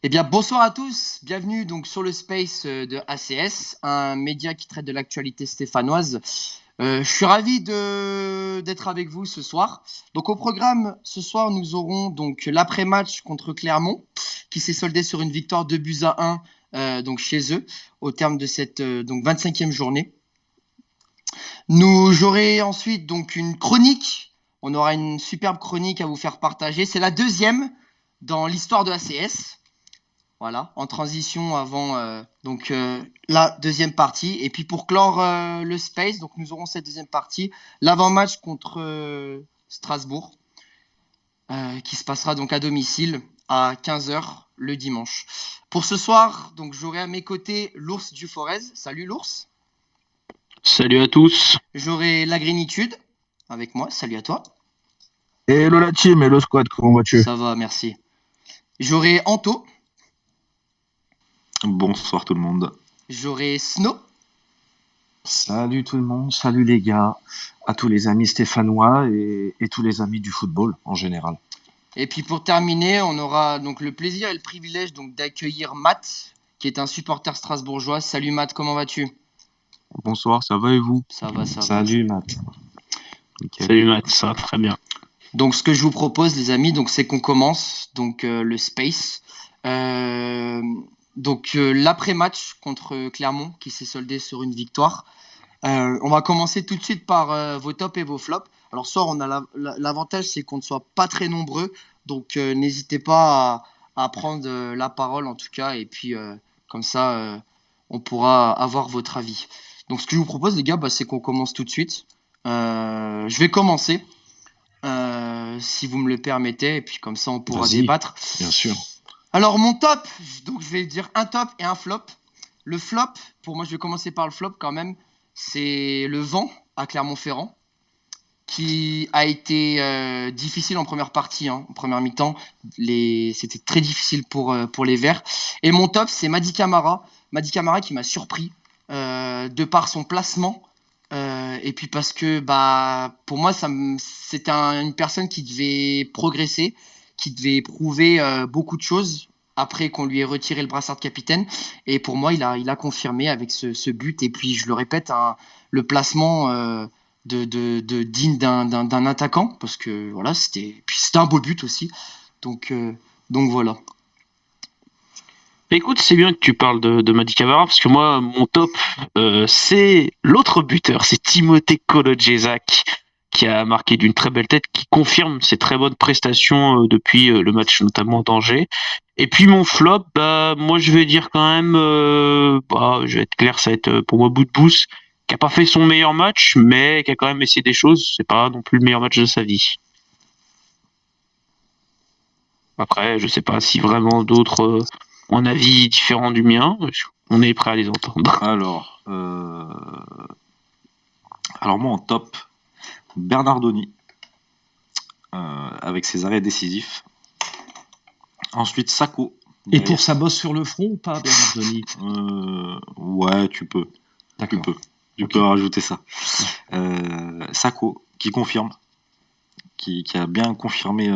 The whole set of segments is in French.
Eh bien, bonsoir à tous. Bienvenue donc sur le space de ACS, un média qui traite de l'actualité stéphanoise. Je suis ravi d'être avec vous ce soir. Donc, au programme, ce soir, nous aurons donc l'après-match contre Clermont, qui s'est soldé sur une victoire 2 buts à 1 donc chez eux, au terme de cette donc 25e journée. J'aurai ensuite donc une chronique. On aura une superbe chronique à vous faire partager. C'est la deuxième dans l'histoire de ACS. Voilà, en transition avant la deuxième partie. Et puis pour clore le space, donc nous aurons cette deuxième partie, l'avant-match contre Strasbourg, qui se passera donc à domicile à 15h le dimanche. Pour ce soir, donc j'aurai à mes côtés l'ours du Forez. Salut l'ours. Salut à tous. J'aurai la Grénitude avec moi. Salut à toi. Hello la team, hello squad, comment vas-tu? Ça va, merci. J'aurai Anto. Bonsoir tout le monde. J'aurai Snow. Salut tout le monde, salut les gars, à tous les amis stéphanois et tous les amis du football en général. Et puis pour terminer, on aura donc le plaisir et le privilège donc d'accueillir Matt, qui est un supporter strasbourgeois. Salut Matt, comment vas-tu? Bonsoir, ça va et vous? Ça va, ça va. Salut Matt. Nickel. Salut Matt, ça va très bien. Donc ce que je vous propose les amis, donc c'est qu'on commence donc le space. L'après-match contre Clermont qui s'est soldé sur une victoire. On va commencer tout de suite par vos tops et vos flops. Alors, soir, on a l'avantage, c'est qu'on ne soit pas très nombreux. Donc, n'hésitez pas à prendre la parole, en tout cas. Et puis, comme ça, on pourra avoir votre avis. Donc, ce que je vous propose, les gars, c'est qu'on commence tout de suite. Je vais commencer, si vous me le permettez. Et puis, comme ça, on pourra Vas-y. débattre. Bien sûr. Alors, mon top, donc je vais dire un top et un flop. Le flop, pour moi, je vais commencer par le flop quand même. C'est le vent à Clermont-Ferrand, qui a été difficile en première partie, en première mi-temps. C'était très difficile pour les Verts. Et mon top, c'est Mady Camara. Mady Camara qui m'a surpris de par son placement. Et puis parce que pour moi, c'était une personne qui devait progresser, qui devait prouver beaucoup de choses après qu'on lui ait retiré le brassard de capitaine. Et pour moi, il a confirmé avec ce but. Et puis, je le répète, le placement digne d'un attaquant, parce que voilà, c'était un beau but aussi. Donc voilà. Écoute, c'est bien que tu parles de Mady Camara, parce que moi, mon top, c'est l'autre buteur, c'est Timothée Kolodziejczak, qui a marqué d'une très belle tête, qui confirme ses très bonnes prestations depuis le match notamment d'Angers. Et puis mon flop, moi je vais dire quand même, je vais être clair, ça va être pour moi Boudbouz, qui a pas fait son meilleur match, mais qui a quand même essayé des choses. C'est pas non plus le meilleur match de sa vie. Après, je sais pas si vraiment d'autres ont un avis différent du mien. On est prêt à les entendre. Alors moi en top, Bernardoni, avec ses arrêts décisifs. Ensuite Sakho. Et pour sa bosse sur le front ou pas, Bernardoni? Ouais, tu peux. D'accord. Tu peux rajouter ça. Sakho, qui confirme, qui a bien confirmé,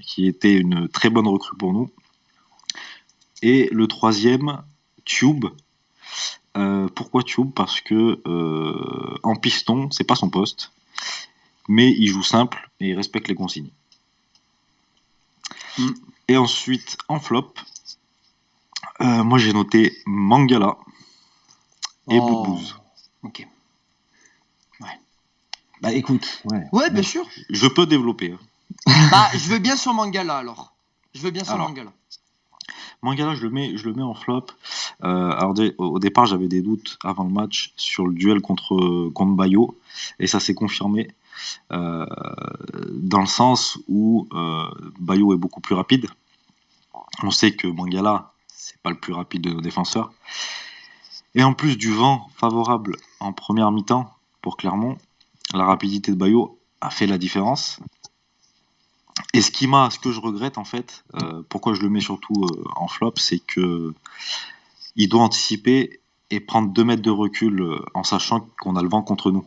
qui était une très bonne recrue pour nous. Et le troisième, Tube. Pourquoi Tube? Parce que en piston, c'est pas son poste, mais il joue simple et il respecte les consignes. Et ensuite, en flop, moi j'ai noté Mangala et Boudbouz. Ok. Bah écoute, Ouais, bien sûr. Je peux développer. Je veux bien sur Mangala alors. Mangala. Mangala, je le mets en flop. Alors au départ, j'avais des doutes avant le match sur le duel contre Bayo, et ça s'est confirmé dans le sens où Bayo est beaucoup plus rapide. On sait que Mangala, c'est pas le plus rapide de nos défenseurs. Et en plus du vent favorable en première mi-temps pour Clermont, la rapidité de Bayo a fait la différence. Et ce que je regrette en fait, pourquoi je le mets surtout en flop, c'est que il doit anticiper et prendre 2 mètres de recul en sachant qu'on a le vent contre nous.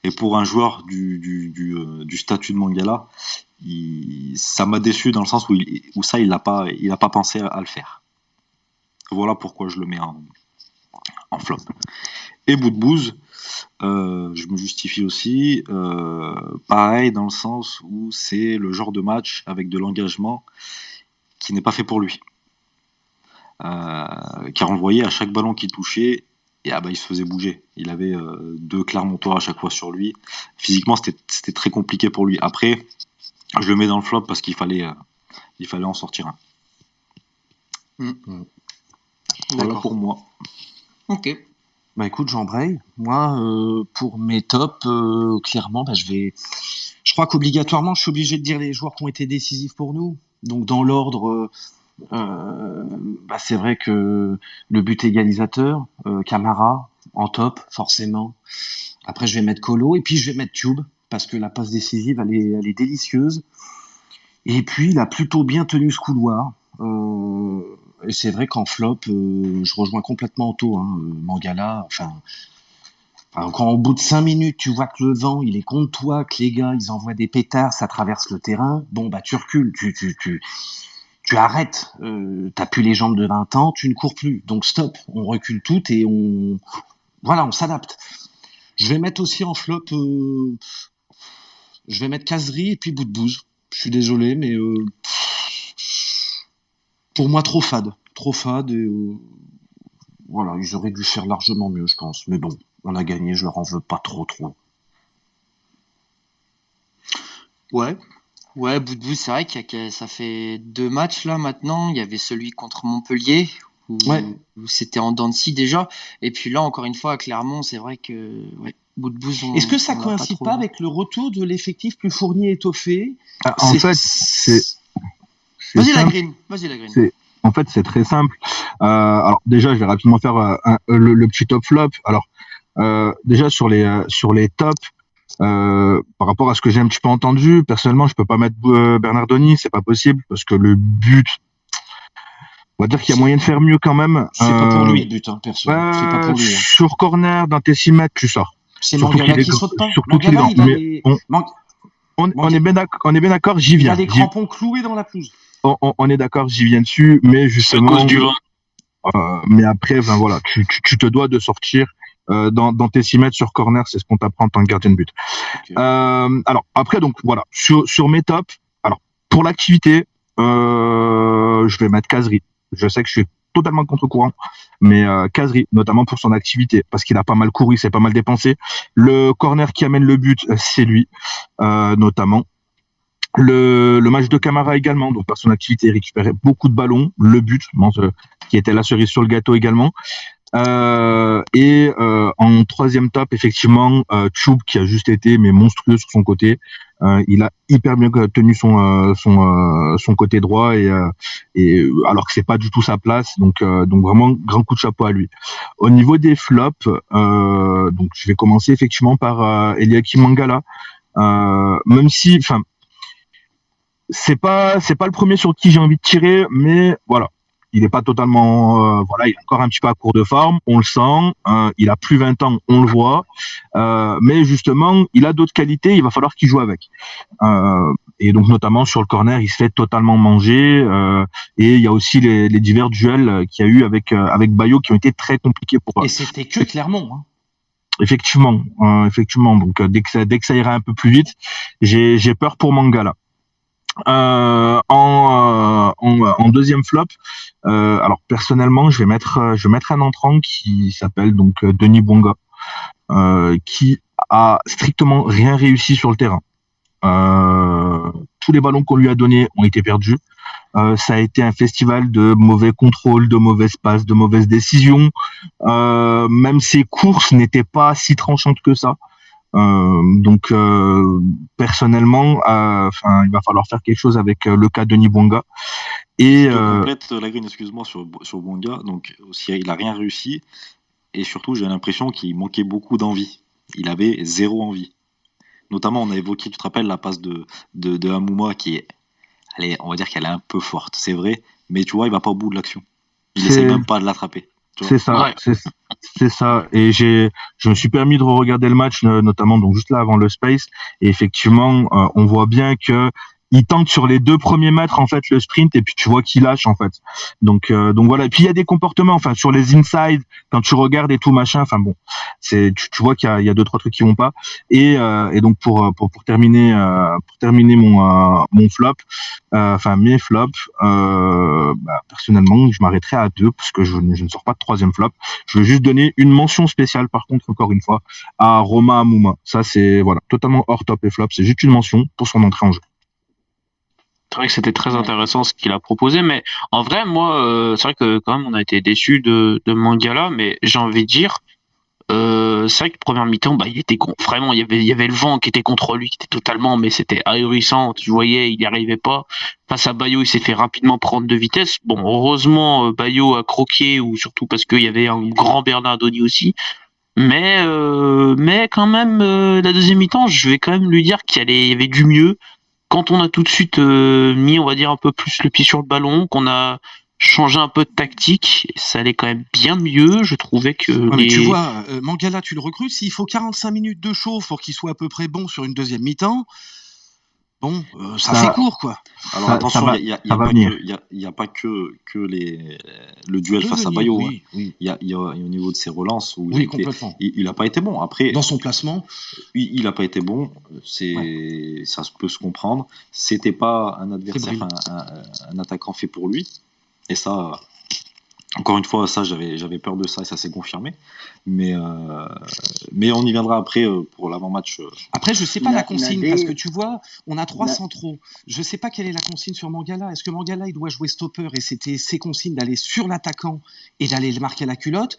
Et pour un joueur du statut de Mangala, ça m'a déçu dans le sens où il n'a pas pensé à le faire. Voilà pourquoi je le mets en flop. Et Boudbouz, je me justifie aussi, pareil dans le sens où c'est le genre de match avec de l'engagement qui n'est pas fait pour lui. Car on le voyait à chaque ballon qu'il touchait, et il se faisait bouger. Il avait 2 Clermontois à chaque fois sur lui. Physiquement, c'était très compliqué pour lui. Après, je le mets dans le flop parce qu'il fallait en sortir un. Voilà D'accord. pour moi. Ok. Bah écoute, j'embraye. Moi, pour mes tops, clairement, je crois qu'obligatoirement, je suis obligé de dire les joueurs qui ont été décisifs pour nous. Donc dans l'ordre, c'est vrai que le but égalisateur, Camara, en top, forcément. Après, je vais mettre Colo, et puis je vais mettre Tube, parce que la passe décisive, elle est délicieuse. Et puis, il a plutôt bien tenu ce couloir. Et c'est vrai qu'en flop, je rejoins complètement Otto. Mangala, quand au bout de 5 minutes, tu vois que le vent, il est contre toi, que les gars, ils envoient des pétards, ça traverse le terrain, tu recules, tu arrêtes. T'as plus les jambes de 20 ans, tu ne cours plus. Donc stop, on recule tout et on s'adapte. Je vais mettre aussi en flop, je vais mettre Kazri et puis Boudbouz. Je suis désolé, mais pour moi, trop fade. Trop fade et voilà, ils auraient dû faire largement mieux, je pense. Mais bon, on a gagné, je leur en veux pas trop. Ouais, Boudbouz, c'est vrai ça fait 2 matchs là maintenant. Il y avait celui contre Montpellier où c'était en dents de scie déjà. Et puis là, encore une fois, à Clermont, c'est vrai que Boudbouz. Est-ce que ça on l'a coïncide trop pas vu. avec le retour de l'effectif plus fourni et étoffé? En fait, c'est Vas-y la simple. green. En fait, c'est très simple. Alors déjà, je vais rapidement faire le petit top flop. Alors déjà sur les tops, par rapport à ce que j'ai un petit peu entendu, personnellement, je peux pas mettre Bernardoni, c'est pas possible parce que le but, on va dire qu'il y a moyen de faire mieux quand même. C'est pas pour lui le but, perso. C'est pas pour lui. Sur corner, dans tes 6 mètres, tu sors. C'est Surtout Mangala qu'il est qui saute pas. surtout qu'il est Mangala, grand. il a Mais les... on est bien d'accord, j'y Il viens. a les crampons cloués dans la pelouse. On est d'accord, j'y viens dessus, mais C'est à justement. cause du vent. Mais après, voilà, tu te dois de sortir dans tes 6 mètres sur corner, c'est ce qu'on t'apprend en tant que gardien de but. Okay. Alors après, donc voilà, sur mes tops, alors pour l'activité, je vais mettre Kazri. Je sais que je suis totalement contre-courant, mais Kazri, notamment pour son activité, parce qu'il a pas mal couru, il s'est pas mal dépensé. Le corner qui amène le but, c'est lui, notamment. Le match de Camara également, donc par son activité, il récupérait beaucoup de ballons. Le but, qui était la cerise sur le gâteau également. Et en troisième top, effectivement, Tchoub qui a juste été mais monstrueux sur son côté. Il a hyper bien tenu son côté droit et alors que c'est pas du tout sa place. Donc vraiment grand coup de chapeau à lui. Au niveau des flops, donc je vais commencer effectivement par Eliakim Mangala. Même si, c'est pas le premier sur qui j'ai envie de tirer, mais voilà, il est pas totalement il est encore un petit peu à court de forme, on le sent, il a plus 20 ans, on le voit, mais justement il a d'autres qualités, il va falloir qu'il joue avec, et donc notamment sur le corner il se fait totalement manger, et il y a aussi les divers duels qu'il y a eu avec Bayo qui ont été très compliqués pour et c'était que Clermont, effectivement, donc dès que ça ira un peu plus vite, j'ai peur pour Mangala. En deuxième flop, alors personnellement, je vais mettre un entrant qui s'appelle donc Denis Bouanga, qui a strictement rien réussi sur le terrain. Tous les ballons qu'on lui a donnés ont été perdus. Ça a été un festival de mauvais contrôles, de mauvaises passes, de mauvaises décisions. Même ses courses n'étaient pas si tranchantes que ça. Donc personnellement, il va falloir faire quelque chose avec le cas de Denis Bouanga. Et Je complète la grille, excuse-moi, sur Bouanga. Donc aussi, il a rien réussi. Et surtout, j'ai l'impression qu'il manquait beaucoup d'envie. Il avait zéro envie. Notamment, on a évoqué, tu te rappelles, la passe de Hamouma qui est, allez, on va dire qu'elle est un peu forte, c'est vrai. Mais tu vois, il va pas au bout de l'action. Il essaye même pas de l'attraper. tu vois. C'est ça, Ouais. c'est ça. Et je me suis permis de regarder le match, notamment donc juste là avant le space. Et effectivement, on voit bien que il tente sur les 2 premiers mètres en fait le sprint et puis tu vois qu'il lâche en fait. Donc voilà. Et puis il y a des comportements, enfin sur les inside quand tu regardes et tout machin. Enfin bon, tu vois qu'il y a 2 3 trucs qui vont pas. Et donc pour terminer mon flop, enfin mes flops, personnellement je m'arrêterai à 2 parce que je ne sors pas de 3e flop. Je veux juste donner une mention spéciale, par contre, encore une fois, à Roma Amouma. Ça, c'est voilà, totalement hors top et flop. C'est juste une mention pour son entrée en jeu. C'est vrai que c'était très intéressant ce qu'il a proposé, mais en vrai, moi, c'est vrai que quand même, on a été déçus de Mangala, mais j'ai envie de dire, c'est vrai que première mi-temps, bah, il était vraiment, il y avait le vent qui était contre lui, qui était totalement, mais c'était ahurissant. Tu voyais, il n'y arrivait pas. Face à Bayo, il s'est fait rapidement prendre de vitesse. Bon, heureusement, Bayo a croqué, ou surtout parce qu'il y avait un grand Bernardoni aussi. Mais quand même, la deuxième mi-temps, je vais quand même lui dire qu'il y avait du mieux. Quand on a tout de suite mis, on va dire, un peu plus le pied sur le ballon, qu'on a changé un peu de tactique, ça allait quand même bien mieux. Je trouvais que Ouais, mais tu vois, Mangala, tu le recrutes, s'il faut 45 minutes de chauffe pour qu'il soit à peu près bon sur une deuxième mi-temps, bon, ça fait court, quoi. Alors ça attention, va- il y a, ça va venir. y a pas que le duel face à Bayo. Hein. Oui, Il y a au niveau de ses relances où oui, complètement. il a pas été bon. Après, Dans son placement, il a pas été bon. Ça peut se comprendre. C'était pas un adversaire, brillant. un attaquant fait pour lui. Et ça, encore une fois, ça j'avais peur de ça et ça s'est confirmé. Mais on y viendra après pour l'avant-match. Après, je sais pas Il a- la il a consigne, des- parce que tu vois, on a 3 il a- centraux. Je sais pas quelle est la consigne sur Mangala. Est-ce que Mangala, il doit jouer stopper et c'était ses consignes d'aller sur l'attaquant et d'aller le marquer à la culotte?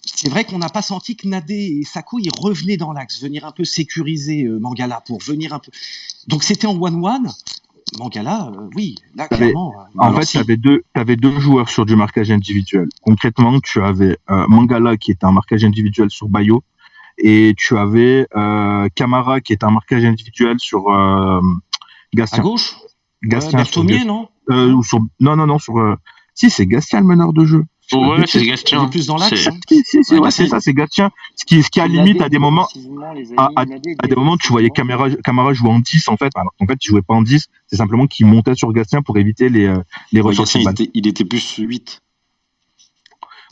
C'est vrai qu'on n'a pas senti que Nadé et Sako, ils revenaient dans l'axe, venir un peu sécuriser Mangala pour venir un peu. Donc c'était en 1-1. Mangala, oui, là, T'avais- clairement. En Alors, fait, si. t'avais 2 joueurs sur du marquage individuel. Concrètement, tu avais Mangala qui était un marquage individuel sur Bayo et tu avais Camara qui était un marquage individuel sur À Gastien. gauche, Gastien sur Berthomier, non? ou sur non sur si c'est Gastien le meneur de jeu. ouais, c'est Il est Gastien. plus dans l'axe. C'est- Hein. Si, Ouais, ouais, Gastien, c'est ça, c'est Gastien. Ce qui à c'est limite Nadé à des moments défensivement, les à, amis. à- Nadé à des moments tu voyais défensivement. Camara jouer en 10 en fait, alors qu'en fait il jouait pas en 10, c'est simplement qu'il montait sur Gastien pour éviter les ouais, ressorties Gastien, de balle. il était plus 8.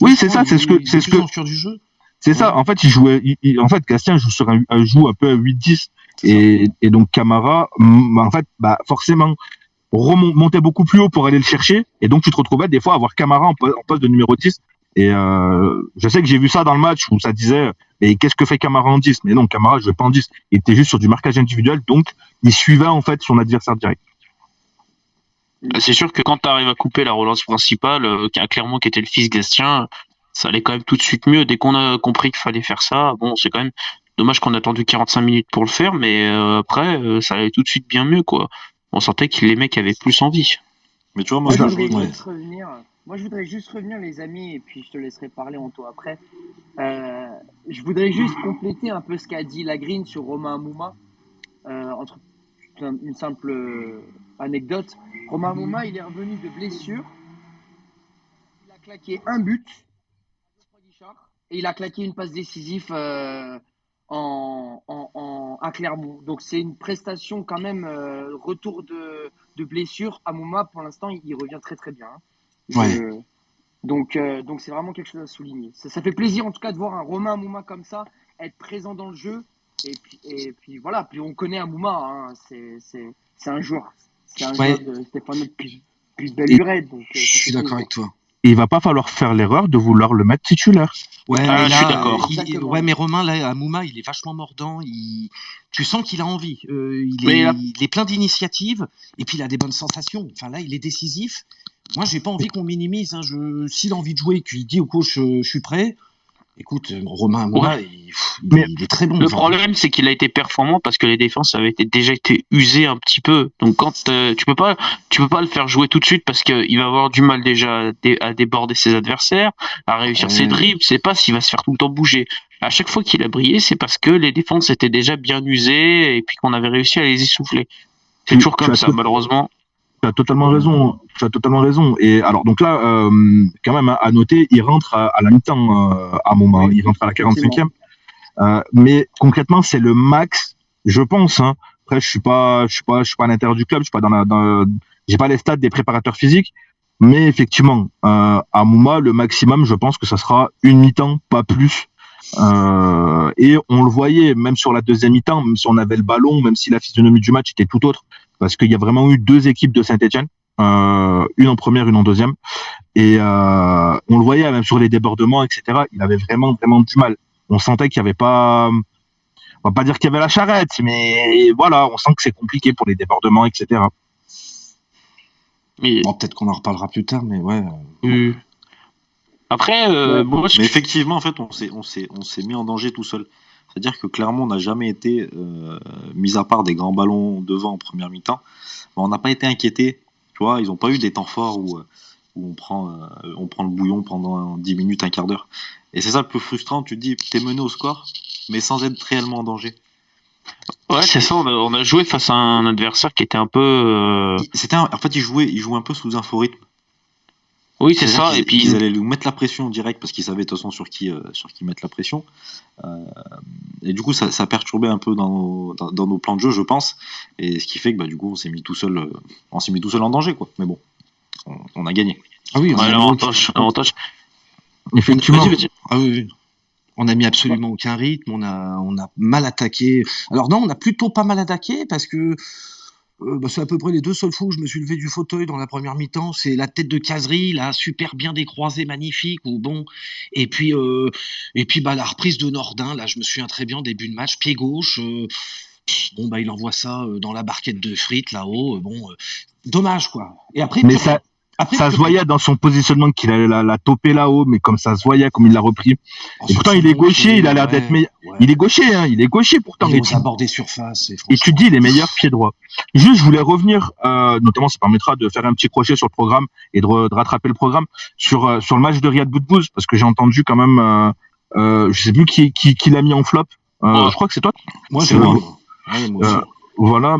Oui, c'est Non, ça, c'est ce que il est plus c'est dans le cœur du jeu. ça. En fait, en fait, Gastien joue un peu à 8-10 C'est ça. et donc Camara, en fait, bah forcément montait beaucoup plus haut pour aller le chercher et donc tu te retrouvais des fois à avoir Camara en poste de numéro 10 et je sais que j'ai vu ça dans le match où ça disait mais qu'est-ce que fait Camara en 10? Mais non, Camara jouait pas en 10, il était juste sur du marquage individuel donc il suivait en fait son adversaire direct. C'est sûr que quand tu arrives à couper la relance principale, qui a clairement qui était le fils Gastien, ça allait quand même tout de suite mieux. Dès qu'on a compris qu'il fallait faire ça, bon, c'est quand même dommage qu'on a attendu 45 minutes pour le faire, mais après, ça allait tout de suite bien mieux, quoi. On sentait que les mecs avaient plus envie. Mais tu vois, Moi, je moi, voudrais ouais. juste revenir. Moi, je voudrais juste revenir, les amis, et puis je te laisserai parler en toi après. Je voudrais juste compléter un peu ce qu'a dit Lagreen sur Romain Amouma. Entre une simple anecdote. Romain Amouma, il est revenu de blessure. Il a claqué un but et il a claqué une passe décisive à Clermont. Donc c'est une prestation quand même, retour de blessure. Amouma, pour l'instant, il revient très très bien. Hein. Ouais. Donc c'est vraiment quelque chose à souligner. Ça fait plaisir en tout cas de voir un Romain Amouma comme ça, être présent dans le jeu. Et puis voilà, puis on connaît Amouma, hein. C'est un joueur. C'est un Ouais. joueur de Stéphane plus belle Et lurette. Donc, Je ça suis fait d'accord plaisir. avec toi. Et il va pas falloir faire l'erreur de vouloir le mettre titulaire. Ouais, Ah, mais je suis là, d'accord. Exactement. ouais, mais Romain, là, à Mouma, il est vachement mordant. Tu sens qu'il a envie. Mais Il est plein d'initiatives et puis il a des bonnes sensations. Enfin, là, il est décisif. Moi, j'ai pas envie qu'on minimise. Hein. S'il a envie de jouer, qu'il dit au coach, je suis prêt. Écoute, Romain Mouma, il est très bon. Le Enfin, problème, c'est qu'il a été performant parce que les défenses avaient déjà été usées un petit peu. Donc quand tu peux pas le faire jouer tout de suite parce qu'il va avoir du mal déjà à déborder ses adversaires, à réussir ses dribbles. C'est pas s'il va se faire tout le temps bouger. À chaque fois qu'il a brillé, c'est parce que les défenses étaient déjà bien usées et puis qu'on avait réussi à les essouffler. C'est toujours comme ça, malheureusement. Tu as totalement raison. Tu as totalement raison. Et alors, donc là, quand même, à noter, il rentre à la mi-temps à un moment. Oui, Il rentre à la 45e. effectivement. Mais concrètement, c'est le max, je pense. Hein. Après, je suis pas à l'intérieur du club. Je suis pas j'ai pas les stats des préparateurs physiques. Mais effectivement, à Mouma, le maximum, je pense que ça sera une mi-temps, pas plus. Et on le voyait, même sur la deuxième mi-temps, même si on avait le ballon, même si la physionomie du match était tout autre, parce qu'il y a vraiment eu deux équipes de Saint-Etienne, une en première, une en deuxième. Et on le voyait, même sur les débordements, etc., il avait vraiment, vraiment du mal. On sentait qu'il n'y avait pas... On va pas dire qu'il y avait la charrette, mais voilà, on sent que c'est compliqué pour les débordements, etc. Mais, Bon, peut-être qu'on en reparlera plus tard, mais ouais. après, Ouais. moi, Mais effectivement, en fait, on s'est mis en danger tout seul. C'est-à-dire que clairement, on n'a jamais été, mis à part des grands ballons devant en première mi-temps, mais on n'a pas été inquiété. Tu vois, ils n'ont pas eu des temps forts où on prend le bouillon pendant 10 minutes, un quart d'heure. Et c'est ça le plus frustrant. Tu te dis, t'es mené au score, mais sans être réellement en danger. ouais, c'est ça. On a joué face à un adversaire qui était un peu. En fait, ils jouaient un peu sous un faux rythme. Oui, c'est C'est-à-dire ça. Et puis, qu'ils allaient nous mettre la pression direct parce qu'ils savaient de toute façon sur qui mettre la pression. Et du coup, ça perturbait un peu dans nos plans de jeu, je pense. Et ce qui fait que du coup, on s'est mis tout seul en danger, quoi. Mais bon, on a gagné. Ah oui, on ouais, a mis l'avantage. Effectivement. Vas-y. Ah oui, oui. On a mis absolument aucun rythme, on a mal attaqué. Alors non, on a plutôt pas mal attaqué parce que c'est à peu près les deux seules fois où je me suis levé du fauteuil dans la première mi-temps. C'est la tête de Casery, là, super bien décroisée, magnifique. Ou bon, et puis la reprise de Nordin, là, je me souviens très bien début de match, pied gauche. Il envoie ça dans la barquette de frites là-haut. Dommage quoi. Et après, Mais plus rien. Après, ça plus se rien. voyait dans son positionnement qu'il allait la toper là-haut, mais comme ça se voyait, comme il l'a repris. Oh, Et sur pourtant, son il est bon gaucher, pied, il a l'air d'être meilleur. ouais. Il est gaucher, hein, il est gaucher pourtant. Il Et ose aborder surface. Et tu franchement, dis les meilleurs pieds droits. Juste, je voulais revenir, notamment, ça permettra de faire un petit crochet sur le programme et de rattraper le programme sur le match de Riyad Boudbouz, parce que j'ai entendu quand même, je sais plus qui l'a mis en flop. Ouais. Je crois que c'est toi. moi, C'est je moi. Ouais, moi aussi. Voilà.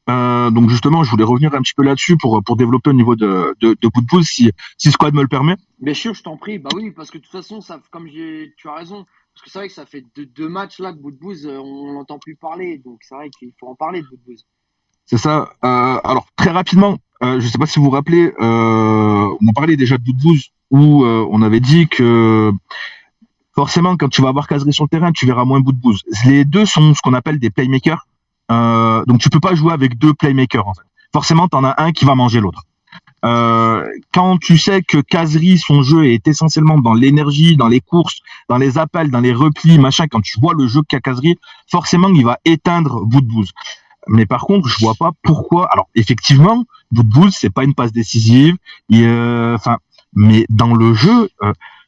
Donc justement, je voulais revenir un petit peu là-dessus pour développer au niveau de Boudbouz, si Squad me le permet. Bien sûr, je t'en prie. Bah oui, parce que de toute façon, tu as raison. Parce que c'est vrai que ça fait deux matchs là que Boudbouz, on n'entend plus parler. Donc c'est vrai qu'il faut en parler de Boudbouz. C'est ça. Alors très rapidement, je sais pas si vous vous rappelez, on parlait déjà de Boudbouz où on avait dit que forcément quand tu vas avoir Casery sur le terrain, tu verras moins Boudbouz. Les deux sont ce qu'on appelle des playmakers. Donc tu peux pas jouer avec deux playmakers en fait. Forcément, t'en as un qui va manger l'autre. Quand tu sais que Casery, son jeu est essentiellement dans l'énergie, dans les courses, dans les appels, dans les replis, machin, quand tu vois le jeu qu'a Casery, forcément, il va éteindre Boudbouz. Mais par contre, je vois pas pourquoi. Alors, effectivement, Boudbouz, c'est pas une passe décisive. Mais dans le jeu,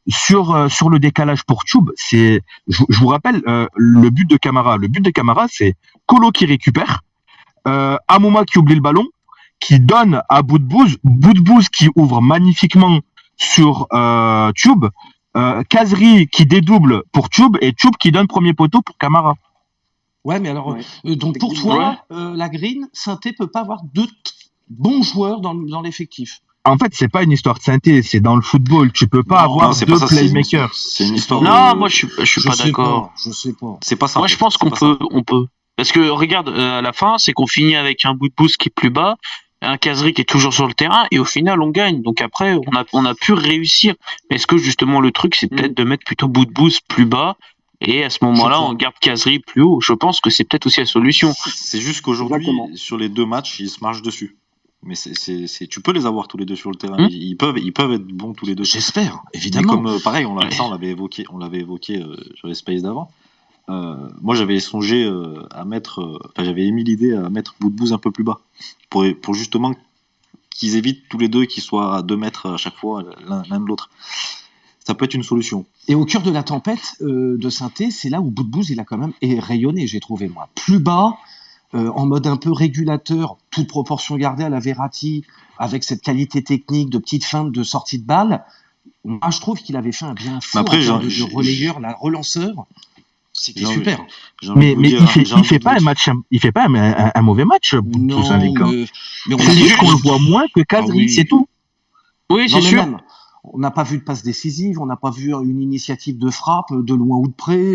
sur le décalage pour Tube, je vous rappelle le but de Camara. Le but de Camara, c'est Kolo qui récupère, Amouma qui oublie le ballon, qui donne à Boudbouz qui ouvre magnifiquement sur Tube, Casery qui dédouble pour Tube et Tube qui donne premier poteau pour Camara. Ouais, mais alors, Ouais. donc pour toi, la Green, Saint-Étienne peut pas avoir deux bons joueurs dans l'effectif. En fait, c'est pas une histoire de synthé, c'est dans le football. Tu peux pas avoir c'est deux pas ça, playmakers. c'est une histoire Non, de... moi, je suis pas d'accord. Je sais pas. C'est pas ça. Moi, en je fait. pense C'est qu'on pas ça. peut. Parce que regarde, à la fin, c'est qu'on finit avec un bout de pouce qui est plus bas, un Casery qui est toujours sur le terrain, et au final, on gagne. Donc après, on a pu réussir. Mais est-ce que justement le truc, c'est peut-être de mettre plutôt bout de pouce plus bas, et à ce moment-là, on garde Casery plus haut. Je pense que c'est peut-être aussi la solution. C'est juste qu'aujourd'hui, Exactement. sur les deux matchs, ils se marchent dessus. Mais tu peux les avoir tous les deux sur le terrain. Ils peuvent être bons tous les deux. J'espère, Mais évidemment. comme pareil, on l'avait évoqué sur les Space d'avant. Moi, j'avais songé j'avais émis l'idée à mettre Boudbouz un peu plus bas pour justement qu'ils évitent tous les deux qu'ils soient à 2 mètres à chaque fois l'un de l'autre. Ça peut être une solution. Et au cœur de la tempête de Saint-Étienne, c'est là où Boudbouz, il a quand même rayonné, j'ai trouvé moi. Plus bas, en mode un peu régulateur, toute proportion gardée à la Verratti, avec cette qualité technique de petite feinte de sortie de balle. Moi, je trouve qu'il avait fait un bien fou Après, en termes de relayeur, la relanceur. C'était J'ai envie- super. J'ai envie de vous Mais dire, il fait pas un match, il fait pas un mauvais match, Boudbouz, hein, les Non, gars. mais on C'est a juste qu'on le vu. voit moins que Ah Kazri, c'est oui. tout. Oui, Non, c'est mais sûr. même, on n'a pas vu de passe décisive, on n'a pas vu une initiative de frappe de loin ou de près.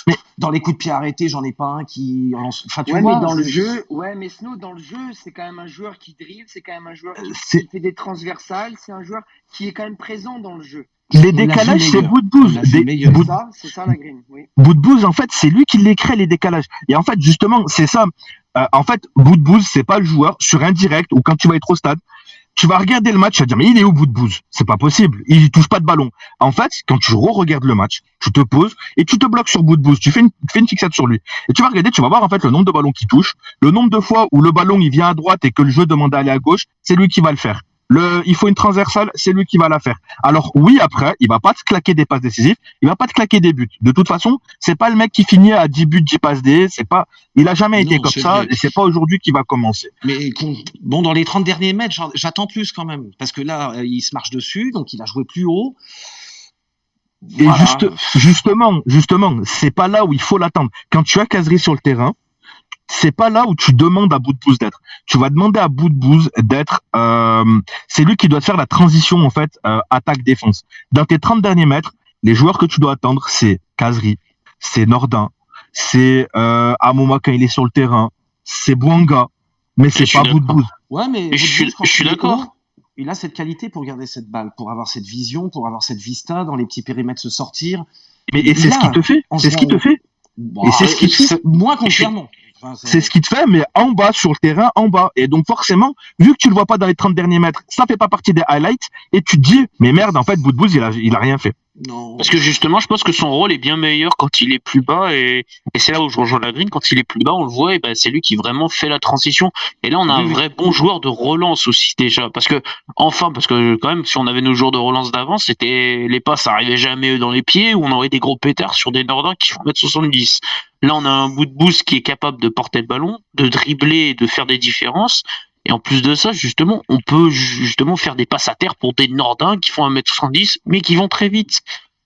Mais Dans les coups de pied arrêtés, j'en ai pas un qui. Enfin, tu Ouais, mais vois, dans le jeu, ouais, mais Snow, dans le jeu, c'est quand même un joueur qui dribble, c'est quand même un joueur c'est qui fait des transversales, c'est un joueur qui est quand même présent dans le jeu. les on l'a vu décalages, c'est meilleur. On Boudbouz. l'a vu meilleur. C'est ça la green, oui. Boudbouz, en fait, c'est lui qui les crée, les décalages. Et en fait, justement, c'est ça. En fait, Boudbouz, c'est pas le joueur sur un direct ou quand tu vas être au stade, tu vas regarder le match, tu vas dire, mais il est où Boudbouz? C'est pas possible. Il touche pas de ballon. En fait, quand tu re-regardes le match, tu te poses et tu te bloques sur Boudbouz. Tu fais une fixette sur lui. Et tu vas regarder, tu vas voir, en fait, le nombre de ballons qu'il touche, le nombre de fois où le ballon, il vient à droite et que le jeu demande d'aller à gauche, c'est lui qui va le faire. Il faut une transversale, c'est lui qui va la faire. Alors oui, après, il va pas te claquer des passes décisives, il va pas te claquer des buts. De toute façon, c'est pas le mec qui finit à 10 buts, 10 passes D, c'est pas, il a jamais été Non, comme c'est ça vrai. et c'est pas aujourd'hui qu'il va commencer. Mais bon, dans les 30 derniers mètres, j'attends plus quand même. Parce que là, il se marche dessus, donc il a joué plus haut. Et Voilà. justement, c'est pas là où il faut l'attendre. Quand tu as Kazri sur le terrain, c'est pas là où tu demandes à Boudbouz d'être. Tu vas demander à Boudbouz d'être. C'est lui qui doit faire la transition en fait attaque-défense. Dans tes 30 derniers mètres, les joueurs que tu dois attendre, c'est Kazri, c'est Nordin, c'est Amouma quand il est sur le terrain, c'est Bouanga, mais c'est suis pas d'accord. Boudbouz. Ouais, mais Je suis- Boudbouz, quand je suis il est d'accord. haut, il a cette qualité pour garder cette balle, pour avoir cette vision, pour avoir cette vista, dans les petits périmètres se sortir. Mais et c'est ce qui te fait. en C'est ce qui te jouant- fait. Bah, Et c'est ce qui te fait. moins contre je suis- Clermont. Enfin, C'est ce qui te fait, mais en bas, sur le terrain, en bas. Et donc, forcément, vu que tu le vois pas dans les 30 derniers mètres, ça fait pas partie des highlights. Et tu te dis, mais merde, en fait, Boudbouz, il a rien fait. Non. Parce que justement, je pense que son rôle est bien meilleur quand il est plus bas et c'est là où je rejoins la green. Quand il est plus bas, on le voit, et ben c'est lui qui vraiment fait la transition. Et là, on a Oui, un oui. vrai bon joueur de relance aussi déjà. Parce que quand même, si on avait nos joueurs de relance d'avant, c'était les passes arrivaient jamais dans les pieds ou on aurait des gros pétards sur des Nordins qui font 1m70. Là, on a un bout de boost qui est capable de porter le ballon, de dribbler et de faire des différences. Et en plus de ça, justement, on peut justement faire des passes à terre pour des Nordins qui font 1m70 mais qui vont très vite.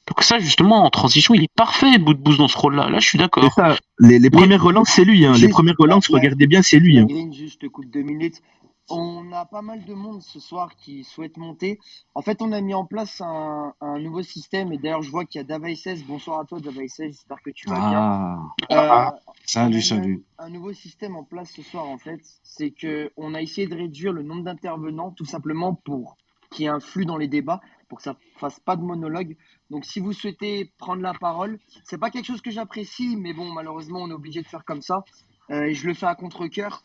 Donc ça, justement, en transition, il est parfait, Boudbouz, dans ce rôle-là. Là, je suis C'est d'accord. ça. Les premières relances, c'est lui. Hein. Les Juste, premières relances, la- regardez bien, c'est lui. La Hein. green, juste je te coupe 2 minutes. On a pas mal de monde ce soir qui souhaite monter. En fait, on a mis en place un nouveau système. Et d'ailleurs, je vois qu'il y a Davaïsès. Bonsoir à toi, Davaïsès. J'espère que tu vas bien. Ah, On a salut, mis salut. un nouveau système en place ce soir, en fait. C'est que on a essayé de réduire le nombre d'intervenants, tout simplement pour qu'il y ait un flux dans les débats, pour que ça fasse pas de monologue. Donc, si vous souhaitez prendre la parole, c'est pas quelque chose que j'apprécie, mais bon, malheureusement, on est obligé de faire comme ça. Et je le fais à contre-cœur.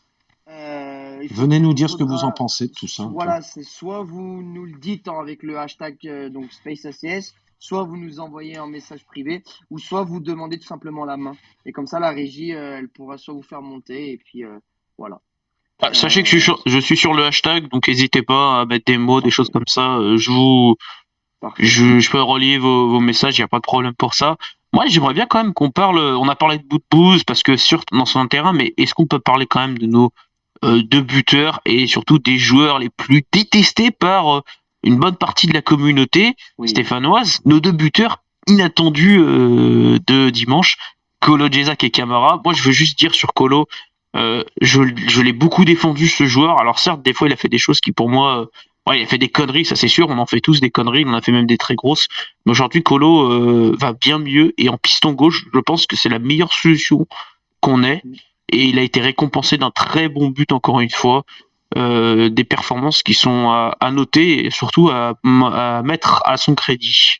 Venez nous dire ce que vous faudra- en pensez de tout ça. Voilà, c'est soit vous nous le dites avec le hashtag donc SpaceACS, soit vous nous envoyez un message privé, ou soit vous demandez tout simplement la main. Et comme ça, la régie, elle pourra soit vous faire monter, et puis voilà. Sachez que je suis sur le hashtag, donc n'hésitez pas à mettre des mots, des choses comme ça. Parfait. Je peux relier vos messages, il n'y a pas de problème pour ça. Moi, j'aimerais bien quand même qu'on parle. On a parlé de Boudbouz parce que dans son terrain, mais est-ce qu'on peut parler quand même de nos deux buteurs et surtout des joueurs les plus détestés par une bonne partie de la communauté Oui. stéphanoise, nos deux buteurs inattendus de dimanche, Kolo Djezak et Camara. Moi, je veux juste dire sur Kolo, je l'ai beaucoup défendu ce joueur. Alors certes, des fois, il a fait des choses qui pour moi, ouais, il a fait des conneries, ça c'est sûr. On en fait tous des conneries, on en a fait même des très grosses. Mais aujourd'hui, Kolo va bien mieux et en piston gauche, je pense que c'est la meilleure solution qu'on ait. Et il a été récompensé d'un très bon but encore une fois. Des performances qui sont à noter et surtout à mettre à son crédit.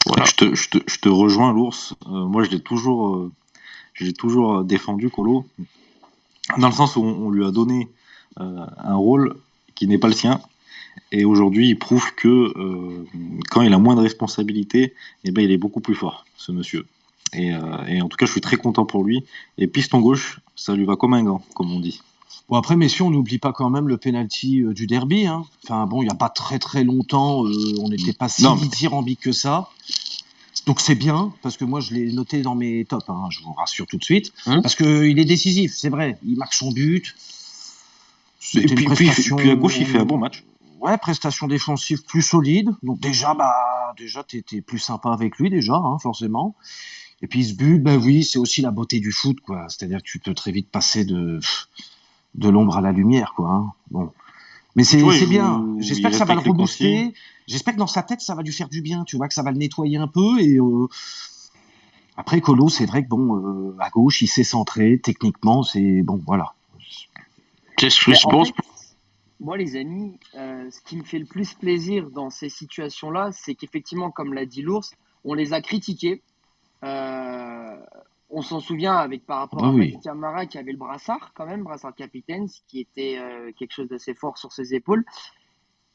Voilà. Je te rejoins, l'ours. Moi, je l'ai toujours défendu, Colo, dans le sens où on lui a donné un rôle qui n'est pas le sien. Et aujourd'hui, il prouve que quand il a moins de responsabilités, eh ben, il est beaucoup plus fort, ce monsieur. Et en tout cas, je suis très content pour lui. Et piston gauche, ça lui va comme un gant, comme on dit. Bon, après, messieurs, on n'oublie pas quand même le penalty du derby. Hein. Enfin, bon, il n'y a pas très très longtemps, on n'était pas si dithyrambique que ça. Donc c'est bien, parce que moi je l'ai noté dans mes tops, hein, je vous rassure tout de suite. Parce qu'il est décisif, c'est vrai. Il marque son but. Et puis à gauche, il fait un bon match. Ouais, prestation défensive plus solide. Donc déjà, t'es plus sympa avec lui, déjà, hein, forcément. Et puis ce but, ben oui, c'est aussi la beauté du foot, quoi. C'est-à-dire que tu peux très vite passer de l'ombre à la lumière, quoi. Hein. Bon. Mais Tu vois, c'est bien. il J'espère que ça va le respecte les consignes. rebooster. J'espère que dans sa tête, ça va lui faire du bien. Tu vois, que ça va le nettoyer un peu. Et après, Colo, c'est vrai que bon, à gauche, il s'est centré. Techniquement, c'est bon, voilà. C'est ce que Mais je en pense. fait, moi, les amis, ce qui me fait le plus plaisir dans ces situations-là, c'est qu'effectivement, comme l'a dit l'ours, on les a critiqués. Euh, on s'en souvient avec par Ah rapport bah à oui. Madi Camara qui avait le brassard quand même, brassard capitaine, ce qui était quelque chose d'assez fort sur ses épaules.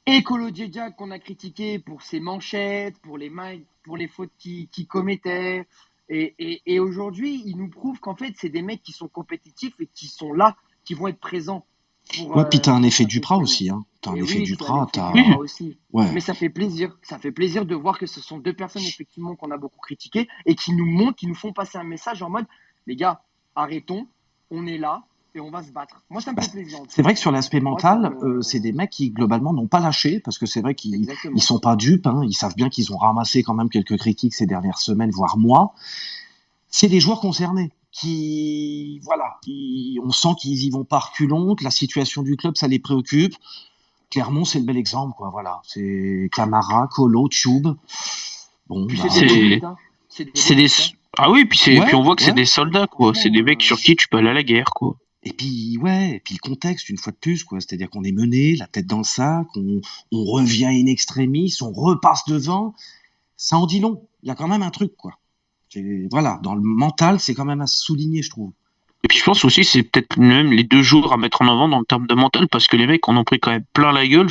Et Kolo Djedja qu'on a critiqué pour ses manchettes, pour les mains, pour les fautes qu'il commettait. Et aujourd'hui, il nous prouve qu'en fait, c'est des mecs qui sont compétitifs et qui sont là, qui vont être présents Ouais, puis t'as un pour effet chaque Duprat événement. aussi, hein. T'as un Et effet oui, tu as Duprat, l'effet t'as. Duprat Oui, aussi. Ouais. Mais ça fait plaisir. Ça fait plaisir de voir que ce sont deux personnes, effectivement, qu'on a beaucoup critiquées et qui nous montrent, qui nous font passer un message en mode, les gars, arrêtons, on est là et on va se battre. Moi, ça me Bah, fait plaisir, en tout c'est cas. vrai que sur l'aspect Moi, ça mental, me... c'est des mecs qui globalement n'ont pas lâché parce que c'est vrai qu'ils Exactement. sont pas dupes, hein. Ils savent bien qu'ils ont ramassé quand même quelques critiques ces dernières semaines, voire mois. C'est des joueurs concernés qui, voilà, on sent qu'ils y vont pas reculons, que la situation du club, ça les préoccupe. Clermont, c'est le bel exemple, quoi. Voilà, c'est Camara, Colo, Tube. Bon, Puis bah, c'est des beaux buts, c'est hein. C'est des beaux c'est des buts, hein. ah oui, puis ouais, on voit que c'est ouais. des soldats quoi. C'est Franchement, des mecs sur qui tu peux aller à la guerre quoi. Et puis, ouais, et puis le contexte, une fois de plus, quoi. C'est-à-dire qu'on est mené, la tête dans le sac, on revient in extremis, on repasse devant. Ça en dit long. Il y a quand même un truc, quoi. Voilà, dans le mental, c'est quand même à souligner, je trouve. Et puis je pense aussi c'est peut-être même les deux jours à mettre en avant dans le terme de mental parce que les mecs en ont pris quand même plein la gueule.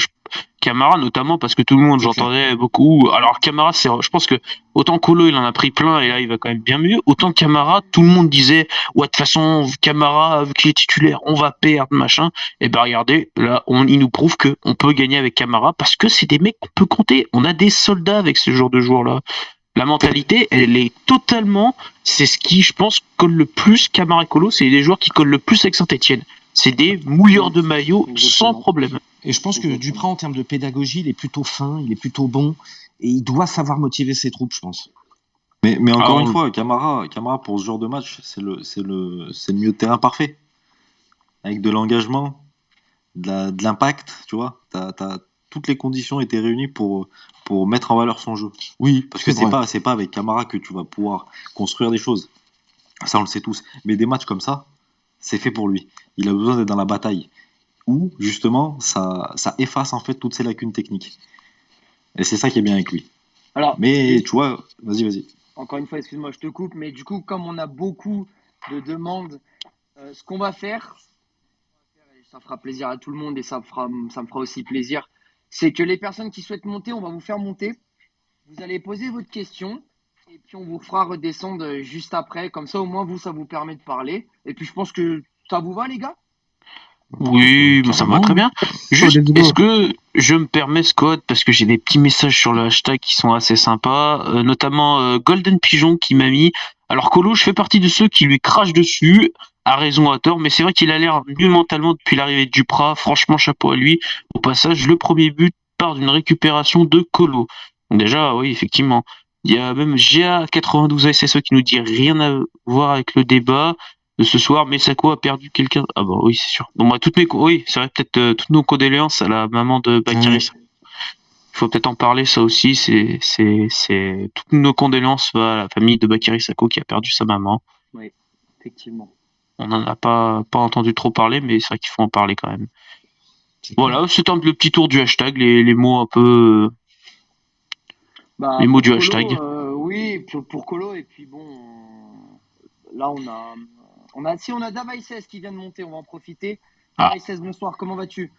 Camara notamment parce que tout le monde C'est clair. j'entendais beaucoup. Alors Camara c'est je pense que autant Colo il en a pris plein et là il va quand même bien mieux. Autant Camara tout le monde disait ouais de toute façon Camara vu qu'il est titulaire on va perdre machin. Et ben regardez là il nous prouve que on peut gagner avec Camara parce que c'est des mecs qu'on peut compter. On a des soldats avec ce genre de joueurs là. La mentalité, elle est totalement, c'est ce qui, je pense, colle le plus Camara et Colo, c'est des joueurs qui collent le plus avec Saint-Etienne. C'est des mouilleurs de maillot sans Exactement. problème. Et je pense que Exactement. Duprat, en termes de pédagogie, il est plutôt fin, il est plutôt bon, et il doit savoir motiver ses troupes, je pense. Mais encore Ah, une fois, Camara pour ce genre de match, c'est le milieu de terrain parfait. Avec de l'engagement, de l'impact, tu vois. Toutes les conditions étaient réunies pour mettre en valeur son jeu. Oui, Parce que c'est vrai. c'est pas avec Camara que tu vas pouvoir construire des choses. Ça, on le sait tous. Mais des matchs comme ça, c'est fait pour lui. Il a besoin d'être dans la bataille. Où, justement, ça efface en fait toutes ses lacunes techniques. Et c'est ça qui est bien avec lui. Alors, Mais juste, tu vois, vas-y. encore une fois, excuse-moi, je te coupe, mais du coup, comme on a beaucoup de demandes, ce qu'on va faire, et ça fera plaisir à tout le monde et ça me fera aussi plaisir, c'est que les personnes qui souhaitent monter, on va vous faire monter. Vous allez poser votre question et puis on vous fera redescendre juste après. Comme ça, au moins, ça vous permet de parler. Et puis, je pense que ça vous va, les gars? oui, ça me va Carrément. très bien. Oh, Juste, let's go. est-ce que je me permets, Scott, parce que j'ai des petits messages sur le hashtag qui sont assez sympas, notamment Golden Pigeon qui m'a mis. Alors Colo, je fais partie de ceux qui lui crachent dessus, à raison, à tort, mais c'est vrai qu'il a l'air mieux mentalement depuis l'arrivée de Duprat. Franchement, chapeau à lui. Au passage, le premier but part d'une récupération de Colo. Donc déjà, oui, effectivement. Il y a même GA92 SSE qui nous dit rien à voir avec le débat de ce soir. Mesako a perdu quelqu'un. Ah bah oui, c'est sûr. Bon bah oui, c'est vrai peut-être toutes nos condoléances à la maman de Bakary. Ouais. Il faut peut-être en parler ça aussi. C'est toutes nos condoléances à la famille de Bakary Sako qui a perdu sa maman. Oui, effectivement. On n'en a pas entendu trop parler, mais c'est vrai qu'il faut en parler quand même. C'est clair. Voilà, c'est le petit tour du hashtag, les mots un peu, Bah, les mots pour du Colo, hashtag. oui, pour Colo. Et puis, bon, là, si on a Davaises qui vient de monter, on va en profiter. Ah, Davaises, bonsoir, comment vas-tu?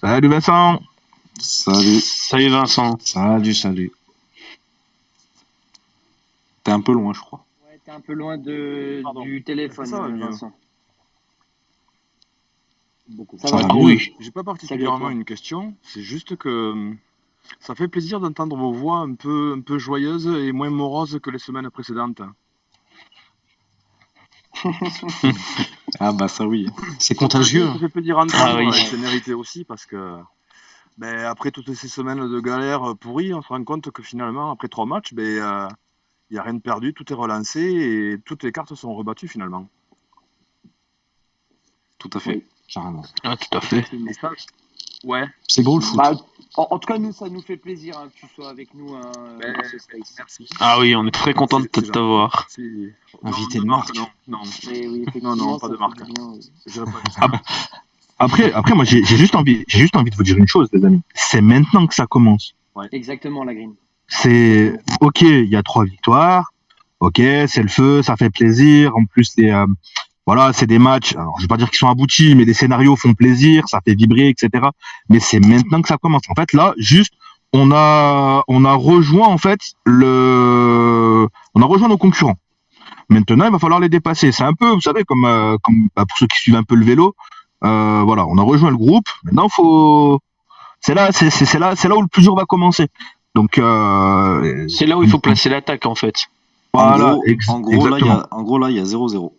Salut Vincent. Salut. salut Vincent. Salut. T'es un peu loin, je crois. Ouais, t'es un peu loin Pardon. du Est-ce téléphone, que ça va mieux? Vincent. Beaucoup. Ça Ça va va mieux. mieux. Oui. J'ai pas Salut à particulièrement toi. une question, c'est juste que ça fait plaisir d'entendre vos voix un peu joyeuses et moins moroses que les semaines précédentes. Ah bah ça oui. C'est Ça contagieux. ça fait plaisir à Ah entendre oui. et c'est mérité aussi parce que après toutes ces semaines de galère pourries, on se rend compte que finalement, après 3 matchs, il n'y a rien de perdu, tout est relancé et toutes les cartes sont rebattues finalement. Tout à fait. Oui. Carrément. Ah, tout à fait. Mais ça, ouais. C'est beau le foot. Bah, en tout cas, nous, ça nous fait plaisir que tu sois avec nous dans ce space. Merci. Ah oui, on est très content de C'est gentil. t'avoir. Invité Non, de marque. Non. Mais oui, effectivement, Non, pas ça de fait marque. du bien, oui. Je dirais pas ça. Après, moi, j'ai juste envie de vous dire une chose, les amis. C'est maintenant que ça commence. Exactement, la green. C'est ok, il y a 3 victoires. Ok, c'est le feu, ça fait plaisir. En plus, voilà, c'est des matchs. Alors, je vais pas dire qu'ils sont aboutis, mais les scénarios font plaisir, ça fait vibrer, etc. Mais c'est maintenant que ça commence. En fait, là, juste, on a rejoint en fait on a rejoint nos concurrents. Maintenant, il va falloir les dépasser. C'est un peu, vous savez, comme pour ceux qui suivent un peu le vélo. Voilà, on a rejoint le groupe. Maintenant, c'est là où le plus dur va commencer. Donc, C'est là où il faut placer l'attaque en fait. voilà, En gros, là, il y a 0-0.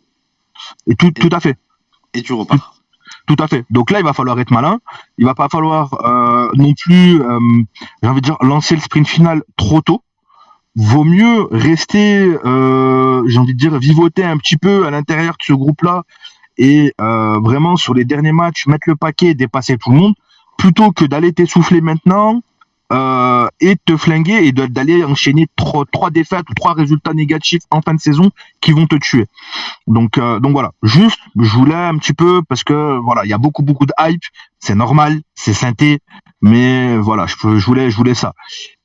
Et tout à fait. Et tu repars. Tout à fait. Donc là, il va falloir être malin. Il va pas falloir non plus, j'ai envie de dire, lancer le sprint final trop tôt. Vaut mieux rester, j'ai envie de dire, vivoter un petit peu à l'intérieur de ce groupe-là et vraiment sur les derniers matchs mettre le paquet, dépasser tout le monde, plutôt que d'aller t'essouffler maintenant et de te flinguer et d'aller enchaîner trois défaites ou 3 résultats négatifs en fin de saison qui vont te tuer. Donc voilà, juste je voulais un petit peu parce que voilà, il y a beaucoup de hype, c'est normal, c'est synthé, mais voilà, je voulais ça.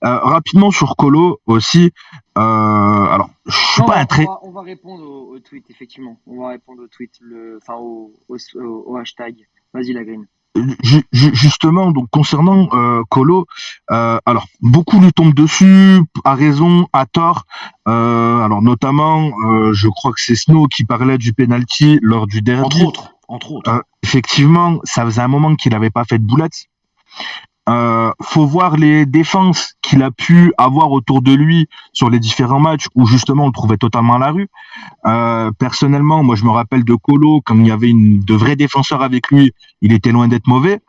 Rapidement sur Colo aussi, alors je suis Non, pas un très on va répondre au tweet, effectivement. On va répondre au tweet, au hashtag. Vas-y, la green. Justement, donc concernant Colo, alors beaucoup lui tombent dessus, à raison, à tort. Alors notamment, je crois que c'est Snow qui parlait du penalty lors du derby. Entre autres. Effectivement, ça faisait un moment qu'il n'avait pas fait de boulettes. Faut voir les défenses qu'il a pu avoir autour de lui sur les différents matchs où justement on le trouvait totalement à la rue. Personnellement, moi je me rappelle de Colo, quand il y avait de vrais défenseurs avec lui, il était loin d'être mauvais.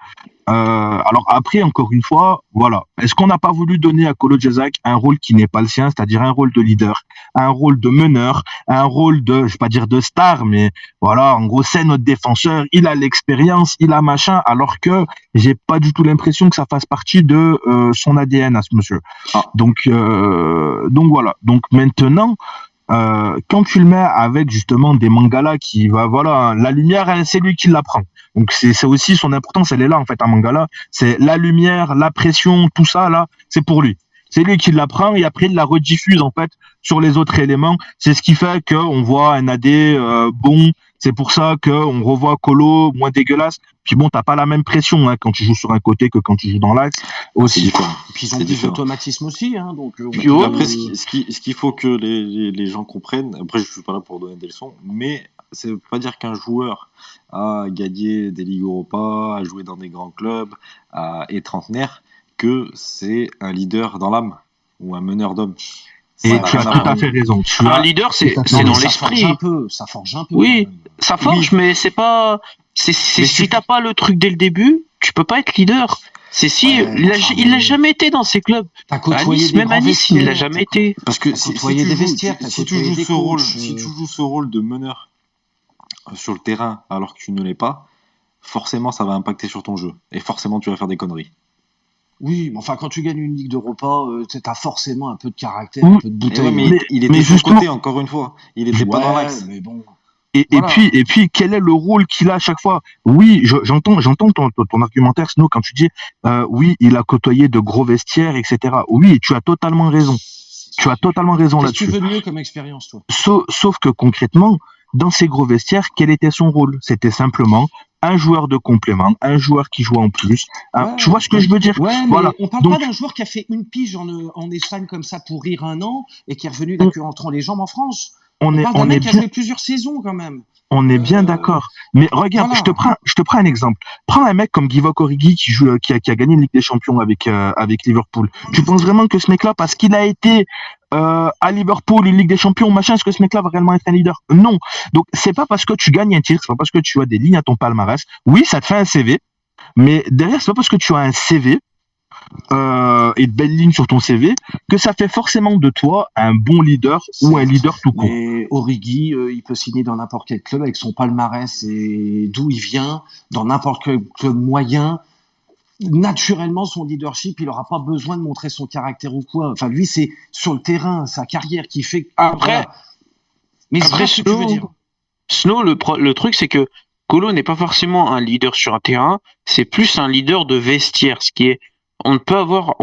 Alors après, encore une fois, voilà. Est-ce qu'on n'a pas voulu donner à Kolo Jezak un rôle qui n'est pas le sien, c'est-à-dire un rôle de leader, un rôle de meneur, un rôle de, je vais pas dire de star, mais voilà, en gros, c'est notre défenseur, il a l'expérience, il a machin, alors que j'ai pas du tout l'impression que ça fasse partie de son ADN à ce monsieur. Donc voilà. Donc maintenant, quand tu le mets avec justement des Mangala qui va, voilà, la lumière, c'est lui qui la prend. Donc c'est aussi son importance, elle est là en fait à Mangala. C'est la lumière, la pression, tout ça là, c'est pour lui. C'est lui qui la prend et après il la rediffuse en fait sur les autres éléments. C'est ce qui fait qu'on voit un AD bon. C'est pour ça qu'on revoit Colo moins dégueulasse. Puis bon, t'as pas la même pression quand tu joues sur un côté que quand tu joues dans l'axe. Aussi. Puis ils ont plus d'automatisme aussi. Donc, après, ce qu'il faut que les gens comprennent, après je suis pas là pour donner des leçons, mais ça veut pas dire qu'un joueur a gagné des Ligues Europa, a joué dans des grands clubs, est trentenaire, que c'est un leader dans l'âme ou un meneur d'hommes. Et tu as tout à fait raison. Un leader, c'est dans l'esprit. Ça forge un peu. Oui, ça forge, mais c'est pas. Si t'as pas le truc dès le début, tu peux pas être leader. Il l'a jamais été dans ces clubs. Même à Nice, il l'a jamais été. Parce que si tu joues ce rôle de meneur sur le terrain alors que tu ne l'es pas, forcément ça va impacter sur ton jeu et forcément tu vas faire des conneries. Oui, mais enfin, quand tu gagnes une Ligue d'Europa, tu as forcément un peu de caractère, un peu de bouteille. Mais il était de son côté, encore une fois. Il était pas dans l'axe. Mais bon. Et puis, quel est le rôle qu'il a à chaque fois? Oui, j'entends ton argumentaire, Snow, quand tu dis, oui, il a côtoyé de gros vestiaires, etc. Oui, tu as totalement raison. Tu as totalement raison là-dessus. Qu'est-ce que tu veux de mieux comme expérience, toi? Sauf que concrètement, dans ces gros vestiaires, quel était son rôle? C'était simplement un joueur de complément, un joueur qui joue en plus. Tu vois ce que je veux dire? Ouais, mais voilà. On parle pas d'un joueur qui a fait une pige en Espagne comme ça pour rire un an et qui est revenu la queue entre les jambes en France. On parle d'un mec qui a joué plusieurs saisons quand même. On est bien d'accord. Mais regarde, voilà. je te prends un exemple. Prends un mec comme Divock Origi qui a gagné une Ligue des Champions avec Liverpool. Tu penses vraiment que ce mec-là, parce qu'il a été à Liverpool, une Ligue des Champions, machin, est-ce que ce mec-là va réellement être un leader? Non. Donc c'est pas parce que tu gagnes un titre, c'est pas parce que tu as des lignes à ton palmarès. Oui, ça te fait un CV, mais derrière c'est pas parce que tu as un CV et de belles lignes sur ton CV que ça fait forcément de toi un bon leader ou un leader tout court. Mais Origi, il peut signer dans n'importe quel club avec son palmarès et d'où il vient, dans n'importe quel club moyen. Naturellement, son leadership, il aura pas besoin de montrer son caractère ou quoi. Enfin, lui, c'est sur le terrain, sa carrière qui fait. Après, Voilà. Mais c'est après vrai ce que tu veux dire. Snow, le truc, c'est que Colo n'est pas forcément un leader sur un terrain, c'est plus un leader de vestiaire. Ce qui est, on peut avoir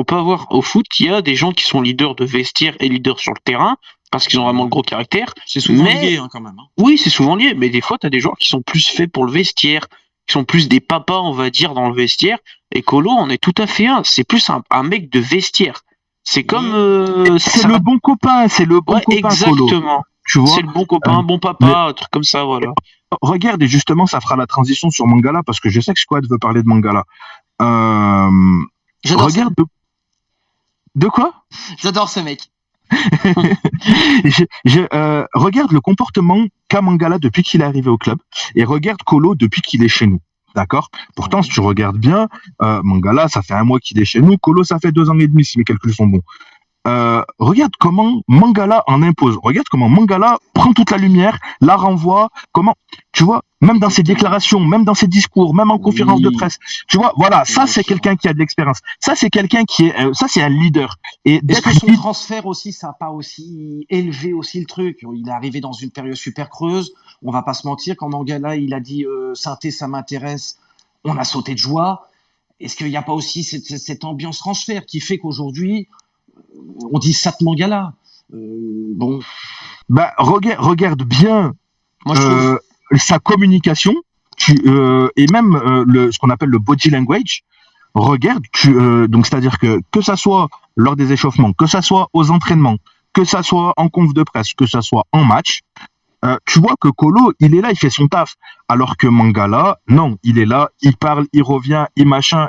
au foot, il y a des gens qui sont leaders de vestiaire et leaders sur le terrain parce qu'ils ont vraiment le gros caractère. C'est souvent Mais lié, hein, quand même. Hein. oui, c'est souvent lié. Mais des fois, t'as des joueurs qui sont plus faits pour le vestiaire, qui sont plus des papas, on va dire, dans le vestiaire. Et Colo en est tout à fait un. C'est plus un mec de vestiaire. C'est comme C'est ça le va- bon copain, c'est le bon ouais, copain Colo. exactement. Tu vois. C'est le bon copain, Euh, bon mais papa, un truc comme ça, voilà. regarde, et justement, ça fera la transition sur Mangala parce que je sais que Squad veut parler de Mangala. Euh, J'adore ça. regarde de quoi? J'adore ce mec. Regarde le comportement qu'a Mangala depuis qu'il est arrivé au club et regarde Colo depuis qu'il est chez nous. D'accord? Pourtant, si tu regardes bien, Mangala, ça fait 1 mois qu'il est chez nous. Colo, ça fait 2 ans et demi, si mes calculs sont bons. Regarde comment Mangala en impose. Regarde comment Mangala prend toute la lumière, la renvoie. Comment, tu vois, même dans ses déclarations, même dans ses discours, même en conférence de Oui. presse. Tu vois, voilà, ça Oui. c'est quelqu'un qui a de l'expérience. Ça c'est quelqu'un qui est, ça c'est un leader. Et Est-ce d'être que son leader, transfert aussi, ça n'a pas aussi élevé aussi le truc? Il est arrivé dans une période super creuse. On va pas se mentir, quand Mangala il a dit synthé, ça m'intéresse, on a sauté de joie. Est-ce qu'il n'y a pas aussi cette ambiance transfert qui fait qu'aujourd'hui on dit Sat Mangala? Bon, bah regarde bien Moi, je trouve. sa communication, et même ce qu'on appelle le body language. Regarde, donc c'est-à-dire que ça soit lors des échauffements, que ça soit aux entraînements, que ça soit en conf de presse, que ça soit en match, tu vois que Colo, il est là, il fait son taf. Alors que Mangala, non, il est là, il parle, il revient, il machin,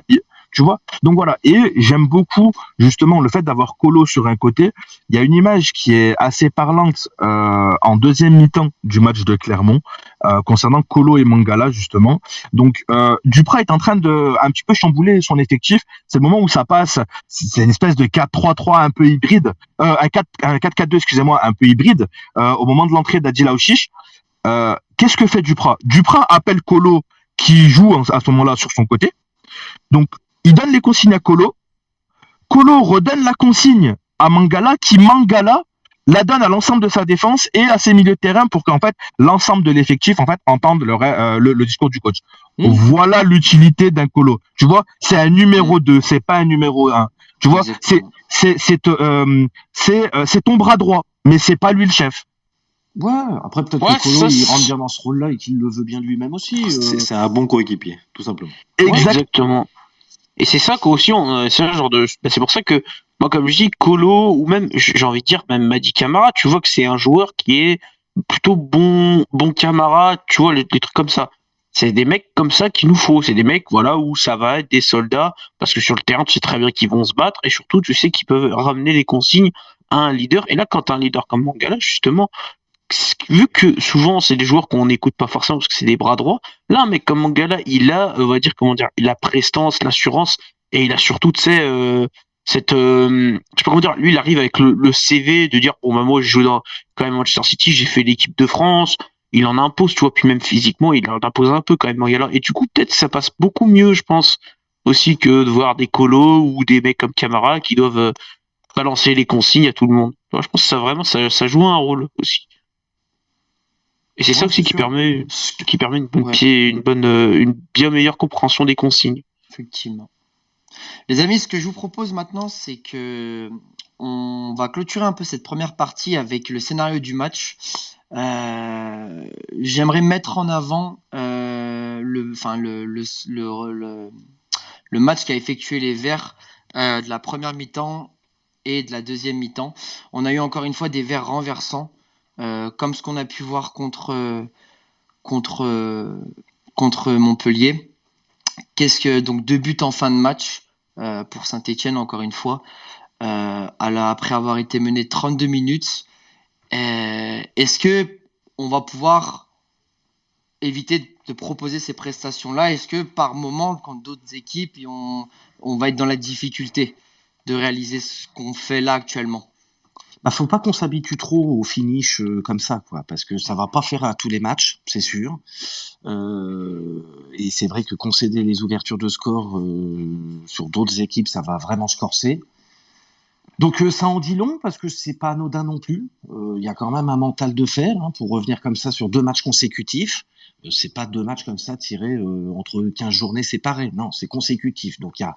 tu vois. Donc voilà. Et j'aime beaucoup justement le fait d'avoir Colo sur un côté. Il y a une image qui est assez parlante en deuxième mi-temps du match de Clermont concernant Colo et Mangala justement. Donc Duprat est en train de un petit peu chambouler son effectif. C'est le moment où ça passe. C'est une espèce de 4-3-3 un peu hybride, un 4-4-2 excusez-moi, un peu hybride au moment de l'entrée d'Adil Aouchiche. Qu'est-ce que fait Duprat? Duprat appelle Colo qui joue à ce moment-là sur son côté. Donc, il donne les consignes à Colo. Colo redonne la consigne à Mangala qui, Mangala, la donne à l'ensemble de sa défense et à ses milieux de terrain pour qu'en fait, l'ensemble de l'effectif en fait, entende le discours du coach. Voilà l'utilité d'un Colo. Tu vois, c'est un numéro 2, c'est pas un numéro 1. Tu vois, Exactement. c'est ton bras droit, mais c'est pas lui le chef. ouais. Après peut-être Ouais, que Colo ça, il rentre bien dans ce rôle-là et qu'il le veut bien lui-même aussi. C'est un bon coéquipier, tout simplement. exactement. Et c'est ça qu'aussi, c'est un genre de, bah, c'est pour ça que, moi, comme je dis, Colo, ou même, j'ai envie de dire, même Madi Camara, tu vois que c'est un joueur qui est plutôt bon camarade, tu vois, les trucs comme ça. C'est des mecs comme ça qu'il nous faut. C'est des mecs, voilà, où ça va être des soldats, parce que sur le terrain, tu sais très bien qu'ils vont se battre, et surtout, tu sais qu'ils peuvent ramener les consignes à un leader. Et là, quand t'as un leader comme Mangala, justement, vu que souvent c'est des joueurs qu'on n'écoute pas forcément parce que c'est des bras droits, là un mec comme Mangala, il a, on va dire comment dire, il a la prestance, l'assurance et il a surtout, tu sais, cette, je sais pas comment dire, lui il arrive avec le CV de dire bon bah moi je joue dans quand même Manchester City, j'ai fait l'équipe de France, il en impose, tu vois, puis même physiquement il en impose un peu quand même Mangala et du coup peut-être ça passe beaucoup mieux, je pense, aussi que de voir des colos ou des mecs comme Camara qui doivent balancer les consignes à tout le monde. Tu vois, je pense que ça vraiment ça joue un rôle aussi. Et c'est ça Ouais, aussi c'est sûr. qui permet une bonne Ouais. une bien meilleure compréhension des consignes. Effectivement. Les amis, ce que je vous propose maintenant, c'est que on va clôturer un peu cette première partie avec le scénario du match. J'aimerais mettre en avant le match qu'a effectué les Verts de la première mi-temps et de la deuxième mi-temps. On a eu encore une fois des Verts renversants, comme ce qu'on a pu voir contre Montpellier. Donc 2 buts en fin de match pour Saint-Etienne encore une fois, après avoir été mené 32 minutes. Est-ce que on va pouvoir éviter de proposer ces prestations-là? Est-ce que par moment, quand d'autres équipes, on va être dans la difficulté? de réaliser ce qu'on fait là actuellement. Bah, faut pas qu'on s'habitue trop au finish comme ça, quoi, parce que ça va pas faire à tous les matchs, c'est sûr. Et c'est vrai que concéder les ouvertures de score sur d'autres équipes, ça va vraiment se corser. Donc ça en dit long parce que c'est pas anodin non plus. Il y a quand même un mental de fer pour revenir comme ça sur 2 matchs consécutifs. C'est pas 2 matchs comme ça tirés entre 15 journées séparées. Non, c'est consécutif. Donc il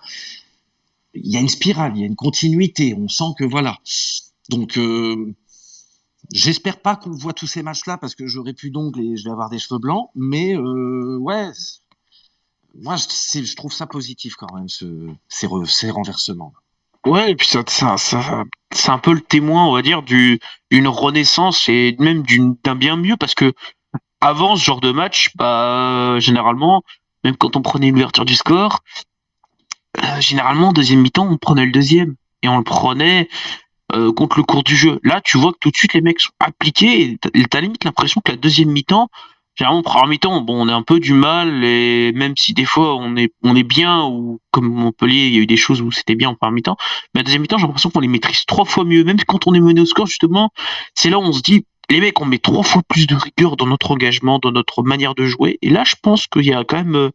y a une spirale, il y a une continuité. On sent que voilà. Donc j'espère pas qu'on voit tous ces matchs-là parce que j'aurai plus d'ongles et je vais avoir des cheveux blancs. Mais ouais, moi je trouve ça positif quand même ces renversements. Ouais, et puis c'est un peu le témoin, on va dire, d'une renaissance et même d'un bien mieux, parce que avant ce genre de match, bah, généralement, même quand on prenait une ouverture du score, généralement, deuxième mi-temps, on prenait le deuxième. Et on le prenait contre le cours du jeu. Là, tu vois que tout de suite, les mecs sont appliqués et t'as limite l'impression que la deuxième mi-temps, généralement, première mi-temps, bon, on a un peu du mal, et même si des fois on est bien, ou comme Montpellier, il y a eu des choses où c'était bien en première mi-temps, mais la deuxième mi-temps, j'ai l'impression qu'on les maîtrise 3 fois mieux. Même quand on est mené au score, justement, c'est là où on se dit, les mecs, on met 3 fois plus de rigueur dans notre engagement, dans notre manière de jouer. Et là, je pense qu'il y a quand même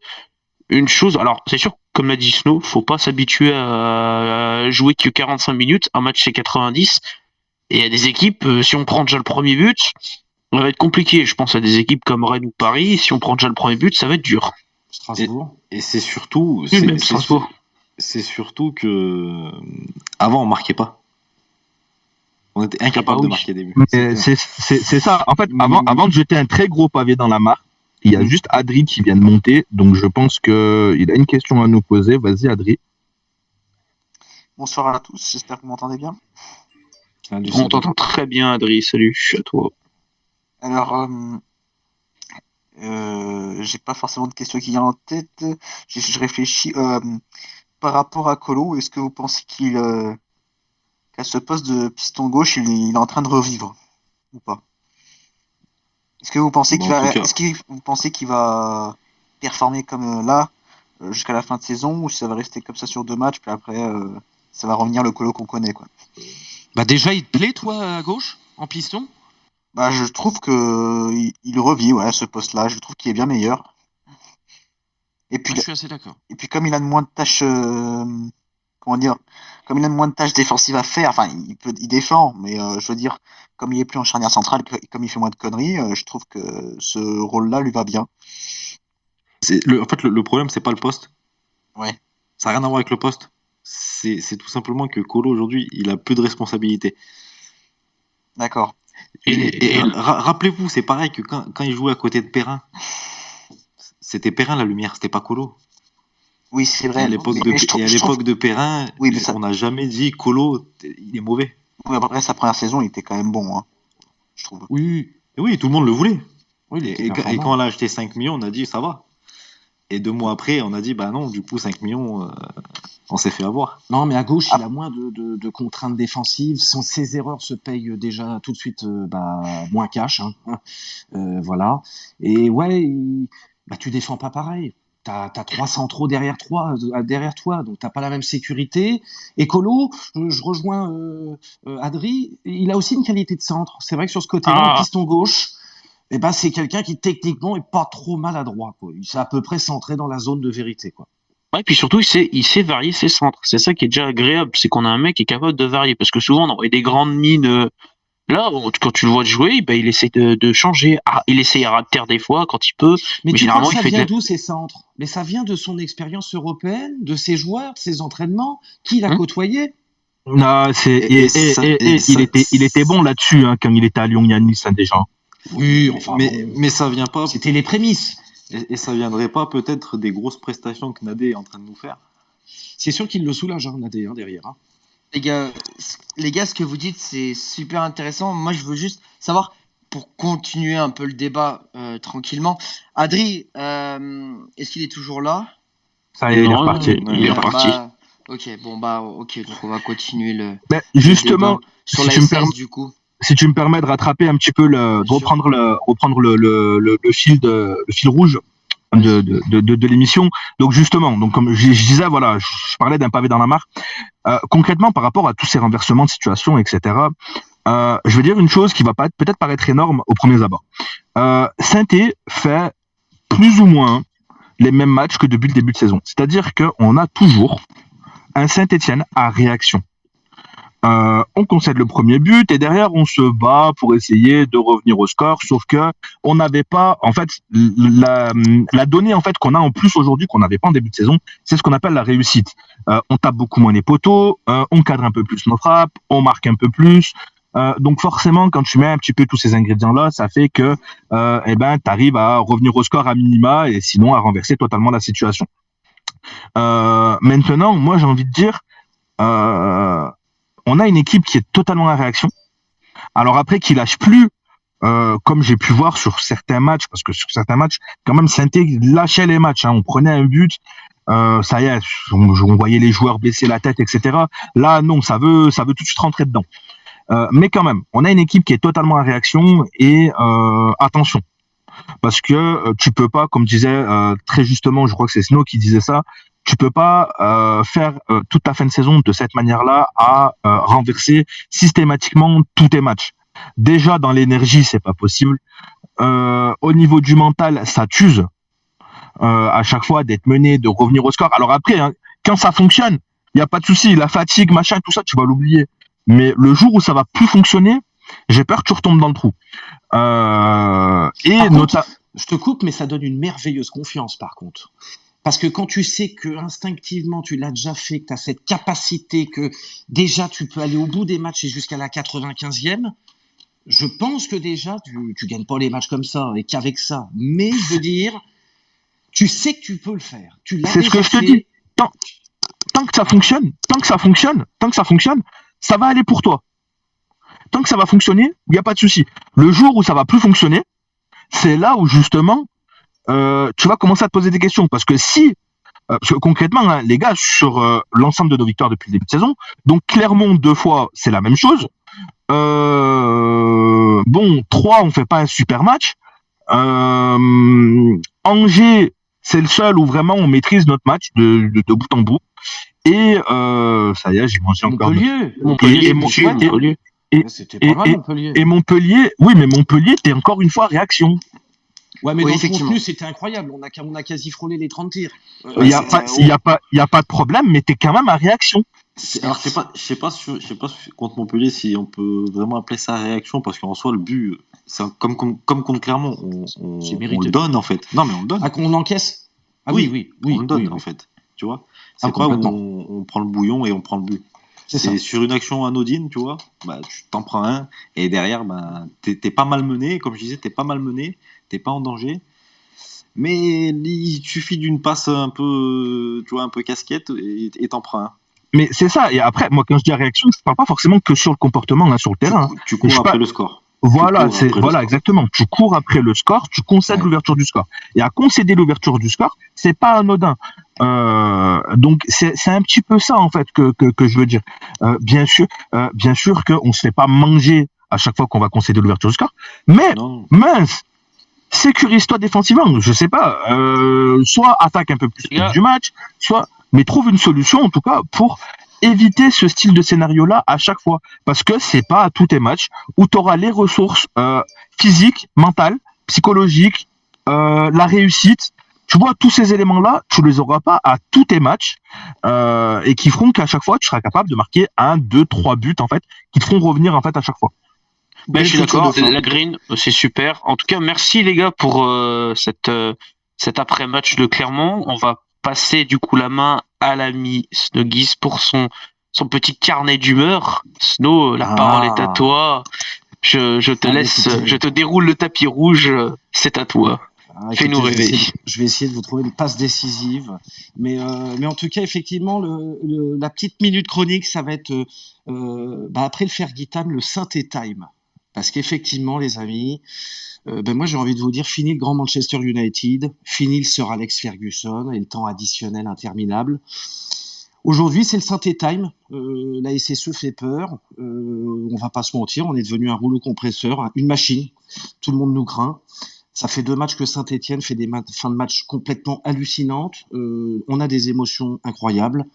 une chose. Alors, c'est sûr, comme l'a dit Snow, faut pas s'habituer à jouer que 45 minutes. Un match, c'est 90. Et il y a des équipes, si on prend déjà le premier but, ça va être compliqué. Je pense à des équipes comme Rennes ou Paris. Si on prend déjà le premier but, ça va être dur. Strasbourg. Et c'est surtout, Oui, même Strasbourg. c'est surtout que avant on marquait pas. On était incapable de marquer des buts. Mais c'est ça. En fait, avant de jeter un très gros pavé dans la mare, il y a juste Adri qui vient de monter. Donc je pense qu'il a une question à nous poser. Vas-y, Adri. Bonsoir à tous, j'espère que vous m'entendez bien. On t'entend très bien, Adri. Salut, je suis à toi. Alors, j'ai pas forcément de questions qui viennent en tête. Je réfléchis par rapport à Colo. Est-ce que vous pensez qu'à ce poste de piston gauche, il est en train de revivre ou pas? Est-ce que vous pensez vous pensez qu'il va performer comme là jusqu'à la fin de saison, ou si ça va rester comme ça sur 2 matchs, puis après ça va revenir le Colo qu'on connaît, quoi? Bah déjà, il te plaît, toi, à gauche, en piston? Bah, je trouve que il revit, ouais, à ce poste-là. Je trouve qu'il est bien meilleur. Et puis, Je suis assez d'accord. et puis comme il a de moins de tâches, comment dire, comme il a de moins de tâches défensives à faire, enfin, il défend, mais je veux dire, comme il est plus en charnière centrale, comme il fait moins de conneries, je trouve que ce rôle-là lui va bien. En fait, le problème, c'est pas le poste. Ouais. Ça n'a rien à voir avec le poste. C'est tout simplement que Colo, aujourd'hui, il a plus de responsabilité. D'accord. Et rappelez-vous, c'est pareil que quand il jouait à côté de Perrin, c'était Perrin la lumière, c'était pas Colo. Oui, c'est Et vrai. à l'époque de Perrin, Oui, mais ça... on n'a jamais dit Colo, il est mauvais. Oui, après sa première saison, il était quand même bon, hein, je trouve. Oui. Et oui, tout le monde le voulait. Oui, il était Et performant. quand on l'a acheté 5 millions, on a dit ça va. Et 2 mois après, on a dit bah non, du coup 5 millions, on s'est fait avoir. Non, mais à gauche, il a moins de contraintes défensives. Ses erreurs se payent déjà tout de suite moins cash. Voilà. Et ouais, tu défends pas pareil. T'as 3 centraux derrière toi, donc t'as pas la même sécurité. Et Colo, je rejoins Adri, il a aussi une qualité de centre. C'est vrai que sur ce côté-là, en piston gauche, c'est quelqu'un qui techniquement est pas trop maladroit, quoi. Il s'est à peu près centré dans la zone de vérité, quoi. Ouais, puis surtout, il sait varier ses centres. C'est ça qui est déjà agréable, c'est qu'on a un mec qui est capable de varier. Parce que souvent, on envoie des grandes mines. Là, quand tu le vois jouer, il essaie de changer. Il essaie à terre des fois quand il peut. Mais tu généralement, crois que ça il fait vient d'où ces centres? Mais ça vient de son expérience européenne, de ses joueurs, de ses entraînements, qui l'a côtoyé. Non, il était bon là-dessus quand il était à Lyon Yanis déjà. Oui, enfin. Mais ça vient pas. C'était les prémices. Et ça viendrait pas peut-être des grosses prestations que Nadé est en train de nous faire? C'est sûr qu'il le soulage, Nadé, derrière. Les gars, ce que vous dites, c'est super intéressant. Moi, je veux juste savoir, pour continuer un peu le débat tranquillement, Adri, est-ce qu'il est toujours là? Ça y est, il est reparti. Il est reparti. Ok, donc on va continuer le justement, débat sur la SS du coup. Si tu me permets de rattraper un petit peu, de reprendre le fil rouge, de l'émission. Donc justement, donc comme je disais, voilà, je parlais d'un pavé dans la mare. Concrètement, par rapport à tous ces renversements de situation, etc., je veux dire une chose qui va peut-être paraître énorme au premier abord. Saint-Étienne fait plus ou moins les mêmes matchs que depuis le début de saison. C'est-à-dire qu'on a toujours un Saint-Étienne à réaction. On concède le premier but et derrière on se bat pour essayer de revenir au score, sauf que on n'avait pas, en fait, la donnée en fait qu'on a en plus aujourd'hui qu'on n'avait pas en début de saison, c'est ce qu'on appelle la réussite. On tape beaucoup moins les poteaux, on cadre un peu plus nos frappes, on marque un peu plus. Donc forcément, quand tu mets un petit peu tous ces ingrédients-là, ça fait que t'arrives à revenir au score à minima et sinon à renverser totalement la situation. Maintenant, moi j'ai envie de dire, on a une équipe qui est totalement en réaction. Alors après, qui lâche plus, comme j'ai pu voir sur certains matchs, parce que sur certains matchs, quand même, Saint-Étienne lâchait les matchs. On prenait un but, ça y est, on voyait les joueurs baisser la tête, etc. Là, non, ça veut tout de suite rentrer dedans. Mais quand même, on a une équipe qui est totalement en réaction et attention. Parce que tu peux pas, comme disait très justement, je crois que c'est Snow qui disait ça, tu peux pas faire toute ta fin de saison de cette manière-là à renverser systématiquement tous tes matchs. Déjà dans l'énergie, c'est pas possible. Au niveau du mental, ça t'use à chaque fois d'être mené, de revenir au score. Alors après, hein, quand ça fonctionne, il y a pas de souci. La fatigue, machin, tout ça, tu vas l'oublier. Mais le jour où ça va plus fonctionner, j'ai peur que tu retombes dans le trou. Je te coupe, mais ça donne une merveilleuse confiance, par contre. Parce que quand tu sais que instinctivement tu l'as déjà fait, que tu as cette capacité, que déjà tu peux aller au bout des matchs et jusqu'à la 95e, je pense que déjà tu gagnes pas les matchs comme ça et qu'avec ça. Mais je veux dire, tu sais que tu peux le faire. Tu l'as C'est ce que je te dis. Tant que ça fonctionne, ça va aller pour toi. Tant que ça va fonctionner, il n'y a pas de souci. Le jour où ça va plus fonctionner, c'est là où justement tu vas commencer à te poser des questions. Parce que parce que concrètement, hein, les gars, sur l'ensemble de nos victoires depuis le début de saison, donc Clermont 2 fois, c'est la même chose. 3, on fait pas un super match. Angers, c'est le seul où vraiment on maîtrise notre match de bout en bout. Et ça y est, j'ai mangé encore. Montpellier. C'était pas mal, Montpellier. Et Montpellier, oui, mais Montpellier, t'es encore une fois réaction. Ouais, mais dans le contenu, c'était incroyable. On a quasi frôlé les 30 tirs. Il y a pas de problème, mais t'es quand même à réaction. Alors, je sais pas contre Montpellier si on peut vraiment appeler ça réaction, parce qu'en soi, le but, c'est comme contre Clermont, on le donne en fait. Non, mais on le donne. Ah, qu'on l'encaisse. Ah oui, on le donne en fait. Tu vois, c'est pas où on prend le bouillon et on prend le but. C'est sur une action anodine, tu vois, tu t'en prends un et derrière, t'es pas malmené, comme je disais, t'es pas malmené, t'es pas en danger. Mais il suffit d'une passe un peu, tu vois, un peu casquette et t'en prends un. Mais c'est ça. Et après, moi, quand je dis réaction, je parle pas forcément que sur le comportement, hein, sur le terrain. Tu cours après le score. Voilà, exactement. Tu cours après le score, tu concèdes l'ouverture du score. Et à concéder l'ouverture du score, c'est pas anodin. Donc c'est un petit peu ça en fait que je veux dire. Bien sûr qu'on se fait pas manger à chaque fois qu'on va concéder l'ouverture du score, mais mince, sécurise-toi défensivement. Je sais pas, soit attaque un peu plus du match, mais trouve une solution en tout cas pour éviter ce style de scénario-là à chaque fois. Parce que c'est pas à tous tes matchs où tu auras les ressources physiques, mentales, psychologiques, la réussite. Tu vois, tous ces éléments-là, tu les auras pas à tous tes matchs et qui feront qu'à chaque fois, tu seras capable de marquer 1, 2, 3 buts, en fait, qui te feront revenir, en fait, à chaque fois. Je suis d'accord, la green, c'est super. En tout cas, merci les gars pour cet après-match de Clermont. On va passer du coup la main à l'ami Snowgis pour son petit carnet d'humeur. Snow, la parole est à toi. Je te laisse, je te déroule le tapis rouge. C'est à toi. Fais-nous rêver. Je vais essayer de vous trouver une passe décisive. Mais en tout cas, effectivement, la petite minute chronique, ça va être après le Fergie Time, le Synthé Time. Parce qu'effectivement, les amis, moi j'ai envie de vous dire, fini le grand Manchester United, fini le Sir Alex Ferguson et le temps additionnel interminable. Aujourd'hui, c'est le Synthé Time. La SSE fait peur. On va pas se mentir, on est devenu un rouleau compresseur, une machine. Tout le monde nous craint. Ça fait 2 matchs que Saint-Étienne fait des fins de match complètement hallucinantes. On a des émotions incroyables.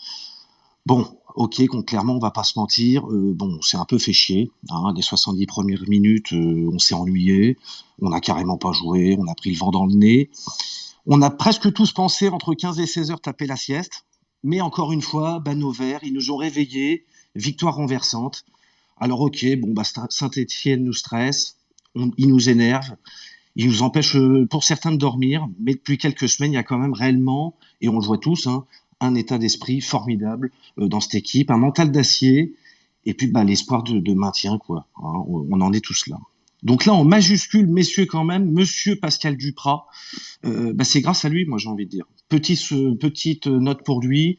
Bon, ok, clairement, on va pas se mentir. Bon, on s'est un peu fait chier. Hein, les 70 premières minutes, on s'est ennuyé. On n'a carrément pas joué. On a pris le vent dans le nez. On a presque tous pensé entre 15 et 16 heures taper la sieste. Mais encore une fois, nos verts, ils nous ont réveillés. Victoire renversante. Alors ok, bon, Saint-Étienne nous stresse. Il nous énerve. Il nous empêche, pour certains, de dormir. Mais depuis quelques semaines, il y a quand même réellement, et on le voit tous, hein, un état d'esprit formidable dans cette équipe, un mental d'acier, et puis l'espoir de maintien, quoi. Hein, on en est tous là. Donc là, en majuscule, messieurs quand même, monsieur Pascal Duprat, c'est grâce à lui, moi j'ai envie de dire. Petite note pour lui,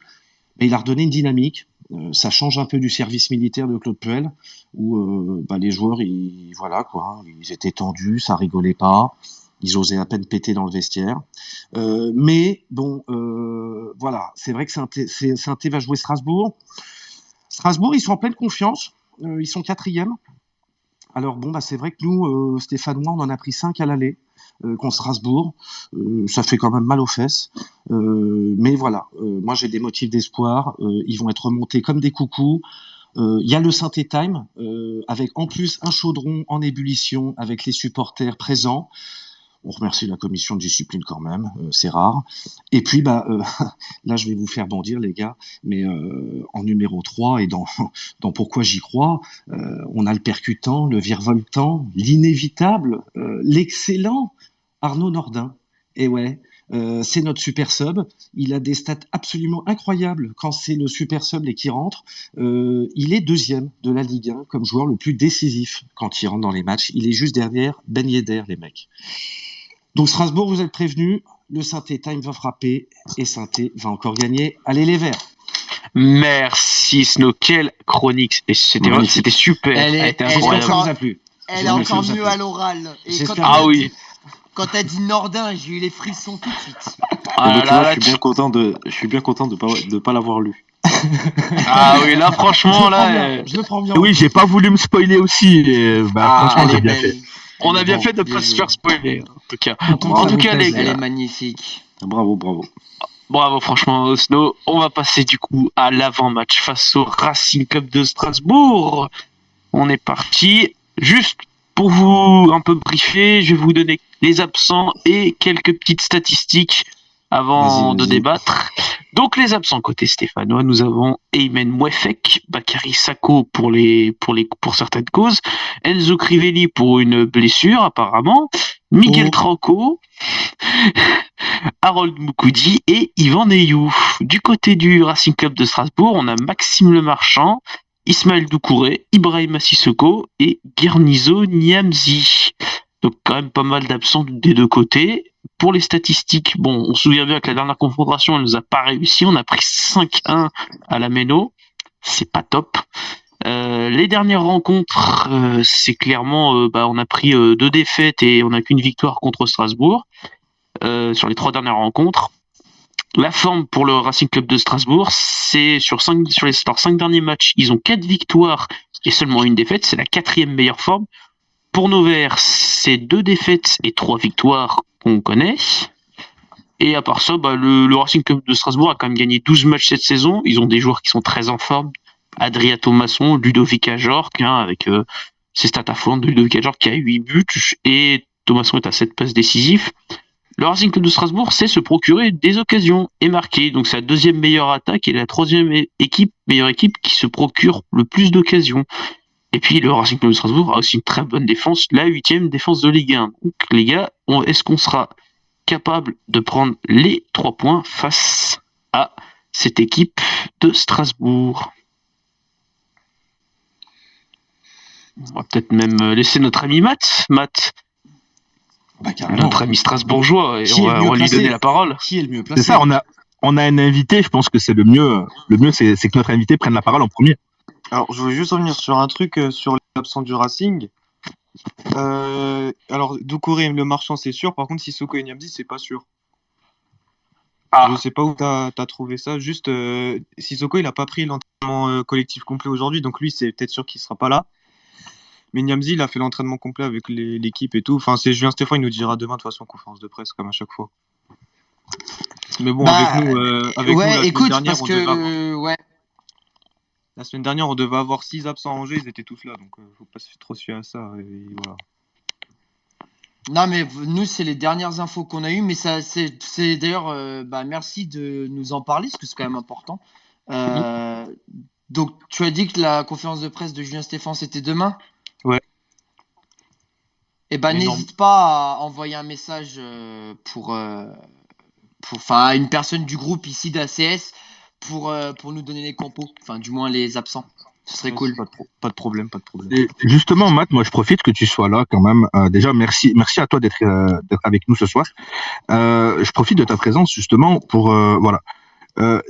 il a redonné une dynamique. Ça change un peu du service militaire de Claude Puel, où les joueurs, ils étaient tendus, ça rigolait pas, ils osaient à peine péter dans le vestiaire. Mais bon, voilà, c'est vrai que Saint-Étienne va jouer Strasbourg. Strasbourg, ils sont en pleine confiance, ils sont 4e. Alors bon, c'est vrai que nous, Stéphanois, on en a pris 5 à l'aller contre Strasbourg. Ça fait quand même mal aux fesses. Mais voilà, moi j'ai des motifs d'espoir. Ils vont être remontés comme des coucous. Il y a le Saint-Étienne, avec en plus un chaudron en ébullition avec les supporters présents. On remercie la commission de discipline quand même, c'est rare. Et puis, là, je vais vous faire bondir, les gars, mais en numéro 3 et dans Pourquoi j'y crois, on a le percutant, le virevoltant, l'inévitable, l'excellent Arnaud Nordin. Et ouais, c'est notre super sub. Il a des stats absolument incroyables quand c'est le super sub et qui rentre. Il est 2e de la Ligue 1 comme joueur le plus décisif quand il rentre dans les matchs. Il est juste derrière Ben Yedder, les mecs. Donc Strasbourg, vous êtes prévenus, le Saint-Étienne va frapper et Saint-Étienne va encore gagner. Allez les Verts. Merci Snow, quelle chronique. Et c'était super. Elle est incroyable. Elle est encore mieux à l'oral. Et quand t'as dit Nordin, j'ai eu les frissons tout de suite. Je suis bien content de pas l'avoir lu. Ah oui, là franchement, je le prends bien. Oui, j'ai pas voulu me spoiler aussi. Franchement, j'ai bien fait. On a bien fait de ne pas se faire spoiler, en tout cas. Les gars, elle est magnifique. Bravo. Bravo, franchement, Snow. On va passer du coup à l'avant-match face au Racing Club de Strasbourg. On est parti. Juste pour vous un peu briefer, je vais vous donner les absents et quelques petites statistiques avant de débattre. Donc les absents côté stéphanois, nous avons Aymen Mouefek, Bakary Sako pour certaines causes, Enzo Crivelli pour une blessure apparemment, Miguel Trauco, Harold Moukoudi et Yvan Neyou. Du côté du Racing Club de Strasbourg, on a Maxime Lemarchand, Ismaël Doucouré, Ibrahima Sissoko et Guernizo Niamzi. Donc quand même pas mal d'absents des deux côtés. Pour les statistiques, on se souvient bien que la dernière confrontation, elle nous a pas réussi. On a pris 5-1 à la Méno. C'est pas top. Les dernières rencontres, c'est clairement, on a pris 2 défaites et on n'a qu'une victoire contre Strasbourg sur les 3 dernières rencontres. La forme pour le Racing Club de Strasbourg, c'est sur leurs 5 derniers matchs, ils ont 4 victoires et seulement une défaite. C'est la 4e meilleure forme. Pour nos Verts, c'est 2 défaites et 3 victoires qu'on connaît. Et à part ça, le Racing Club de Strasbourg a quand même gagné 12 matchs cette saison. Ils ont des joueurs qui sont très en forme. Adrien Thomasson, Ludovic Ajorc, avec ses stats à fond. Ludovic Ajorc qui a 8 buts et Thomasson est à 7 passes décisives. Le Racing Club de Strasbourg sait se procurer des occasions et marquer. Donc c'est la 2e meilleure attaque et la 3e meilleure équipe qui se procure le plus d'occasions. Et puis le Racing Club de Strasbourg a aussi une très bonne défense, la 8e défense de Ligue 1. Donc les gars, est-ce qu'on sera capable de prendre les 3 points face à cette équipe de Strasbourg? On va peut-être même laisser notre ami Matt, notre ami strasbourgeois, et on va lui donner la parole. Qui est le mieux placé? C'est ça, on a un invité, je pense que c'est le mieux. Le mieux, c'est que notre invité prenne la parole en premier. Alors, je voulais juste revenir sur un truc sur les absents du Racing. Alors, Doucouré et Le Marchand, c'est sûr. Par contre, Sissoko et Niamzi, c'est pas sûr. Je sais pas où t'as trouvé ça. Juste, Sissoko, il a pas pris l'entraînement collectif complet aujourd'hui. Donc, lui, c'est peut-être sûr qu'il sera pas là. Mais Niamzi, il a fait l'entraînement complet avec l'équipe et tout. Enfin, c'est Julien Stéphane, il nous dira demain de toute façon en conférence de presse, comme à chaque fois. Mais bon, Bah, avec nous, ouais, la semaine écoute, dernière, parce que, ouais. La semaine dernière, on devait avoir 6 absents à Angers, ils étaient tous là, donc faut pas trop se fier à ça. Et voilà. Non, mais nous, c'est les dernières infos qu'on a eues, mais ça, c'est d'ailleurs, merci de nous en parler, parce que c'est quand même important. Donc, tu as dit que la conférence de presse de Julien Stéphane, c'était demain? Ouais. Eh ben, Mais non. n'hésite pas à envoyer un message à une personne du groupe ici d'ACS pour nous donner les compos, enfin, du moins les absents. Ce serait cool. Pas de problème. Et justement, Matt, moi je profite que tu sois là quand même. Déjà, merci à toi d'être avec nous ce soir. Je profite de ta présence justement pour voilà. Alors,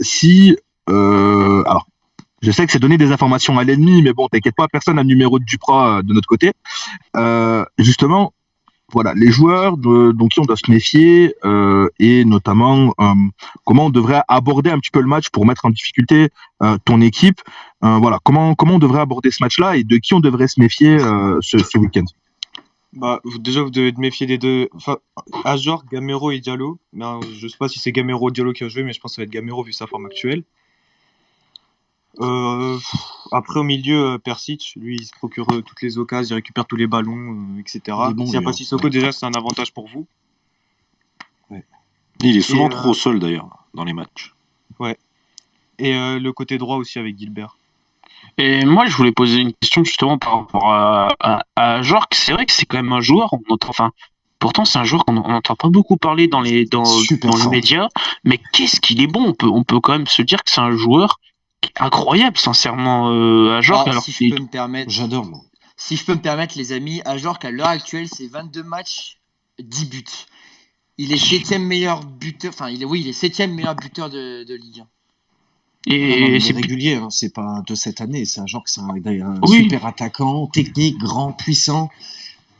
je sais que c'est donner des informations à l'ennemi, mais bon, t'inquiète pas, personne n'a le numéro de Duprat de notre côté. Justement, voilà, les joueurs dont qui on doit se méfier et notamment comment on devrait aborder un petit peu le match pour mettre en difficulté ton équipe. Voilà, comment on devrait aborder ce match-là et de qui on devrait se méfier ce week-end. Bah, déjà, vous devez te méfier des deux. Enfin, Ajor, Gamero et Diallo. Ben, je sais pas si c'est Gamero ou Diallo qui a joué, mais je pense que ça va être Gamero vu sa forme actuelle. Après, au milieu, Persic, lui, il se procure toutes les occasions, il récupère tous les ballons, etc. Il est bon, S'il n'y a lui, pas hein. Sissoko, déjà, c'est un avantage pour vous. Il est souvent Et, trop seul d'ailleurs dans les matchs. Ouais. Et le côté droit aussi avec Gilbert. Et moi, je voulais poser une question justement par rapport à Jork. C'est vrai que c'est quand même un joueur, pourtant c'est un joueur qu'on n'entend pas beaucoup parler dans les médias, mais qu'est-ce qu'il est bon. On peut quand même se dire que c'est un joueur incroyable, sincèrement, à Jork. Alors, si je peux me permettre, J'adore, moi. si je peux me permettre, les amis, Ajorc, à l'heure actuelle, c'est 22 matchs, 10 buts. Il est 7e meilleur buteur, il est 7e meilleur buteur de Ligue 1. Il est régulier, hein, c'est pas de cette année. C'est un genre que c'est un Oui. super attaquant, technique, grand, puissant.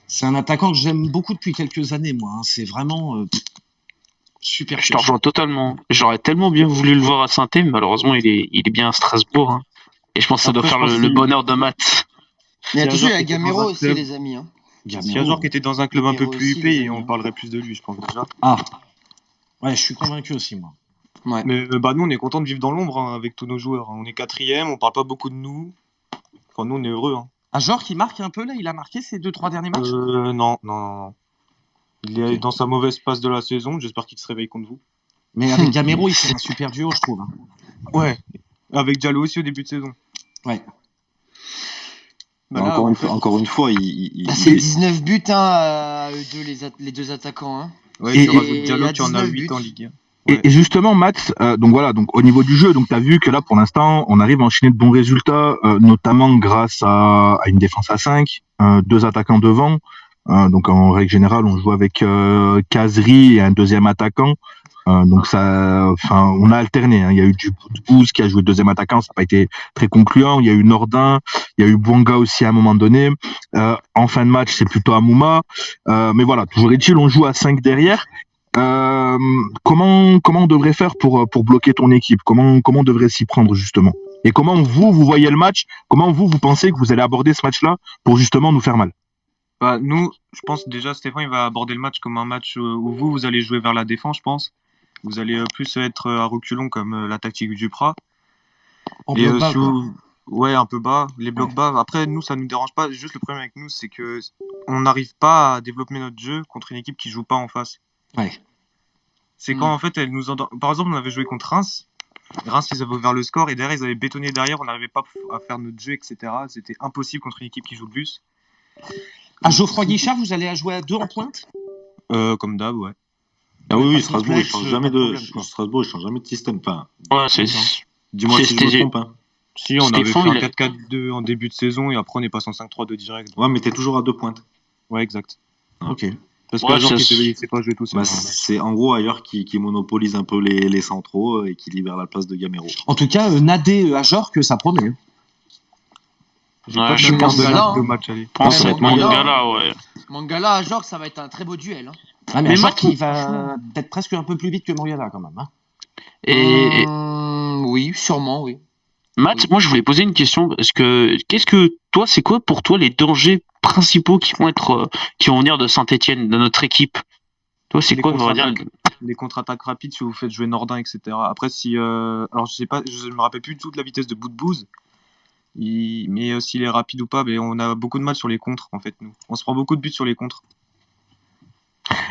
C'est un attaquant que j'aime beaucoup depuis quelques années, moi. Hein. C'est vraiment super. Je te rejoins totalement. J'aurais tellement bien voulu le voir à Saint-Étienne, mais malheureusement, il est bien à Strasbourg. Hein. Et je pense que ça doit faire le bonheur de Matt. Mais attention, il y a Gamero aussi, les amis. Hein. Si Ajor qui était dans un club un peu Gamero plus aussi, huppé, les et amis, on hein. parlerait plus de lui, je pense déjà. Ah, ouais, je suis convaincu aussi, moi. Ouais. Mais nous, on est content de vivre dans l'ombre hein, avec tous nos joueurs. Hein. On est 4e, on parle pas beaucoup de nous. Enfin, nous, on est heureux. Hein. Ajor qui marque un peu là, il a marqué ces 2-3 derniers matchs. Non. Il est dans sa mauvaise passe de la saison. J'espère qu'il se réveille contre vous. Mais avec Gamero, il fait un super duo, je trouve. Hein. Ouais. Avec Diallo aussi au début de saison. Ouais. Bah là, encore une fois, c'est 19 buts hein, les deux attaquants. Hein. Ouais, et tu rajoutes Diallo qui en a 8 en Ligue 1. Ouais. Et justement, Max, donc au niveau du jeu, donc tu as vu que là, pour l'instant, on arrive à enchaîner de bons résultats, notamment grâce à une défense à 5, 2 attaquants devant. Donc en règle générale, on joue avec Kazri et un deuxième attaquant. Donc on a alterné. Hein. Il y a eu Bouz qui a joué deuxième attaquant, ça n'a pas été très concluant. Il y a eu Nordin, il y a eu Bouanga aussi à un moment donné. En fin de match, c'est plutôt Amouma. Mais voilà, toujours est-il, on joue à 5 derrière. Comment on devrait faire pour bloquer ton équipe? Comment on devrait s'y prendre justement? Et comment vous voyez le match? Comment vous pensez que vous allez aborder ce match-là pour justement nous faire mal? Bah, nous, je pense déjà Stéphane il va aborder le match comme un match où vous allez jouer vers la défense, je pense. Vous allez plus être à reculons comme la tactique du Duprat. En bloc bas, ouais, un peu bas, les blocs bas. Après, nous, ça nous dérange pas. Juste le problème avec nous, c'est que on n'arrive pas à développer notre jeu contre une équipe qui joue pas en face. Ouais. C'est quand en fait elle nous par exemple, on avait joué contre Reims. Reims, ils avaient ouvert le score et derrière, ils avaient bétonné derrière. On n'arrivait pas à faire notre jeu, etc. C'était impossible contre une équipe qui joue le bus. À Geoffroy Guichard, vous allez jouer à 2 en pointe? Comme d'hab, ouais. Ah oui, Strasbourg, il change jamais de système. Enfin, ouais, dis-moi si je me trompe. Hein. Si, on avait fait un 4-4-2 en début de saison et après on est passé en 5-3-2 direct. Ouais, mais t'es toujours à 2 pointes. Ouais, exact. Ok. Parce que Ajor il sait pas jouer tout seul. C'est en gros ailleurs qui monopolise un peu les centraux et qui libère la place de Gamero. En tout cas, Nadé Ajor, que ça promet. Je pense que ça va être Mangala, ouais. Mangala Ajor, ça va être un très beau duel. Hein. Ah, mais Ajor qui va peut-être presque un peu plus vite que Mangala quand même. Hein. Oui, sûrement, oui. Matt, moi je voulais poser une question parce que c'est quoi pour toi les dangers principaux qui vont venir de Saint-Étienne, de notre équipe? Toi, c'est Les quoi, on va dire? contre-attaques. Les contre-attaques rapides si vous faites jouer Nordin, etc. Après, si. Alors, je sais pas, je me rappelle plus du tout de la vitesse de Boudbouz. Mais s'il est rapide ou pas, mais on a beaucoup de mal sur les contres, en fait, nous. On se prend beaucoup de buts sur les contres.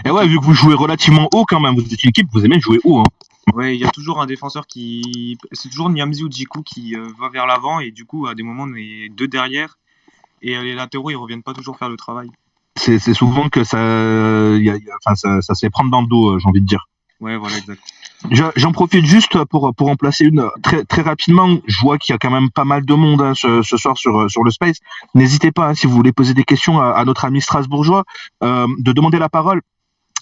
Et ouais, vu que vous jouez relativement haut quand même, vous êtes une équipe, vous aimez jouer haut. Hein. Ouais, il y a toujours un défenseur qui. C'est toujours Niamzi ou Djikou qui va vers l'avant, et du coup, à des moments, on est deux derrière. Et les latéraux, ils reviennent pas toujours faire le travail. C'est souvent que ça se fait prendre dans le dos, j'ai envie de dire. Ouais, voilà, exact. J'en profite juste pour en placer une très rapidement. Je vois qu'il y a quand même pas mal de monde hein, ce soir sur le Space. N'hésitez pas, hein, si vous voulez poser des questions à notre ami strasbourgeois, de demander la parole.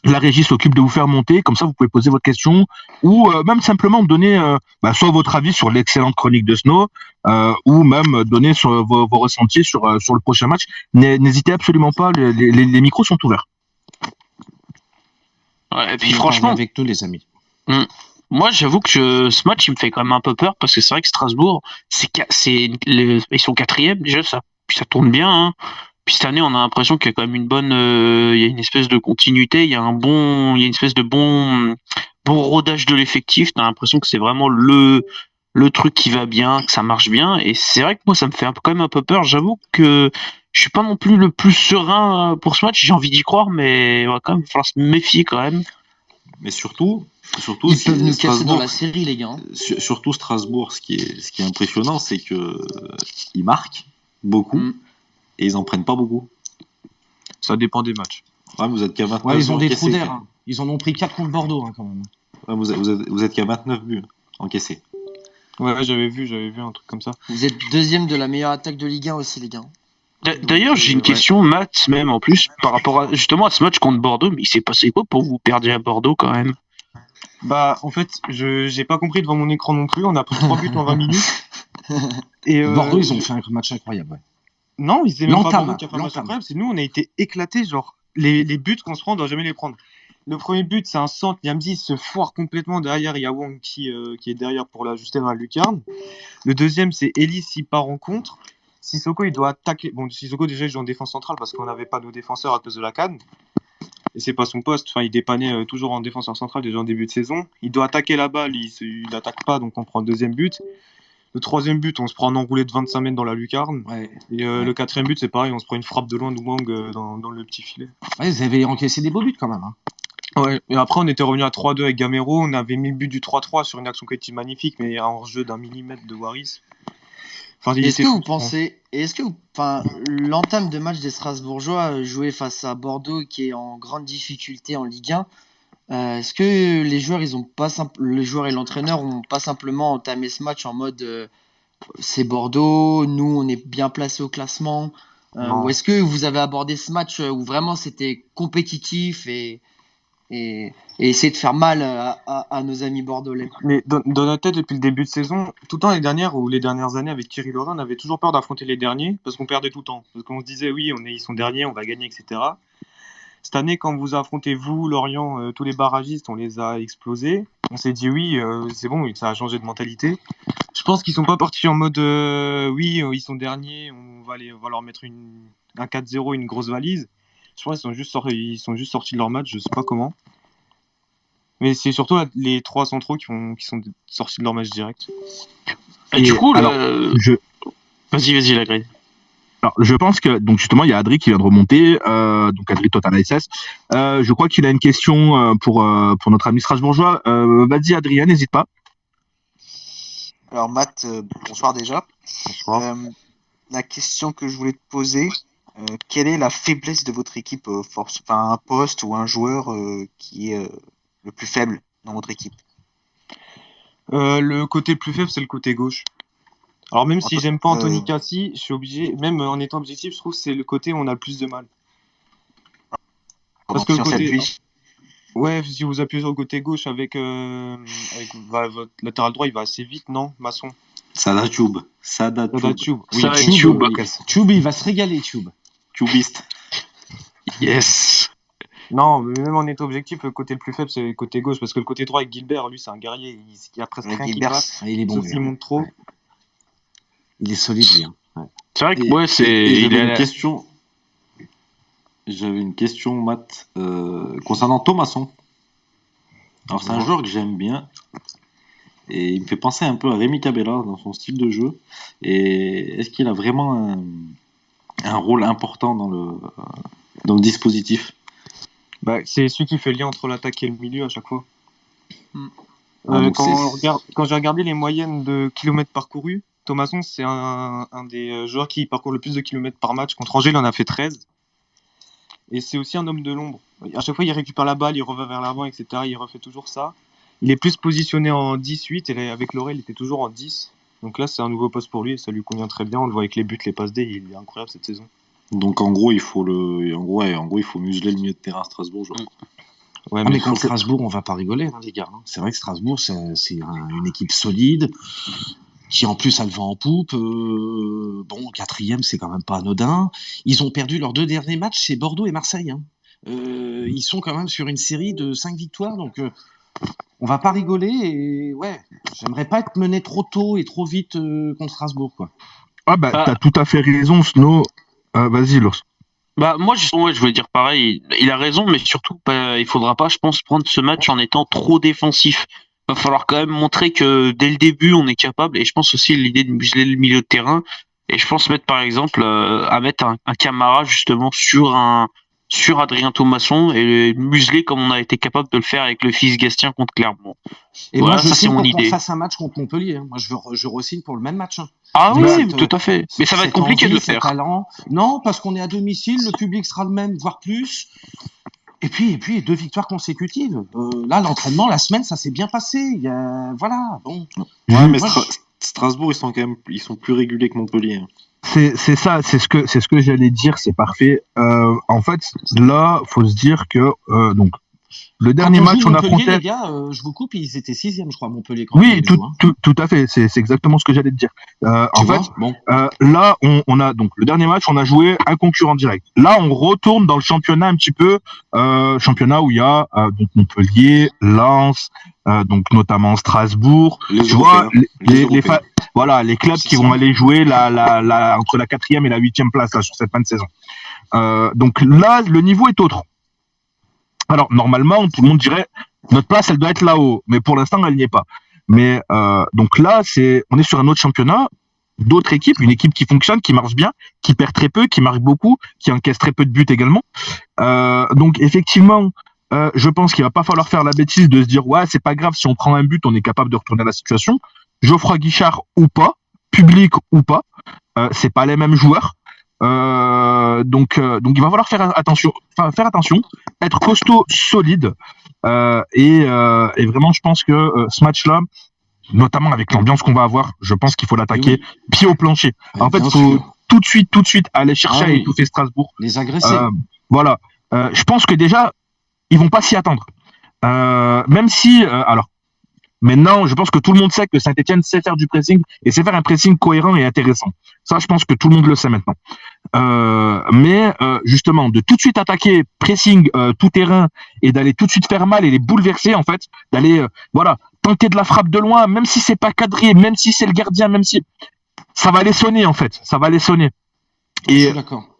La régie s'occupe de vous faire monter, comme ça vous pouvez poser votre question ou même simplement donner soit votre avis sur l'excellente chronique de Snow ou même donner sur vos ressentis sur le prochain match. N'hésitez absolument pas, les micros sont ouverts. Ouais, et puis franchement, avec nous les amis. Moi, j'avoue que ce match, il me fait quand même un peu peur parce que c'est vrai que Strasbourg, ils sont quatrième déjà, ça tourne bien. Hein. Puis cette année, on a l'impression qu'il y a quand même il y a une espèce de continuité, il y a une espèce de bon rodage de l'effectif. T'as l'impression que c'est vraiment le truc qui va bien, que ça marche bien. Et c'est vrai que moi, ça me fait quand même un peu peur. J'avoue que je suis pas non plus le plus serein pour ce match. J'ai envie d'y croire, mais il va quand même falloir se méfier quand même. Mais surtout, ils peuvent nous casser dans la série, les gars. Surtout Strasbourg, ce qui est impressionnant, c'est que ils marquent beaucoup et ils en prennent pas beaucoup. Ça dépend des matchs. Ouais, vous êtes qu'à 29 buts. Ils ont des trous d'air. Hein. Ils en ont pris 4 contre Bordeaux, hein, quand même. Ouais, vous êtes qu'à 29 buts encaissés. Ouais, j'avais vu un truc comme ça. Vous êtes deuxième de la meilleure attaque de Ligue 1 aussi, les gars. D'ailleurs, j'ai une question, Matt, même en plus, par rapport justement à ce match contre Bordeaux, mais il s'est passé quoi pour vous perdre à Bordeaux quand même? Bah, en fait, j'ai pas compris devant mon écran non plus. On a pris 3 buts en 20 minutes. Et Bordeaux, ils ont fait un match incroyable. Ouais. Non, ils étaient même pas Bordeaux qui a fait un match incroyable. C'est nous, on a été éclatés. Genre, les buts qu'on se prend, on doit jamais les prendre. Le premier but, c'est un centre. Niamzi se foire complètement derrière. Il y a Wang qui est derrière pour l'ajuster dans la lucarne. Le deuxième, c'est Ellis, il part en contre. Sissoko, il doit attaquer. Bon, Sissoko, déjà, il joue en défense centrale parce qu'on n'avait pas nos défenseurs à cause de la CAN. Et c'est pas son poste. Enfin, il dépannait toujours en défenseur central déjà en début de saison. Il doit attaquer la balle, il n'attaque pas, donc on prend le deuxième but. Le troisième but, on se prend un enroulé de 25 mètres dans la lucarne. Ouais. Et le quatrième but, c'est pareil, on se prend une frappe de loin de Wang dans le petit filet. Ouais, vous avez encaissé des beaux buts quand même. Hein. Ouais. Et après, on était revenu à 3-2 avec Gamero. On avait mis le but du 3-3 sur une action qui était magnifique, mais un hors-jeu d'1 millimètre de Waris. Enfin, est-ce que l'entame de match des Strasbourgeois joué face à Bordeaux qui est en grande difficulté en Ligue 1, est-ce que les joueurs les joueurs et l'entraîneur ont pas simplement entamé ce match en mode c'est Bordeaux, nous on est bien placé au classement, ou est-ce que vous avez abordé ce match où vraiment c'était compétitif et essayer de faire mal à nos amis bordelais? Mais dans notre tête, depuis le début de saison, tout le temps les dernières années avec Thierry Laurent, on avait toujours peur d'affronter les derniers parce qu'on perdait tout le temps. Parce qu'on se disait, oui, ils sont derniers, on va gagner, etc. Cette année, quand vous affrontez vous, Lorient, tous les barragistes, on les a explosés. On s'est dit, oui, c'est bon, ça a changé de mentalité. Je pense qu'ils sont pas partis en mode, oui, ils sont derniers, on va leur mettre un 4-0, une grosse valise. Je pense qu'ils sont juste sortis de leur match, je sais pas comment. Mais c'est surtout les 3 centraux qui sont sortis de leur match direct. Et du coup, alors, vas-y, la grille. Alors, je pense que, donc justement, il y a Adri qui vient de remonter, donc Adri Total ASS. Je crois qu'il a une question pour notre ami strasbourgeois. Vas-y, Adrien, n'hésite pas. Alors, Matt, bonsoir déjà. Bonsoir. La question que je voulais te poser, quelle est la faiblesse de votre équipe, un poste ou un joueur qui est le plus faible dans votre équipe? Le côté plus faible, c'est le côté gauche. Alors même si j'aime pas Anthony Cassi, je suis obligé, même en étant objectif, je trouve que c'est le côté où on a le plus de mal. Parce que le côté... Ouais, si vous appuyez sur le côté gauche avec votre latéral droit, il va assez vite, non, Masson? Sada Tube. Oui, Tube, il va se régaler, Tube. Tubiste. Yes. Non, mais même en étant objectif, le côté le plus faible, c'est le côté gauche. Parce que le côté droit avec Gilbert, lui, c'est un guerrier. Il a presque rien qui passe. Il est bon. Sauf s'il monte trop. Il est solide, lui. Ouais. C'est vrai que J'avais une question, Matt, concernant Thomasson. Alors, c'est un joueur que j'aime bien. Et il me fait penser un peu à Rémi Cabella dans son style de jeu. Et est-ce qu'il a vraiment un rôle important dans le dispositif? C'est celui qui fait le lien entre l'attaque et le milieu à chaque fois. Donc Quand j'ai regardé les moyennes de kilomètres parcourus, Thomasson, c'est un des joueurs qui parcourt le plus de kilomètres par match. Contre Angers, il en a fait 13. Et c'est aussi un homme de l'ombre. À chaque fois, il récupère la balle, il revient vers l'avant, etc. Il refait toujours ça. Il est plus positionné en 10-8 et avec Lorel, il était toujours en 10. Donc là, c'est un nouveau poste pour lui et ça lui convient très bien. On le voit avec les buts, les passes D, il est incroyable cette saison. Donc en gros, il faut museler le milieu de terrain strasbourgeois. Ouais, mais contre Strasbourg, on va pas rigoler, les gars. C'est vrai que Strasbourg, c'est une équipe solide qui en plus a le vent en poupe. Quatrième, c'est quand même pas anodin. Ils ont perdu leurs 2 derniers matchs, c'est Bordeaux et Marseille. Ils sont quand même sur une série de 5 victoires, donc on va pas rigoler. Et ouais, j'aimerais pas être mené trop tôt et trop vite contre Strasbourg, quoi. T'as tout à fait raison, Snow. Vas-y, l'ours. Moi, justement, je voulais dire pareil. Il a raison, mais surtout, il faudra pas, je pense, prendre ce match en étant trop défensif. Va falloir quand même montrer que dès le début, on est capable. Et je pense aussi l'idée de museler le milieu de terrain. Et je pense mettre, par exemple, à mettre un Camara justement sur Adrien Thomasson et le museler comme on a été capable de le faire avec le fils Gastien contre Clermont. Et voilà, moi, je signe pour qu'on fasse un match contre Montpellier. Moi, je re-signe pour le même match. Ah oui, tout à fait. Mais ça va être compliqué de le faire. Non, parce qu'on est à domicile, le public sera le même, voire plus. Et puis 2 victoires consécutives. Là, l'entraînement, la semaine, ça s'est bien passé. Voilà, bon. Ouais, mais Strasbourg, ils sont plus réguliers que Montpellier. C'est ça, c'est ce que j'allais dire, c'est parfait. En fait, là, faut se dire que donc le dernier match on affrontait. Les gars, je vous coupe, ils étaient 6e, je crois, Montpellier. Oui, tout à fait, c'est exactement ce que j'allais te dire. Là, on a donc le dernier match, on a joué un concurrent direct. Là, on retourne dans le championnat un petit peu, championnat où il y a donc Montpellier, Lens, donc notamment Strasbourg. Tu vois, les clubs qui vont aller jouer entre la 4e et la 8e place là, sur cette fin de saison. Donc là, le niveau est autre. Alors, normalement, tout le monde dirait, notre place, elle doit être là-haut. Mais pour l'instant, elle n'y est pas. Mais donc là, on est sur un autre championnat, d'autres équipes, une équipe qui fonctionne, qui marche bien, qui perd très peu, qui marque beaucoup, qui encaisse très peu de buts également. Donc, effectivement, je pense qu'il va pas falloir faire la bêtise de se dire, ouais, c'est pas grave, si on prend un but, on est capable de retourner la situation. Geoffroy Guichard ou pas, public ou pas, c'est pas les mêmes joueurs. Donc il va falloir faire attention, être costaud, solide, et vraiment je pense que ce match-là, notamment avec l'ambiance qu'on va avoir, je pense qu'il faut l'attaquer pied au plancher. En fait, il faut tout de suite aller chercher à étouffer Strasbourg, les agresser. Voilà. Je pense que déjà ils vont pas s'y attendre, même si alors. Maintenant, je pense que tout le monde sait que Saint-Etienne sait faire du pressing et sait faire un pressing cohérent et intéressant. Ça, je pense que tout le monde le sait maintenant. Mais justement, de tout de suite attaquer pressing tout terrain et d'aller tout de suite faire mal et les bouleverser, en fait, d'aller tenter de la frappe de loin, même si c'est pas cadré, même si c'est le gardien, même si ça va les sonner en fait, ça va les sonner. Et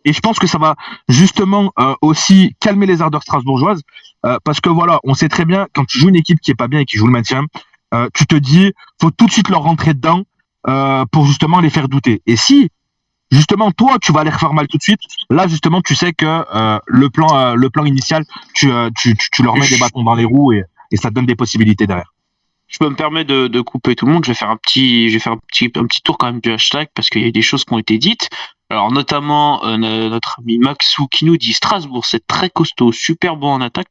je pense que ça va justement aussi calmer les ardeurs strasbourgeoises, parce que voilà, on sait très bien quand tu joues une équipe qui est pas bien et qui joue le maintien, tu te dis faut tout de suite leur rentrer dedans pour justement les faire douter. Et si justement toi tu vas les refaire mal tout de suite, là justement tu sais que le plan initial, tu leur mets des bâtons dans les roues et ça te donne des possibilités derrière. Je peux me permettre de couper tout le monde. Je vais faire un petit tour quand même du hashtag parce qu'il y a des choses qui ont été dites. Alors notamment notre ami Maxou qui nous dit Strasbourg c'est très costaud, super bon en attaque.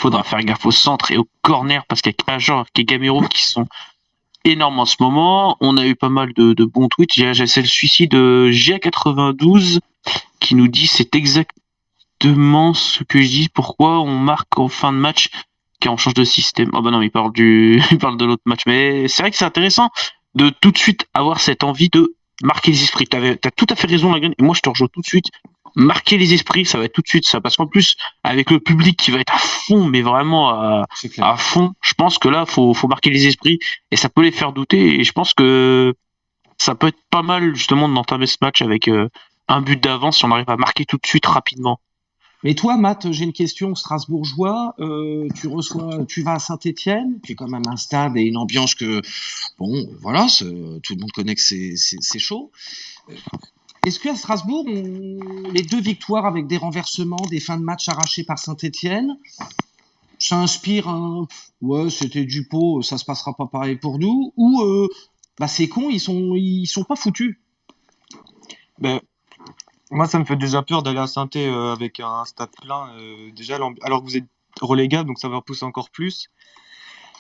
Faudra faire gaffe au centre et au corner parce qu'il y a Pajor et Gamero qui sont énormes en ce moment. On a eu pas mal de bons tweets. C'est celui-ci de GA92 qui nous dit c'est exactement ce que je dis. Pourquoi on marque en fin de match quand on change de système? Oh bah non, il parle de l'autre match. Mais c'est vrai que c'est intéressant de tout de suite avoir cette envie de marquer les esprits. T'as tout à fait raison, Lagrine. Et moi, je te rejoins tout de suite. Marquer les esprits, ça va être tout de suite ça. Parce qu'en plus, avec le public qui va être à fond, mais vraiment à fond, je pense que là, faut marquer les esprits et ça peut les faire douter. Et je pense que ça peut être pas mal justement d'entamer ce match avec un but d'avance si on arrive à marquer tout de suite rapidement. Mais toi, Matt, j'ai une question. Strasbourgeois, tu vas à Saint-Étienne, qui est quand même un stade et une ambiance que, bon, voilà, tout le monde connaît que c'est chaud. Est-ce qu'à Strasbourg, les 2 victoires avec des renversements, des fins de match arrachées par Saint-Étienne, ça inspire ouais, c'était du pot, ça se passera pas pareil pour nous, ou c'est con, ils sont pas foutus. Ben, moi, ça me fait déjà peur d'aller à Saint-Étienne avec un stade plein. Déjà, alors que vous êtes relégable, donc ça va repousser encore plus.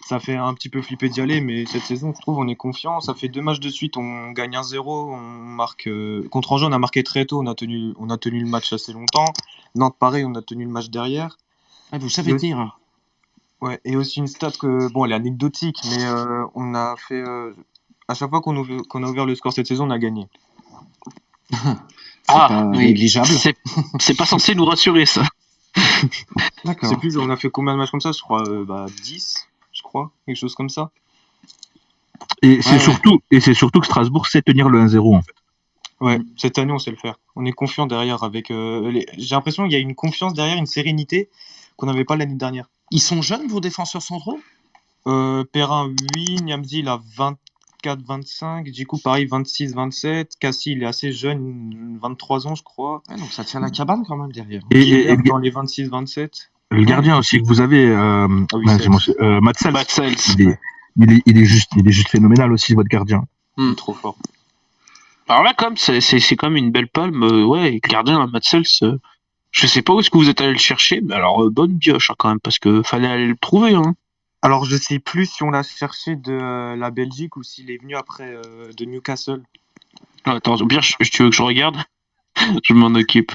Ça fait un petit peu flipper d'y aller, mais cette saison, je trouve, on est confiant. Ça fait 2 matchs de suite, on gagne 1-0. On marque contre Angers, on a marqué très tôt. On a tenu le match assez longtemps. Nantes, pareil, on a tenu le match derrière. Ah, vous savez tenir. Hein. Ouais, et aussi une stat que, bon, elle est anecdotique, mais on a fait à chaque fois qu'on a ouvert le score cette saison, on a gagné. C'est pas négligeable. C'est pas censé nous rassurer, ça. D'accord. C'est plus, on a fait combien de matchs comme ça? Je crois 10, je crois, quelque chose comme ça. Et c'est surtout que Strasbourg sait tenir le 1-0 en fait. Ouais, cette année on sait le faire. On est confiant derrière avec j'ai l'impression qu'il y a une confiance derrière, une sérénité qu'on n'avait pas l'année dernière. Ils sont jeunes, vos défenseurs centraux? Perrin 8, Niamzi il a 24-25, Djikou pareil 26-27, Cassie il est assez jeune, 23 ans je crois. Ouais, donc ça tient la cabane quand même derrière. Et dans les 26-27. Le gardien aussi que vous avez, Matsels. Il est juste phénoménal aussi, votre gardien. Trop fort. Alors là, comme c'est quand même une belle palme, ouais, le gardien Matsels, je sais pas où est-ce que vous êtes allé le chercher, mais alors bonne pioche quand même, parce que fallait aller le trouver. Hein. Alors je sais plus si on l'a cherché de la Belgique ou s'il est venu après de Newcastle. Attends, bien, tu veux que je regarde? Je m'en occupe.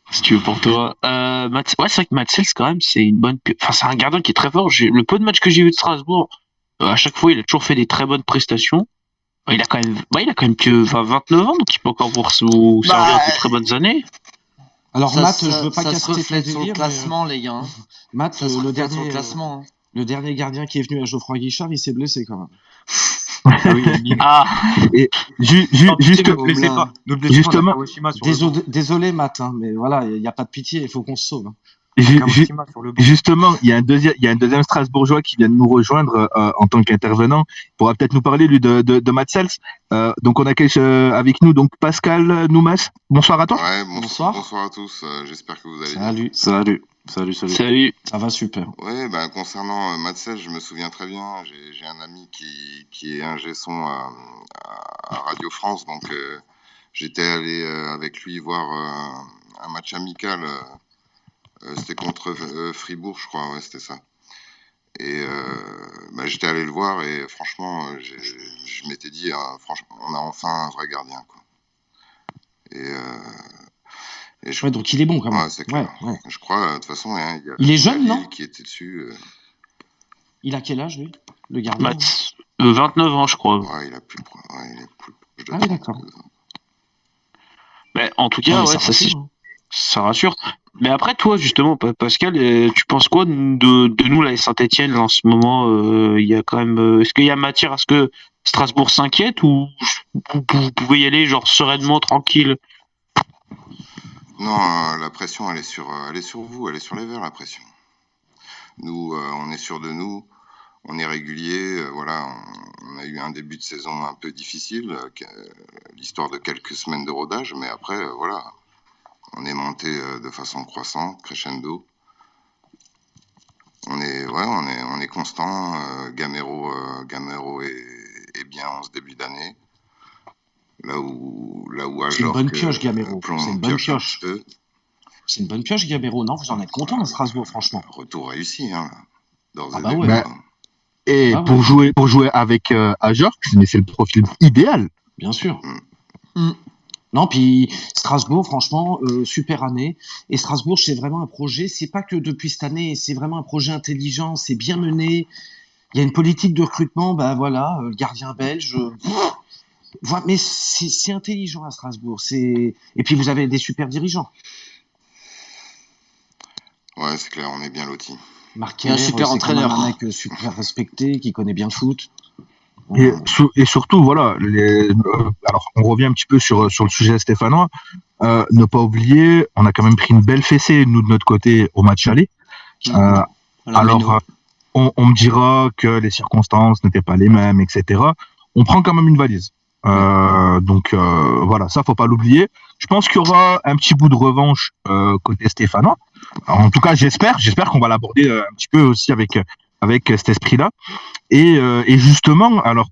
Si tu veux pour toi. Ouais, c'est vrai que Matsels, quand même, c'est une bonne. Enfin, c'est un gardien qui est très fort. Le peu de matchs que j'ai vu de Strasbourg, à chaque fois, il a toujours fait des très bonnes prestations. Il a quand même que 29 ans, donc il peut encore vous servir de très bonnes années. Alors, Matt, je veux pas casser reflète sur le classement, les gars. Matt, le dernier gardien qui est venu à Geoffroy Guichard, il s'est blessé quand même. Et justement, désolé Matt, hein, mais voilà, il n'y a pas de pitié, il faut qu'on se sauve. Hein. Justement, il y a un deuxième Strasbourgeois qui vient de nous rejoindre en tant qu'intervenant. Il pourra peut-être nous parler lui de Matsels. Donc on accueille avec nous donc Pascal Noumas. Bonsoir à toi. Ouais, bonsoir à tous. J'espère que vous allez bien. Salut. Ça va super. Ouais, concernant Matsels, je me souviens très bien. J'ai un ami qui est ingé son à Radio France, donc j'étais allé avec lui voir un match amical. C'était contre Fribourg, je crois, ouais, c'était ça. Et j'étais allé le voir et franchement, je m'étais dit, franchement, on a enfin un vrai gardien, quoi. Donc il est bon quand même. Ouais, c'est clair. Ouais. Je crois, de toute façon, il est jeune, non? Qui était dessus. Il a quel âge, lui, le gardien? 29 ans, je crois. Ouais, il est plus proche de oui, d'accord. Mais en tout cas, ça rassure. Mais après, toi, justement, Pascal, tu penses quoi de nous, là, Saint-Étienne, en ce moment? Il y a quand même. Est-ce qu'il y a matière à ce que Strasbourg s'inquiète ou vous pouvez y aller, genre, sereinement, tranquille? Non, la pression, elle est sur vous, elle est sur les Verts, la pression. Nous, on est sûr de nous, on est régulier, voilà, on a eu un début de saison un peu difficile, l'histoire de quelques semaines de rodage, mais après, voilà, on est monté de façon croissante, crescendo. On est constant, Gamero est bien en ce début d'année. Là où c'est une bonne pioche, Gamero. C'est une bonne pioche. C'est une bonne pioche, Gamero, non? Vous en êtes content à Strasbourg, franchement. Retour réussi, hein. Pour jouer avec Ajax, mais c'est le profil idéal. Bien sûr. Non, puis Strasbourg, franchement, super année. Et Strasbourg, c'est vraiment un projet. C'est pas que depuis cette année, c'est vraiment un projet intelligent. C'est bien mené. Il y a une politique de recrutement. Le gardien belge. Mais c'est intelligent à Strasbourg. Et puis vous avez des super dirigeants. Ouais, c'est clair, on est bien lotis. Marc Keller, super entraîneur. Un mec super respecté, qui connaît bien le foot. Et surtout, voilà, alors on revient un petit peu sur le sujet stéphanois. Ne pas oublier, on a quand même pris une belle fessée, nous, de notre côté, au match aller. Alors, on me dira que les circonstances n'étaient pas les mêmes, etc. On prend quand même une valise. Donc, voilà, ça, faut pas l'oublier. Je pense qu'il y aura un petit bout de revanche côté stéphanois. En tout cas, j'espère qu'on va l'aborder un petit peu aussi avec cet esprit-là. Et justement, alors,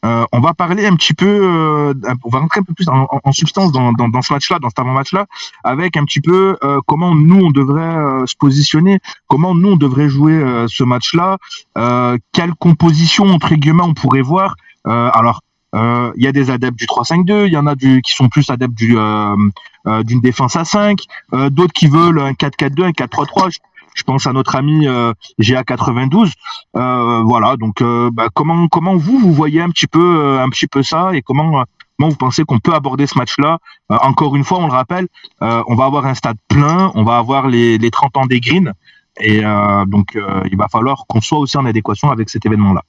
on va parler un petit peu, on va rentrer un peu plus en substance dans ce match-là, dans cet avant-match-là, avec un petit peu comment nous on devrait se positionner, comment nous on devrait jouer ce match-là, quelle composition entre guillemets on pourrait voir. Alors, il y a des adeptes du 3-5-2, il y en a qui sont plus adeptes d'une défense à 5, d'autres qui veulent un 4-4-2, un 4-3-3. Je pense à notre ami GA92. Voilà, donc comment vous voyez un petit peu ça, et comment vous pensez qu'on peut aborder ce match-là. Encore une fois, on le rappelle, on va avoir un stade plein, on va avoir les 30 ans des Greens, et donc il va falloir qu'on soit aussi en adéquation avec cet événement-là.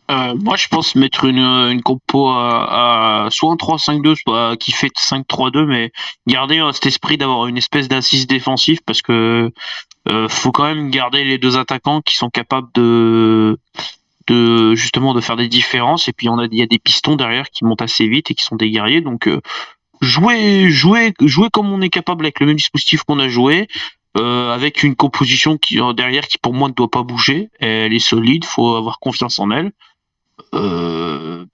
Moi, je pense mettre une compo soit en 3-5-2, soit qui fait 5-3-2, mais garder cet esprit d'avoir une espèce d'assise défensif, parce que faut quand même garder les deux attaquants qui sont capables de justement de faire des différences. Et puis il y a des pistons derrière qui montent assez vite et qui sont des guerriers. Donc jouer comme on est capable avec le même dispositif qu'on a joué. Avec une composition derrière qui pour moi ne doit pas bouger. Elle est solide, faut avoir confiance en elle.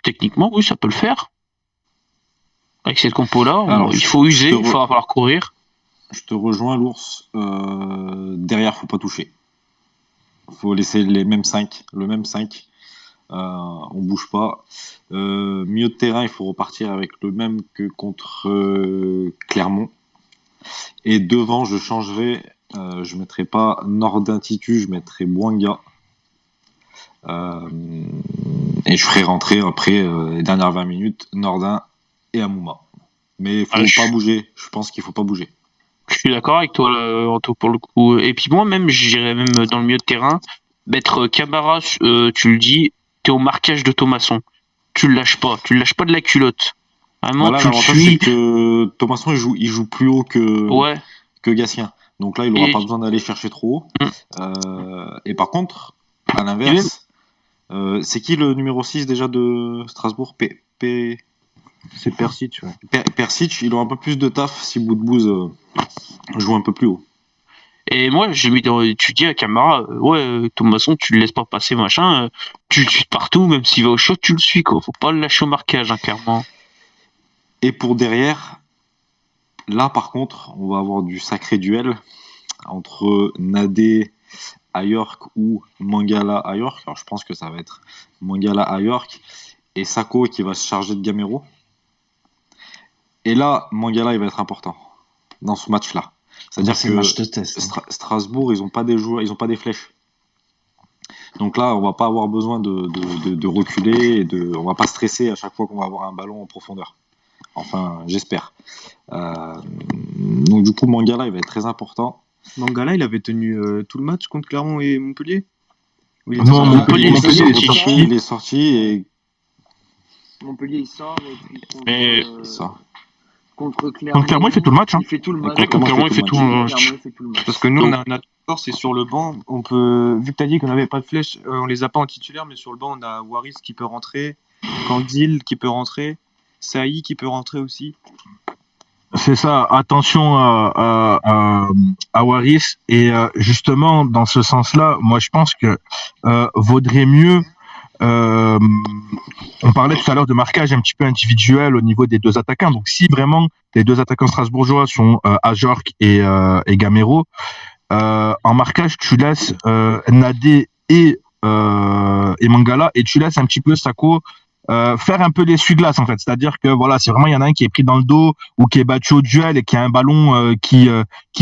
Techniquement, oui, ça peut le faire. Avec cette compo-là, il faut user, il va falloir courir. Je te rejoins, l'ours. Derrière, faut pas toucher. Faut laisser le même 5. On bouge pas. Milieu de terrain, il faut repartir avec le même que contre Clermont. Et devant, je changerai. Je mettrai pas Nordin Titu, je mettrai Bouanga. Et je ferai rentrer après les dernières 20 minutes Nordin et Amouma. Mais il faut pas bouger. Je pense qu'il faut pas bouger. Je suis d'accord avec toi, Anto, pour le coup. Et puis moi même, j'irais même dans le milieu de terrain, mettre Camara, tu le dis, t'es au marquage de Thomasson. Tu le lâches pas de la culotte. Vraiment, voilà, l'avantage c'est que Thomasson il joue plus haut que Gatien. Donc là, il n'aura pas besoin d'aller chercher trop haut. Et par contre, à l'inverse, c'est qui le numéro 6 déjà de Strasbourg? C'est Persic, ouais. Persic, il aura un peu plus de taf si Boudbouz joue un peu plus haut. Et moi, tu dis à Camara, Thomasson, tu le laisses pas passer, machin, tu le suis partout, même s'il va au shot, tu le suis, quoi. Faut pas le lâcher au marquage, clairement. Et pour derrière, là, par contre, on va avoir du sacré duel entre Nadé à York ou Mangala à York. Alors, je pense que ça va être Mangala à York et Sako qui va se charger de Gamero. Et là, Mangala, il va être important dans ce match-là. C'est-à-dire que Strasbourg, ils n'ont pas des joueurs, ils n'ont pas des flèches. Donc là, on va pas avoir besoin de reculer, on va pas stresser à chaque fois qu'on va avoir un ballon en profondeur. Enfin, j'espère. Donc du coup, Mangala, il va être très important. Mangala, il avait tenu tout le match contre Clermont et Montpellier. Non, Montpellier, il est sorti et Montpellier, il sort et puis contre Clermont. Donc Clermont, il fait tout le match. Il fait tout le match. Clermont, il fait tout le match. Parce que nous, on a notre force, c'est sur le banc. On peut, vu que tu as dit qu'on n'avait pas de flèches, on les a pas en titulaire, mais sur le banc, on a Waris qui peut rentrer, Candil qui peut rentrer, Saï qui peut rentrer aussi. C'est ça, attention à Waris. Et justement, dans ce sens-là, moi je pense que vaudrait mieux. On parlait tout à l'heure de marquage un petit peu individuel au niveau des deux attaquants. Donc si vraiment les deux attaquants strasbourgeois sont Ajorc et Gamero, en marquage tu laisses Nadé et Mangala, et tu laisses un petit peu Sako faire un peu l'essuie-glace en fait. C'est-à-dire que voilà, c'est vraiment il y en a un qui est pris dans le dos ou qui est battu au duel et qui a un ballon qui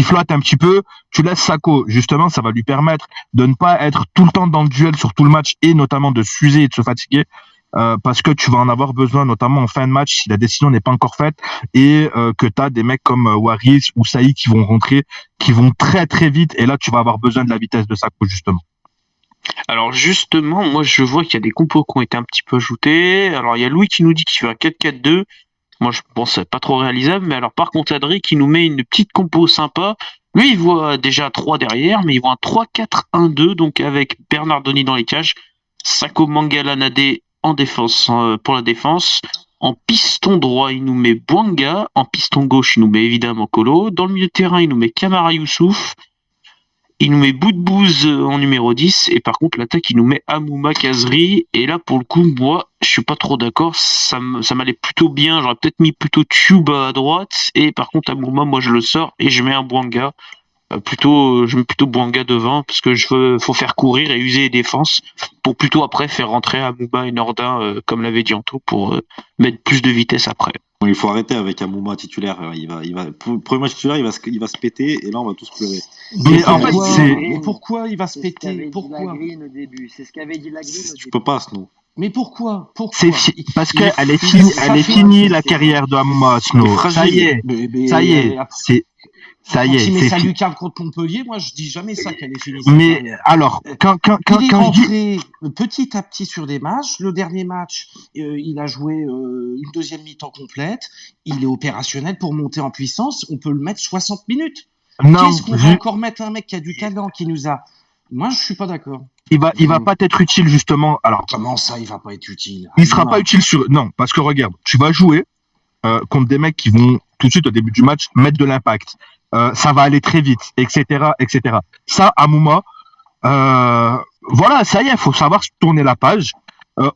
flotte un petit peu, tu laisses Sako. Justement, ça va lui permettre de ne pas être tout le temps dans le duel sur tout le match, et notamment de s'user et de se fatiguer, parce que tu vas en avoir besoin, notamment en fin de match si la décision n'est pas encore faite, et que tu as des mecs comme Waris ou Saïd qui vont rentrer, qui vont très très vite, et là tu vas avoir besoin de la vitesse de Sako justement. Alors justement, moi je vois qu'il y a des compos qui ont été un petit peu ajoutés. Alors il y a Louis qui nous dit qu'il fait un 4-4-2. Moi je pense que c'est pas trop réalisable, mais alors par contre Adri qui nous met une petite compo sympa. Lui il voit déjà 3 derrière, mais il voit un 3-4-1-2, donc avec Bernardoni dans les cages, Sako Mangala Nadé en défense pour la défense. En piston droit, il nous met Bouanga. En piston gauche, il nous met évidemment Kolo. Dans le milieu de terrain, il nous met Kamara Youssouf. Il nous met Boudbouz en numéro 10. Et par contre, l'attaque, il nous met Amouma Kazri. Et là, pour le coup, moi, je suis pas trop d'accord. Ça m'allait plutôt bien. J'aurais peut-être mis plutôt Tuba à droite. Et par contre, Amouma, moi, je le sors et je mets un Bouanga. Je mets plutôt Bouanga devant parce que faut faire courir et user les défenses pour plutôt après faire rentrer Amouma et Nordin, comme l'avait dit Anto, pour mettre plus de vitesse après. Il faut arrêter avec Amouma titulaire. Pour le premier match titulaire, il va se péter et là on va tous pleurer. Mais en fait, mais pourquoi il va se péter? Pourquoi? C'est ce qu'avait dit la grille au début. Tu peux pas, Snow. Mais pourquoi? Parce qu'elle est finie la carrière de Amouma, Snow. Ça y est. Quand il met sa lucarne contre Montpellier, moi je dis jamais ça qu'elle est finie. Mais alors, quand je dis petit à petit sur des matchs, le dernier match, il a joué une deuxième mi-temps complète, il est opérationnel pour monter en puissance, on peut le mettre 60 minutes. Qu'est-ce qu'on va encore mettre un mec qui a du talent, qui nous a... Moi je suis pas d'accord. Il va pas être utile justement. Alors comment ça, il va pas être utile? Il sera pas utile non, parce que regarde, tu vas jouer contre des mecs qui vont tout de suite au début du match mettre de l'impact. Ça va aller très vite, etc., etc. Ça, Amouma, voilà, ça y est, faut savoir tourner la page.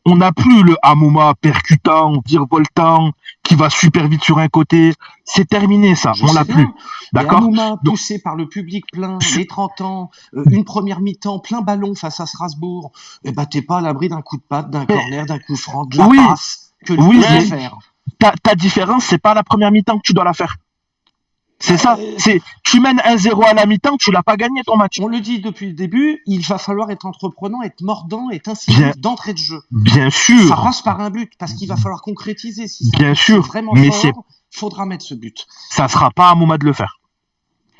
On n'a plus le Amouma percutant, virevoltant, qui va super vite sur un côté. C'est terminé, ça. On l'a plus. D'accord? Amouma, poussé par le public plein, les 30 ans, une première mi-temps, plein ballon face à Strasbourg. Eh ben, t'es pas à l'abri d'un coup de patte, d'un corner, d'un coup franc, de la passe que lui va faire. Ta différence, c'est pas la première mi-temps que tu dois la faire. C'est ça, tu mènes 1-0 à la mi-temps, tu l'as pas gagné ton match. On le dit depuis le début, il va falloir être entreprenant, être mordant, être incisif d'entrée de jeu. Bien sûr. Ça passe par un but, parce qu'il va falloir concrétiser. Si ça bien sûr, vraiment mais fort, faudra mettre ce but. Ça sera pas à Amouma de le faire.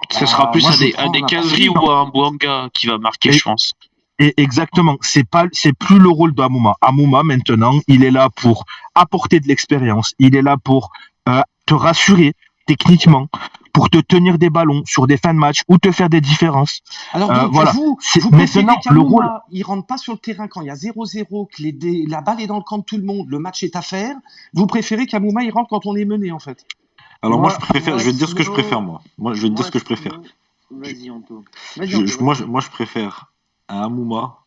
Ce sera plus à des Kazri ou à un Bouanga qui va marquer, je pense. Et exactement, c'est plus le rôle d'Amouma. Amouma, maintenant, il est là pour apporter de l'expérience. Il est là pour te rassurer techniquement, pour te tenir des ballons sur des fins de match ou te faire des différences. Alors donc, voilà. vous maintenant le rôle, il rentre pas sur le terrain quand il y a 0-0, que la balle est dans le camp de tout le monde, le match est à faire. Vous préférez qu'Amouma il rentre quand on est mené en fait? Alors moi je préfère, je vais te dire ce que je préfère moi. Moi je vais te dire ce que je préfère. Vas-y Anto. Moi je préfère un Amouma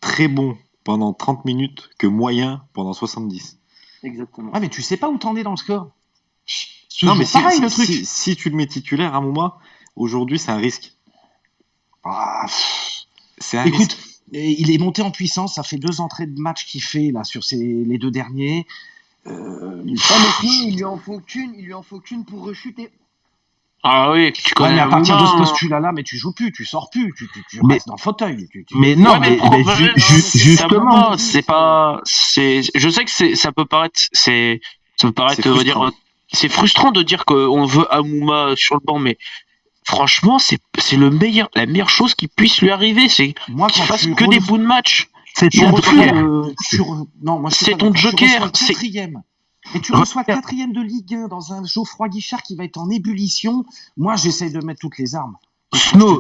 très bon pendant 30 minutes que moyen pendant 70. Exactement. Ah mais tu sais pas où t'en es dans le score. Non, mais pareil, le truc. Si tu le mets titulaire à Amouma, aujourd'hui, c'est un risque. C'est un risque. Il est monté en puissance, ça fait 2 entrées de match qu'il fait là sur les 2 derniers. Mais il lui en faut qu'une pour rechuter. Ah oui, tu connais. Mais à partir de ce postulat-là, mais tu joues plus, tu sors plus, tu restes dans le fauteuil. Mais non, mais justement, c'est pas. Je sais que ça peut paraître, c'est frustrant de dire qu'on veut Amouma sur le banc, mais franchement, c'est la meilleure chose qui puisse lui arriver. C'est qu'il fasse que des bouts de match. C'est ton joker. C'est ton joker. Et tu reçois 4e de Ligue 1 dans un Geoffroy Guichard qui va être en ébullition. Moi, j'essaye de mettre toutes les armes. Snow,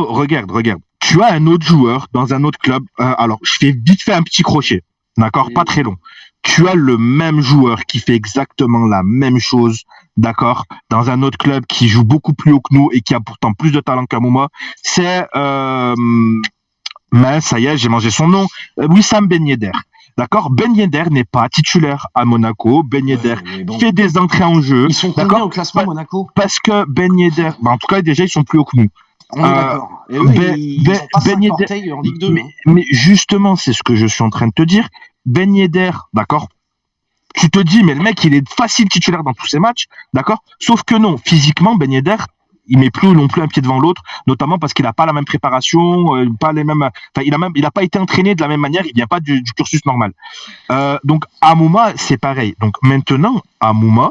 regarde. Tu as un autre joueur dans un autre club. Alors, je fais vite fait un petit crochet. D'accord? Pas très long. Tu as le même joueur qui fait exactement la même chose, d'accord, dans un autre club qui joue beaucoup plus haut que nous et qui a pourtant plus de talent qu'Amouma. C'est, mais ça y est, j'ai mangé son nom, Wissam Ben Yedder. D'accord? Ben Yedder n'est pas titulaire à Monaco. Ben Yedder fait des entrées en jeu. Ils sont combien au classement Monaco? Parce que Ben Yedder, en tout cas, déjà, ils sont plus hauts que nous. On est d'accord. Et eux, ils ont pas 5 orteils en Ligue 2. Mais justement, c'est ce que je suis en train de te dire. Ben Yedder, d'accord, tu te dis, mais le mec, il est facile titulaire dans tous ses matchs, d'accord, sauf que non, physiquement, Ben Yedder, il met plus non plus un pied devant l'autre, notamment parce qu'il n'a pas la même préparation, pas les mêmes, enfin, il a pas été entraîné de la même manière, il vient pas du cursus normal. Donc, Amouma, c'est pareil. Donc, maintenant, Amouma,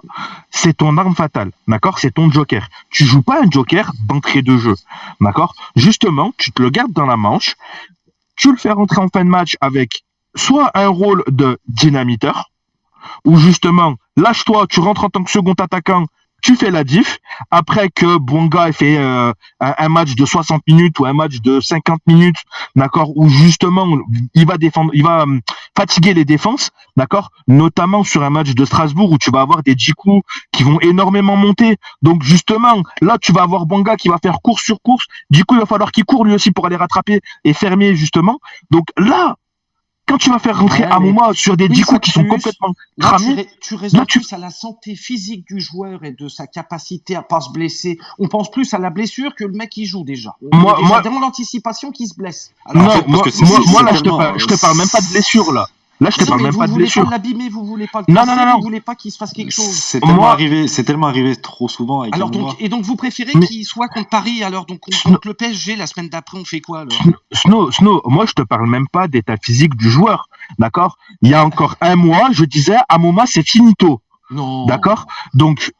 c'est ton arme fatale, d'accord, c'est ton joker. Tu joues pas un joker d'entrée de jeu, d'accord. Justement, tu te le gardes dans la manche. tu le fais rentrer en fin de match avec soit un rôle de dynamiteur, où justement, lâche-toi, tu rentres en tant que second attaquant, tu fais la diff. Après que Bonga ait fait un match de 60 minutes ou un match de 50 minutes, d'accord, où justement il va défendre, il va fatiguer les défenses, d'accord, notamment sur un match de Strasbourg où tu vas avoir des Djikou qui vont énormément monter. Donc justement, là tu vas avoir Bonga qui va faire course sur course. Djikou, il va falloir qu'il court lui aussi pour aller rattraper et fermer justement. Donc là, quand tu vas faire rentrer Amouma sur des Djikou qui sont complètement cramés, tu raisonnes plus à la santé physique du joueur et de sa capacité à pas se blesser. On pense plus à la blessure que le mec qui joue déjà. On est déjà dans l'anticipation qu'il se blesse. Alors, non, moi là, je te parle même pas de blessure là. Là, je te parle même pas de blessure. Vous voulez pas l'abîmer, vous voulez pas le casser, vous voulez pas qu'il se fasse quelque chose. C'est tellement arrivé trop souvent avec alors Amouma. donc vous préférez qu'il soit contre Paris, alors donc contre le PSG la semaine d'après, on fait quoi alors? Snow, moi je te parle même pas d'état physique du joueur, d'accord? Il y a encore un mois, je disais Amouma c'est finito. Non. D'accord? Donc,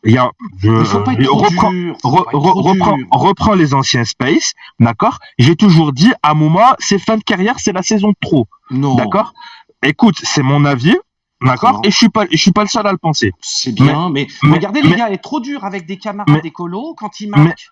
reprends les anciens Space, d'accord? J'ai toujours dit Amouma, c'est fin de carrière, c'est la saison de trop. Non. D'accord? Écoute, c'est mon avis, d'accord? Et je suis pas le seul à le penser. C'est bien, mais regardez, les gars, il est trop dur avec des camarades écolos quand il marque.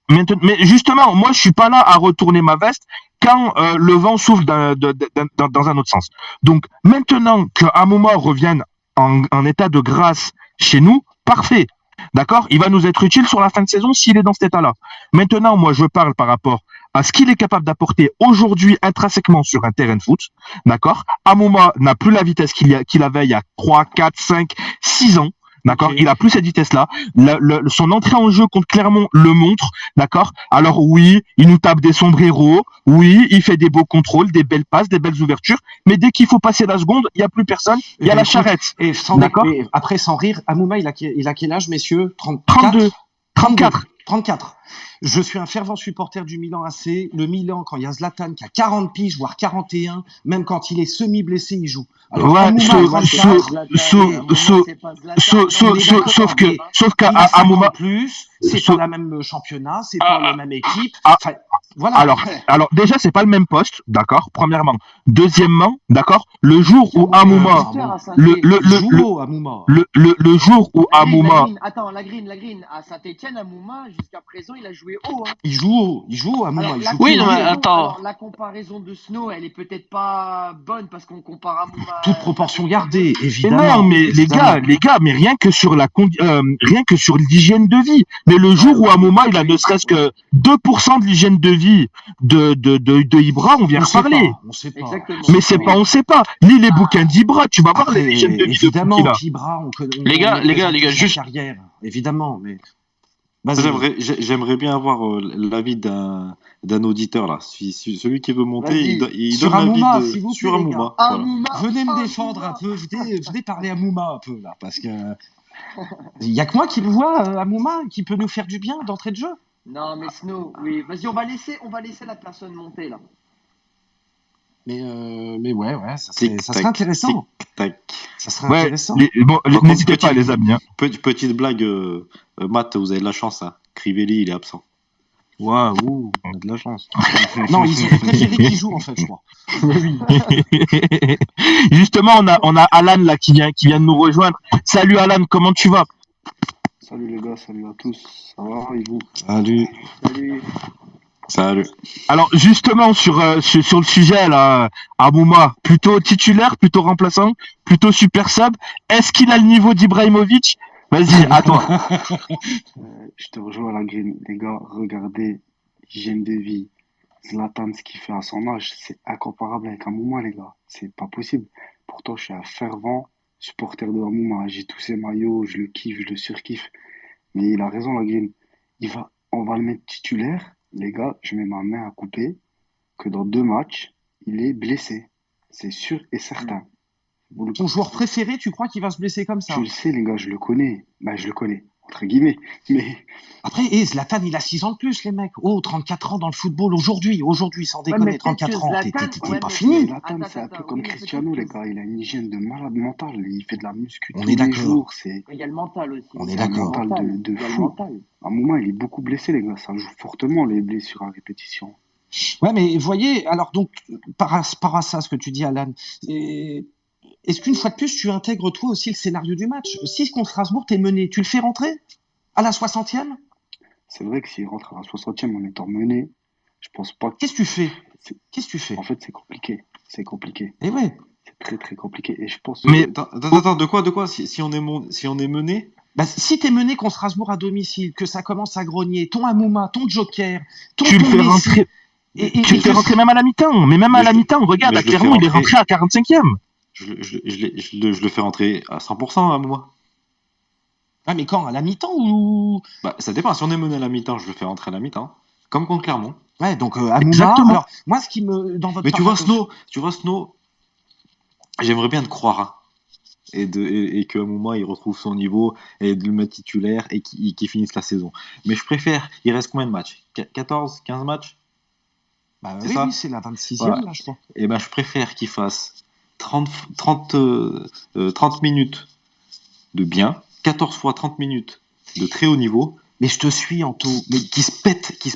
Mais justement, moi, je suis pas là à retourner ma veste quand le vent souffle dans un autre sens. Donc, maintenant que Amouma revienne en état de grâce chez nous, parfait. D'accord? Il va nous être utile sur la fin de saison s'il est dans cet état-là. Maintenant, moi, je parle par rapport à ce qu'il est capable d'apporter aujourd'hui intrinsèquement sur un terrain de foot. D'accord? Amouma n'a plus la vitesse qu'il avait il y a 3, 4, 5, 6 ans. D'accord? Il a plus cette vitesse-là. Son entrée en jeu contre Clermont le montre. D'accord? Alors oui, il nous tape des sombreros. Oui, il fait des beaux contrôles, des belles passes, des belles ouvertures. Mais dès qu'il faut passer la seconde, il n'y a plus personne. Il y a la charrette. D'accord? Après, sans rire, Amouma, il a quel âge, messieurs? 32. 34. Je suis un fervent supporter du Milan AC. Le Milan, quand il y a Zlatan qui a 40 piges, voire 41, même quand il est semi-blessé, il joue. Alors, sauf qu'à Amouma plus, c'est pas la même championnat, c'est pas la même équipe. Voilà. Alors déjà, c'est pas le même poste, d'accord, premièrement. Deuxièmement, d'accord, le jour où Amouma, le jour où Amouma. Attends, la green, à Saint-Etienne, Amouma, jusqu'à présent, il a joué haut. Hein. Il joue haut, Amouma. Alors, la comparaison de Snow, elle est peut-être pas bonne parce qu'on compare Amouma. Toute proportion gardée, évidemment. Non, mais les gars, mais rien que sur l'hygiène de vie. Mais le jour où Amouma, il a ne serait-ce que 2% de l'hygiène de vie de Ibra, on vient reparler. On sait pas. Mais c'est pas, on sait pas. Lis les bouquins d'Ibra, tu vas voir l'hygiène de vie. Évidemment, Ibra, on connaît. Les gars, juste. Carrière, évidemment, mais. J'aimerais bien avoir l'avis d'un auditeur là. Celui qui veut monter, il sur donne l'avis sur Amouma. Venez me défendre un peu, venez parler à Amouma un peu là, parce que il y a que moi qui le vois, Amouma, qui peut nous faire du bien d'entrée de jeu. Non, mais Snow, oui, vas-y, on va laisser la personne monter là. Mais ouais, ça serait intéressant. Ça serait intéressant. N'hésitez pas, les amis. Hein. Petite blague, Matt, vous avez de la chance. Hein. Crivelli, il est absent. Waouh, on a de la chance. Non, ils auraient préféré qu'il joue, en fait, je crois. Oui. Justement, on a Alan là qui vient de nous rejoindre. Salut Alan, comment tu vas? Salut les gars, salut à tous. Ça va et vous? Salut. Alors justement sur le sujet là, Amouma, plutôt titulaire, plutôt remplaçant, plutôt super sub. Est-ce qu'il a le niveau d'Ibrahimovic? Vas-y, à toi. Je te rejoins à la green. Les gars, regardez l'hygiène de vie. Zlatan, ce qu'il fait à son âge, c'est incomparable avec Amouma, les gars. C'est pas possible. Pourtant, je suis un fervent supporter de Amouma. J'ai tous ses maillots, je le kiffe, je le surkiffe. Mais il a raison, la green. On va le mettre titulaire. Les gars, je mets ma main à couper que dans 2 matchs, il est blessé. C'est sûr et certain. Ton joueur préféré, tu crois qu'il va se blesser comme ça? Je le sais, les gars, je le connais. Je le connais, entre guillemets. Mais après, Zlatan, il a 6 ans de plus, les mecs. 34 ans dans le football aujourd'hui, sans déconner, 34 ans, t'es pas fini. Zlatan, c'est un peu comme Cristiano, les gars. Il a une hygiène de malade mental. Il fait de la muscu tous les jours. Il y a le mental aussi. On est d'accord. De fou. À un moment, il est beaucoup blessé, les gars. Ça joue fortement, les blessures à répétition. Ouais, mais vous voyez, alors donc, par rapport à ça, ce que tu dis, Alan, est-ce qu'une fois de plus, tu intègres toi aussi le scénario du match? Si contre Strasbourg, t'es mené, tu le fais rentrer à la 60e? C'est vrai que s'il rentre à la 60e en étant mené, je pense pas que Qu'est-ce que tu fais? c'est- Qu'est-ce que tu fais? En fait, c'est compliqué. C'est compliqué. Eh ouais. C'est très très compliqué. Et je pense Mais Attends, de quoi si on est mené, Bah, si t'es mené contre Strasbourg à domicile, que ça commence à grogner, ton Amouma, ton Joker, ton tu le fais Messi, rentrer. Tu le fais rentrer même à la mi-temps. Mais même à la mi-temps, regarde, mais à je le fais Clermont, il est rentrer. rentré à 45e. Je le fais rentrer à 100% à moi. Ah, mais quand? À la mi-temps ou... Bah, ça dépend. Si on est mené à la mi-temps, je le fais rentrer à la mi-temps. Comme contre Clermont. Ouais, donc Amouma. Exactement. Alors, moi, ce qui me. Dans votre Mais tu vois, Snow, j'aimerais bien te croire. Hein. Et que Amouma il retrouve son niveau et de le mettre titulaire et qu'il finisse la saison. Mais je préfère, il reste combien de matchs? 14, 15 matchs? Bah C'est oui, ça oui, c'est la 26e, Voilà. là, je crois. Et ben je préfère qu'il fasse 30 minutes de bien, 14 fois 30 minutes de très haut niveau, Mais je te suis, Anto. mais qui se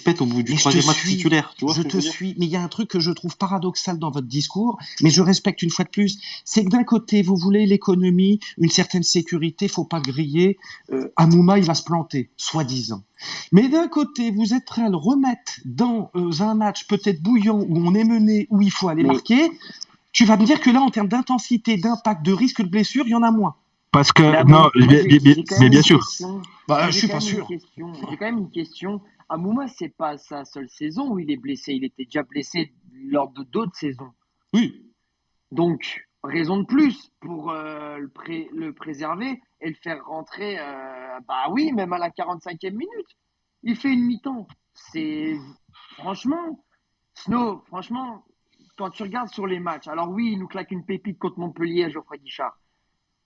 pète au bout du Mais je te troisième match suis. titulaire. Tu vois Je ce que te je veux dire? suis. Mais il y a un truc que je trouve paradoxal dans votre discours, mais je respecte une fois de plus. C'est que d'un côté, vous voulez l'économie, une certaine sécurité, faut pas griller. Amouma, il va se planter, soi-disant. Mais d'un côté, vous êtes prêt à le remettre dans un match peut-être bouillant où on est mené, où il faut aller Mais- marquer. Tu vas me dire que là, en termes d'intensité, d'impact, de risque de blessure, il y en a moins. Parce que, Mais non, moi, j'ai quand mais même bien une sûr. question. Bah, Moi, je j'ai suis quand pas même une sûr. question. J'ai quand même une question. Amouma, c'est pas sa seule saison où il est blessé. Il était déjà blessé lors de d'autres saisons. Oui. Donc, raison de plus pour le préserver et le faire rentrer, bah oui, même à la 45e minute. Il fait une mi-temps. C'est franchement, Snow, franchement, quand tu regardes sur les matchs, alors oui, il nous claque une pépite contre Montpellier à Geoffroy Guichard.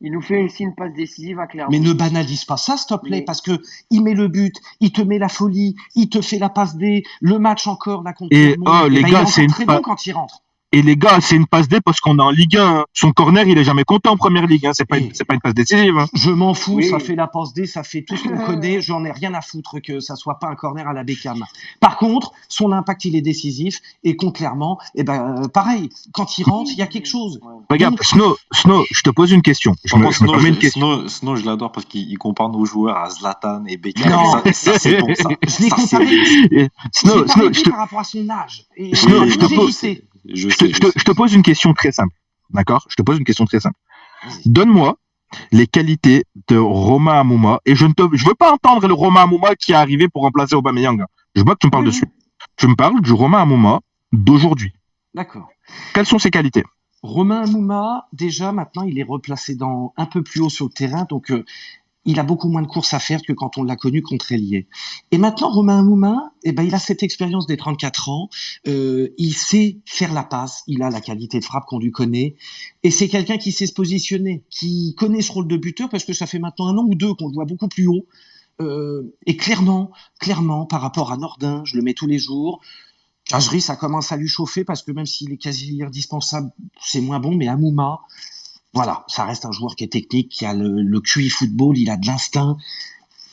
Il nous fait aussi une passe décisive à Clermont. Mais ne banalise pas ça, s'il te plaît, Mais- parce que il met le but, il te met la folie, il te fait la passe D, le match encore, là, contre Et, Clermont. oh, les ben, gars, il est c'est encore une très bon quand il rentre. Et les gars, c'est une passe D parce qu'on est en Ligue 1. Hein. Son corner, il est jamais compté en première ligue. Hein. C'est pas une passe décisive. Hein. Je m'en fous, Oui. ça fait la passe D, ça fait tout ce qu'on connaît, j'en ai rien à foutre que ça soit pas un corner à la Beckham. Par contre, son impact, il est décisif, et contre Clermont, eh ben, pareil, quand il rentre, il y a quelque chose. Ouais. Regarde, Donc- Snow, je te pose une question. Je Par me contre, permets une question. Snow, je l'adore parce qu'il compare nos joueurs à Zlatan et Beckham. Non. Ça c'est bon, ça. Je l'ai Ça, c'est comparé, bon. Et je l'ai pas Snow, dit par rapport à son âge. Et Snow, la je te pose- longévité. Je je te pose une question très simple. D'accord? Je te pose une question très simple. Donne-moi les qualités de Romain Amouma. Et je veux pas entendre le Romain Amouma qui est arrivé pour remplacer Aubameyang. Je veux pas que tu me parles Oui, dessus. Tu me parles du Romain Amouma d'aujourd'hui. D'accord. Quelles sont ses qualités? Romain Amouma, déjà, maintenant, il est replacé un peu plus haut sur le terrain, donc il a beaucoup moins de courses à faire que quand on l'a connu contre Ailier. Et maintenant, Romain Amouma, eh ben, il a cette expérience des 34 ans, il sait faire la passe, il a la qualité de frappe qu'on lui connaît, et c'est quelqu'un qui sait se positionner, qui connaît ce rôle de buteur, parce que ça fait maintenant 1 an ou 2 qu'on le voit beaucoup plus haut. Et clairement, par rapport à Nordin, je le mets tous les jours, Cagery, ça commence à lui chauffer parce que même s'il est quasi indispensable, c'est moins bon, mais Amouma, voilà, ça reste un joueur qui est technique, qui a le QI football, il a de l'instinct.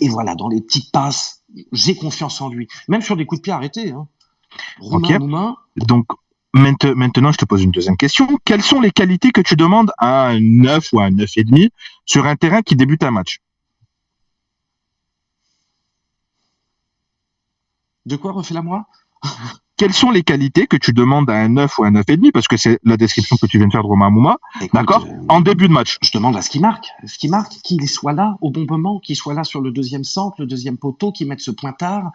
Et voilà, dans les petites passes, j'ai confiance en lui. Même sur des coups de pied arrêtés. Hein. Romain Ok. Amouma, Donc, maintenant, je te pose une deuxième question. Quelles sont les qualités que tu demandes à un 9 ou à un 9,5 sur un terrain qui débute un match? de quoi refais-la moi? Quelles sont les qualités que tu demandes à un 9 ou un 9,5 parce que c'est la description que tu viens de faire de Romain Amouma, Écoute, d'accord, en début de match? Je demande à ce qu'il marque, qu'il soit là au bon moment, qu'il soit là sur le deuxième centre, le deuxième poteau, qu'il mette ce pointard,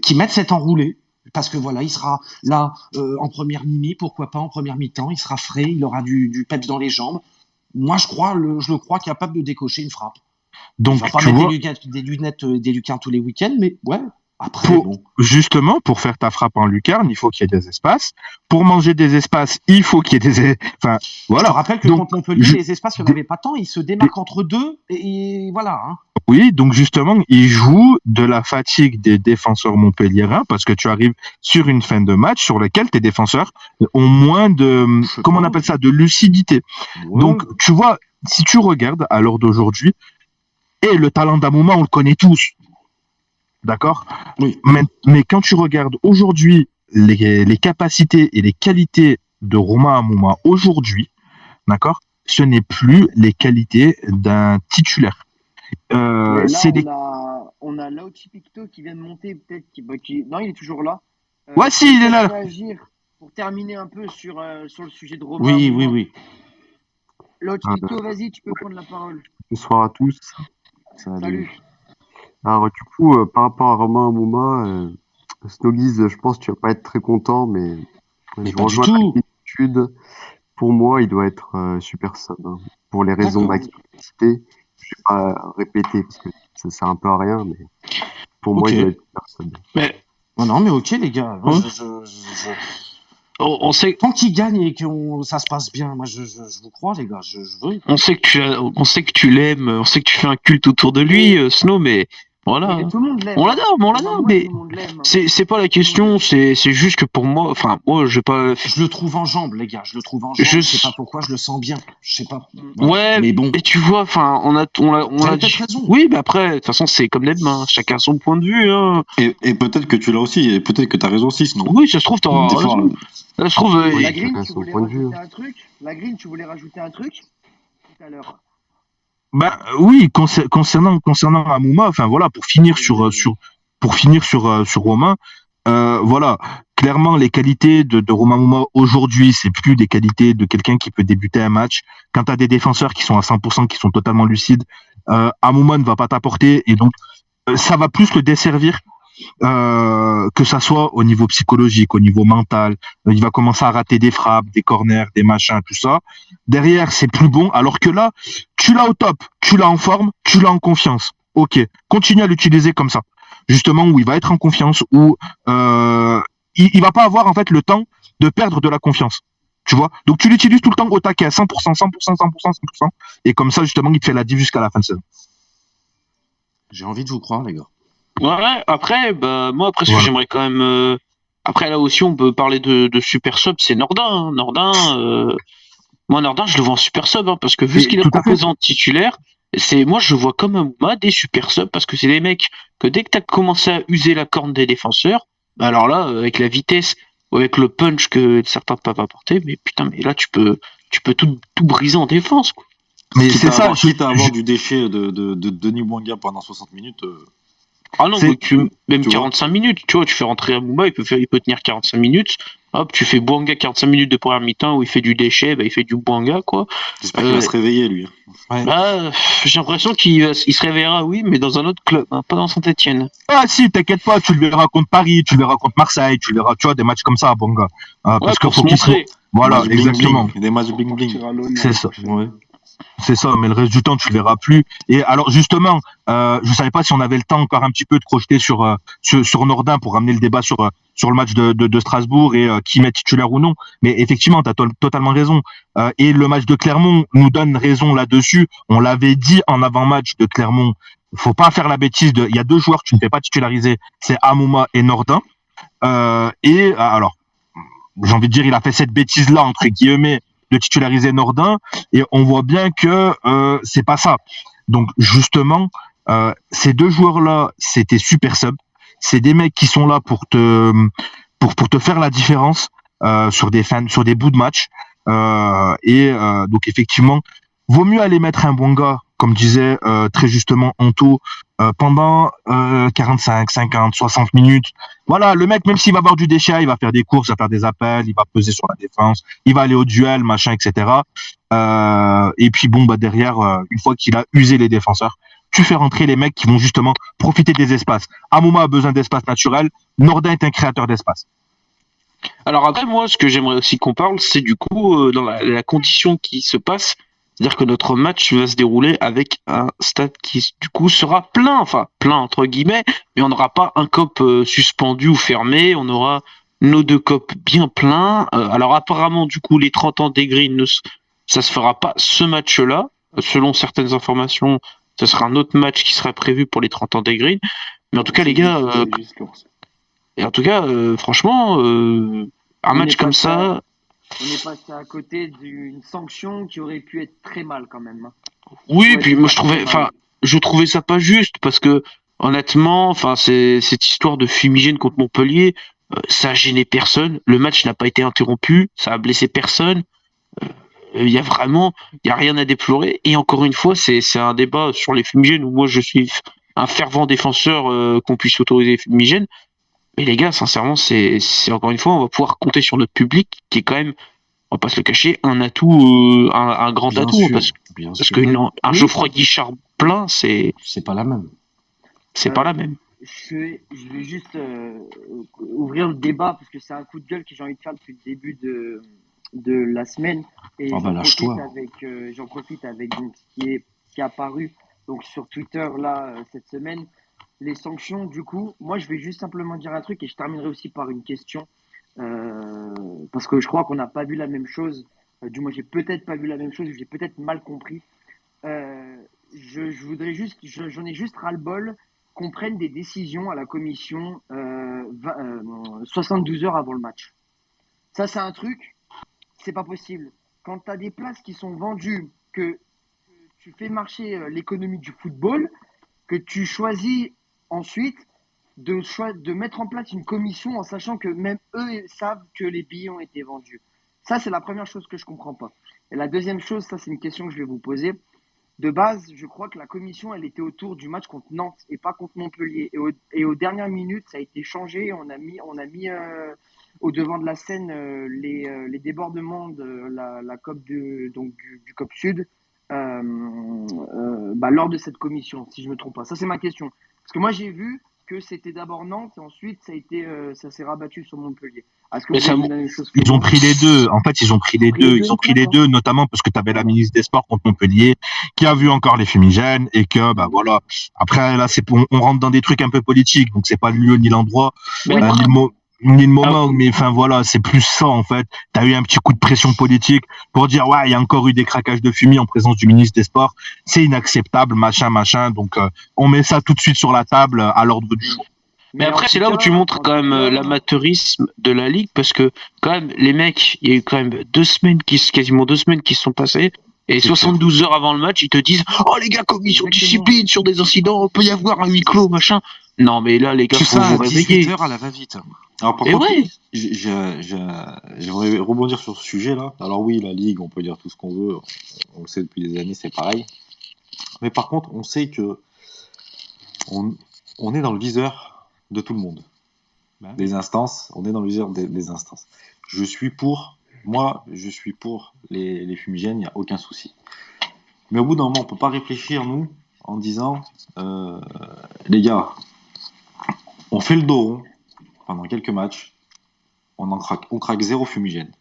qu'il mette cet enroulé. Parce que voilà, il sera là en première mi, pourquoi pas en première mi-temps, il sera frais, il aura du peps dans les jambes. Moi, je le crois capable de décocher une frappe. Donc, Il va pas tu mettre vois, des lunettes des lucarnes tous les week-ends, mais ouais, après, bon. justement, pour faire ta frappe en lucarne, il faut qu'il y ait des espaces. Pour manger des espaces, il faut qu'il y ait des... Enfin, voilà. Je te rappelle que Donc, contre Montpellier, les espaces, il n'y en avait pas tant, ils se démarquent entre deux, et voilà. Hein. Oui, donc justement, il joue de la fatigue des défenseurs montpelliérains parce que tu arrives sur une fin de match sur lequel tes défenseurs ont moins de, comment on appelle ça, de lucidité. Ouais. Donc, tu vois, si tu regardes à l'heure d'aujourd'hui, et le talent d'Amouma, on le connaît tous. D'accord? Oui. Mais quand tu regardes aujourd'hui les capacités et les qualités de Romain Amouma aujourd'hui, d'accord, ce n'est plus les qualités d'un titulaire. Mais là, C'est des... on a Lauchi Picto qui vient de monter, peut-être. Non, il est toujours là. Ouais, Qui si, peut il est peut-être là. réagir pour terminer un peu sur le sujet de Romain Oui, Amouma. oui. Lauchi Euh, Picto, vas-y, tu peux prendre la parole. Bonsoir à tous. Salut. Alors, du coup, par rapport à Romain Amouma, Snoggies, je pense que tu vas pas être très content, mais Mais je pas du rejoins ta tout. inquiétude. Pour moi, il doit être super sub, hein. Pour les raisons D'accord. d'activité, je vais pas répéter parce que ça sert un peu à rien, mais pour moi, Ok. il doit être super sub. Mais Non, mais ok, les gars. Moi, Hein je- on sait, Tant qu'ils gagnent et que ça se passe bien, moi, je vous crois, les gars. Je veux. on sait que tu l'aimes, on sait que tu fais un culte autour de lui, Snow, mais voilà. Mais tout le monde l'aime. On l'adore, mais on Romain l'adore, Amouma, mais tout le monde l'aime. c'est pas la question, c'est juste que pour moi, enfin, moi, je vais pas. Je le trouve en jambes, les gars. Je le trouve en Je jambes. Je sais pas pourquoi, je le sens bien. Je sais pas. Mm. Voilà. Ouais, Mais bon, et tu vois, enfin, on l'a vous avez dit. peut-être raison. Oui, mais après, de toute façon, c'est comme les mains, chacun son point de vue, hein. Et peut-être que tu l'as aussi, et peut-être que tu as raison aussi, sinon. Oui, ça se trouve, Des t'auras fois, raison. Ça se trouve, Oui, La Green, chacun tu son voulais point de vue. rajouter un truc? La Green, tu voulais rajouter un truc tout à l'heure. Ben oui, concernant Amouma, enfin voilà, pour finir sur Romain, voilà, clairement les qualités de Romain Amouma aujourd'hui, c'est plus des qualités de quelqu'un qui peut débuter un match. Quand tu as des défenseurs qui sont à 100%, qui sont totalement lucides, Amouma ne va pas t'apporter et donc ça va plus le desservir. Que ça soit au niveau psychologique, au niveau mental, il va commencer à rater des frappes, des corners, des machins, tout ça. Derrière, c'est plus bon, alors que là, tu l'as au top, tu l'as en forme, tu l'as en confiance. Ok, continue à l'utiliser comme ça, justement où il va être en confiance, où il va pas avoir en fait le temps de perdre de la confiance. Tu vois, donc tu l'utilises tout le temps au taquet à 100%, 100%, 100%, 100%, et comme ça justement, il te fait la div jusqu'à la fin de saison. J'ai envie de vous croire, les gars. ouais, après, bah, moi, après, ce que Voilà. j'aimerais quand même. Après, là aussi, on peut parler de super sub, c'est Nordin, hein. Nordin, moi, Nordin, je le vois en super sub, hein, parce que vu ce Et qu'il a tout à fait. proposé en titulaire, moi, je vois comme un Mouma des super subs, parce que c'est des mecs que dès que tu as commencé à user la corne des défenseurs, bah alors là, avec la vitesse ou avec le punch que certains peuvent apporter, mais putain, mais là, tu peux tout briser en défense, quoi. Mais Quitte c'est à ça, avoir, quitte à avoir du déchet de Denis Bouanga pendant 60 minutes, Ah non, mais même tu vois. 45 minutes, tu vois, tu fais rentrer Amouma, il peut tenir 45 minutes. Hop, tu fais Bouanga 45 minutes de première mi-temps où il fait du déchet, bah, il fait du Bouanga, quoi. J'espère qu'il va se réveiller, lui. Ouais. Bah, j'ai l'impression il se réveillera, oui, mais dans un autre club, hein, pas dans Saint-Etienne. Ah si, t'inquiète pas, tu le verras contre Paris, tu le verras contre Marseille, tu le verras, tu vois, des matchs comme ça, bon gars. Ouais, Parce que pour faut se qu'il se... montrer. Voilà, Match bling exactement. bling, des matchs bling bling. Partir à l'ONU C'est l'année ça. prochaine. Ouais. C'est ça, mais le reste du temps, tu le verras plus. Et alors, justement, je savais pas si on avait le temps encore un petit peu de crocheter sur Nordin pour ramener le débat sur le match de Strasbourg et qui met titulaire ou non. Mais effectivement, tu as totalement raison. Et le match de Clermont nous donne raison là-dessus. On l'avait dit en avant-match de Clermont. Faut pas faire la bêtise il y a deux joueurs que tu ne fais pas titulariser, c'est Amouma et Nordin. Alors, j'ai envie de dire, il a fait cette bêtise-là, entre guillemets, de titulariser Nordin, et on voit bien que c'est pas ça. Donc, justement, ces deux joueurs-là, c'était super sub. C'est des mecs qui sont là pour te faire la différence sur des bouts de match. Donc, effectivement, vaut mieux aller mettre un bon gars, comme disait très justement Anto, pendant 45, 50, 60 minutes. Voilà, le mec, même s'il va avoir du déchet, il va faire des courses, il va faire des appels, il va peser sur la défense, il va aller au duel, machin, etc. Et puis bon, bah derrière, une fois qu'il a usé les défenseurs, tu fais rentrer les mecs qui vont justement profiter des espaces. Amouma a besoin d'espace naturel, Nordin est un créateur d'espace. Alors après, moi, ce que j'aimerais aussi qu'on parle, c'est du coup, dans la condition qui se passe, c'est-à-dire que notre match va se dérouler avec un stade qui, du coup, sera plein, enfin, plein entre guillemets, mais on n'aura pas un cop suspendu ou fermé, on aura nos deux copes bien pleins. Alors apparemment, du coup, les 30 ans des Greens, ça se fera pas ce match-là. Selon certaines informations, ce sera un autre match qui serait prévu pour les 30 ans des Greens. Mais en tout cas, les gars, et en tout cas, franchement, un match comme ça... On est passé à côté d'une sanction qui aurait pu être très mal quand même. Oui, puis moi je trouvais ça pas juste parce que honnêtement, enfin c'est cette histoire de fumigène contre Montpellier. Ça a gêné personne. Le match n'a pas été interrompu. Ça a blessé personne. Il y a rien à déplorer. Et encore une fois, c'est un débat sur les fumigènes où moi je suis un fervent défenseur qu'on puisse autoriser les fumigènes. Mais les gars, sincèrement, c'est encore une fois, on va pouvoir compter sur notre public qui est quand même, on va pas se le cacher, un atout, un grand Bien atout, sûr, parce bien que sûr. un Oui, Geoffroy Guichard plein, c'est pas la même. pas Euh, la même. je vais juste ouvrir le débat parce que c'est un coup de gueule que j'ai envie de faire depuis le début de la semaine et Ah bah lâche-toi. j'en profite avec donc, ce qui est apparu donc sur Twitter là cette semaine. Les sanctions, du coup, moi je vais juste simplement dire un truc et je terminerai aussi par une question parce que je crois qu'on n'a pas vu la même chose. Du moins, j'ai peut-être pas vu la même chose ou j'ai peut-être mal compris. Euh, je voudrais juste, j'en ai juste ras-le-bol qu'on prenne des décisions à la commission 72 heures avant le match. Ça, c'est un truc, c'est pas possible. Quand tu as des places qui sont vendues, que tu fais marcher l'économie du football, que tu choisis ensuite de mettre en place une commission en sachant que même eux savent que les billets ont été vendus. Ça, c'est la première chose que je comprends pas. Et la deuxième chose, ça, c'est une question que je vais vous poser. De base, je crois que la commission, elle était autour du match contre Nantes et pas contre Montpellier. Et aux dernières minutes, ça a été changé. On a mis au devant de la scène les débordements de la COP du COP Sud lors de cette commission, si je me trompe pas. Ça, c'est ma question. Parce que moi, j'ai vu que c'était d'abord Nantes et ensuite ça s'est rabattu sur Montpellier. Est-ce que Mais vous avez ça, vu la même chose que Ils ont moi? pris les deux. En fait, ils ont pris les deux. Ils ont pris les D'accord. deux, notamment parce que tu avais la Voilà. ministre des Sports contre Montpellier, qui a vu encore les fumigènes et que, bah voilà. Après, là, on rentre dans des trucs un peu politiques, donc c'est pas le lieu ni l'endroit, mais Ouais, ni voilà. ni le ah, moment. Mais enfin voilà, c'est plus ça en fait. T'as eu un petit coup de pression politique pour dire ouais, il y a encore eu des craquages de fumée en présence du ministre des Sports. C'est inacceptable, machin, machin. Donc on met ça tout de suite sur la table à l'ordre du jour. mais Mais après, c'est là où tu montres quand même l'amateurisme de la ligue, parce que quand même, les mecs, il y a eu quand même quasiment 2 semaines qui se sont passées, et C'est clair. 72 heures avant le match, ils te disent, oh les gars, commission Exactement. discipline sur des incidents, peut y avoir un huis clos, machin. Non, mais là, les gars, Tout faut ça vous à réveiller. 18h à la va-vite. Alors par Et contre, ouais, j'aimerais rebondir sur ce sujet-là. Alors oui, la Ligue, on peut dire tout ce qu'on veut, on le sait depuis des années, c'est pareil. Mais par contre, on sait que on est dans le viseur de tout le monde. Des instances, on est dans le viseur des instances. Je suis pour les fumigènes, il n'y a aucun souci. Mais au bout d'un moment, on peut pas réfléchir, nous, en disant, les gars, on fait le dos rond pendant quelques matchs, on craque 0 fumigène.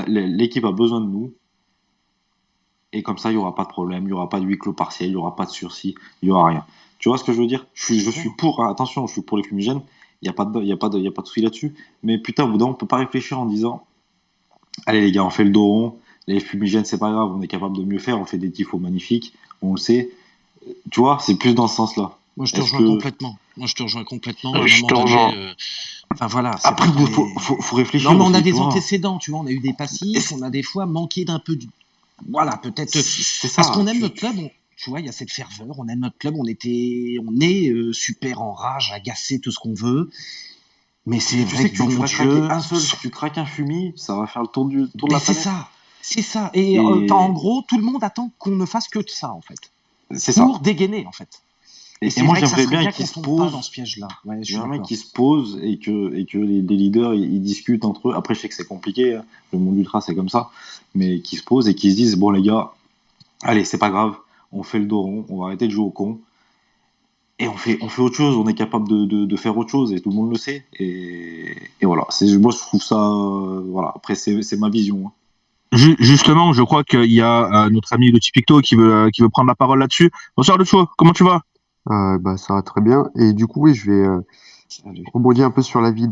L'équipe a besoin de nous, et comme ça, il n'y aura pas de problème, il n'y aura pas de huis clos partiel, il n'y aura pas de sursis, il n'y aura rien. Tu vois ce que je veux dire? Je suis pour, hein, attention, je suis pour les fumigènes, il n'y a pas de souci là-dessus, mais putain, au bout d'un moment, on peut pas réfléchir en disant, allez les gars, on fait le dos rond, les fumigènes, c'est pas grave, on est capable de mieux faire, on fait des tifos magnifiques, on le sait. Tu vois, c'est plus dans ce sens-là. Moi, je te Est-ce rejoins que... complètement. À un je moment te donné, rejoins. enfin voilà. Après, pas il faut réfléchir Non, mais on a aussi, tu des vois. antécédents, tu vois. On a eu des passifs, on a des fois manqué d'un peu Voilà, peut-être. C'est ça. Parce qu'on aime notre club, tu vois, il y a cette ferveur, on aime notre club, on est super en rage, agacé, tout ce qu'on veut. Mais c'est Tu vrai sais que que tu bon vas Dieu. craquer un seul, si tu craques un fumier, ça va faire le tour de la Mais c'est planète. ça. C'est ça. Et en gros, tout le monde attend qu'on ne fasse que de ça, en fait. C'est ça. Pour dégainer, en fait. Et moi, j'aimerais bien qu'il se pose. Dans ce piège-là. Ouais, J'aimerais bien qu'ils se posent et que les leaders ils discutent entre eux. Après, je sais que c'est compliqué, hein. Le monde ultra c'est comme ça, mais qu'ils se posent et qu'ils se disent bon les gars, allez c'est pas grave, on fait le dos rond, on va arrêter de jouer au con et on fait autre chose. On est capable de faire autre chose et tout le monde le sait. Et voilà. Moi je trouve ça voilà. Après c'est ma vision. Hein. Justement, je crois qu'il y a notre ami Luchi Picto qui veut prendre la parole là-dessus. Bonsoir Lucho, comment tu vas? Ça va très bien. Et du coup, oui, je vais rebondir un peu sur l'avis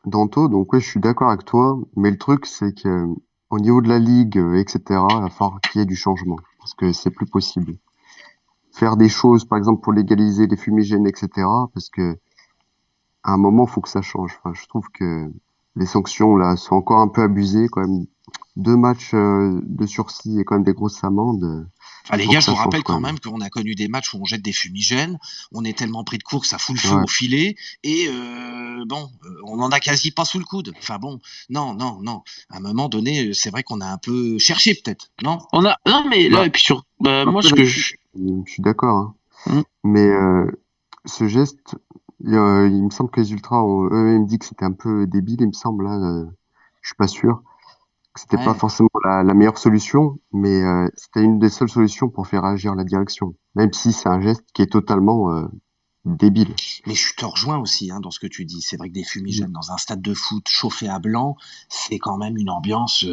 d'Anto. Donc, oui, je suis d'accord avec toi. Mais le truc, c'est que au niveau de la ligue, etc., il va falloir qu'il y ait du changement parce que c'est plus possible. Faire des choses, par exemple, pour légaliser les fumigènes, etc., parce que à un moment, il faut que ça change. Enfin, je trouve que les sanctions là sont encore un peu abusées quand même. 2 matchs de sursis et quand même des grosses amendes. Enfin, les Faut gars, que je ça vous change rappelle quand quand même. même qu'on a connu des matchs où on jette des fumigènes, on est tellement pris de court que ça fout le feu Ouais. au filet, et on en a quasi pas sous le coude. Enfin bon, non. À un moment donné, c'est vrai qu'on a un peu cherché peut-être, non? Non, mais là, Bah, et puis moi, après, ce que je. je suis d'accord, hein. Hmm. Mais ce geste, il me semble que les ultras ont eux-mêmes dit que c'était un peu débile, il me semble, hein, je suis pas sûr. Que c'était pas Ouais. forcément la meilleure solution, mais c'était une des seules solutions pour faire agir la direction. Même si c'est un geste qui est totalement débile. Mais je te rejoins aussi dans ce que tu dis. C'est vrai que des fumigènes dans un stade de foot chauffé à blanc, c'est quand même une ambiance.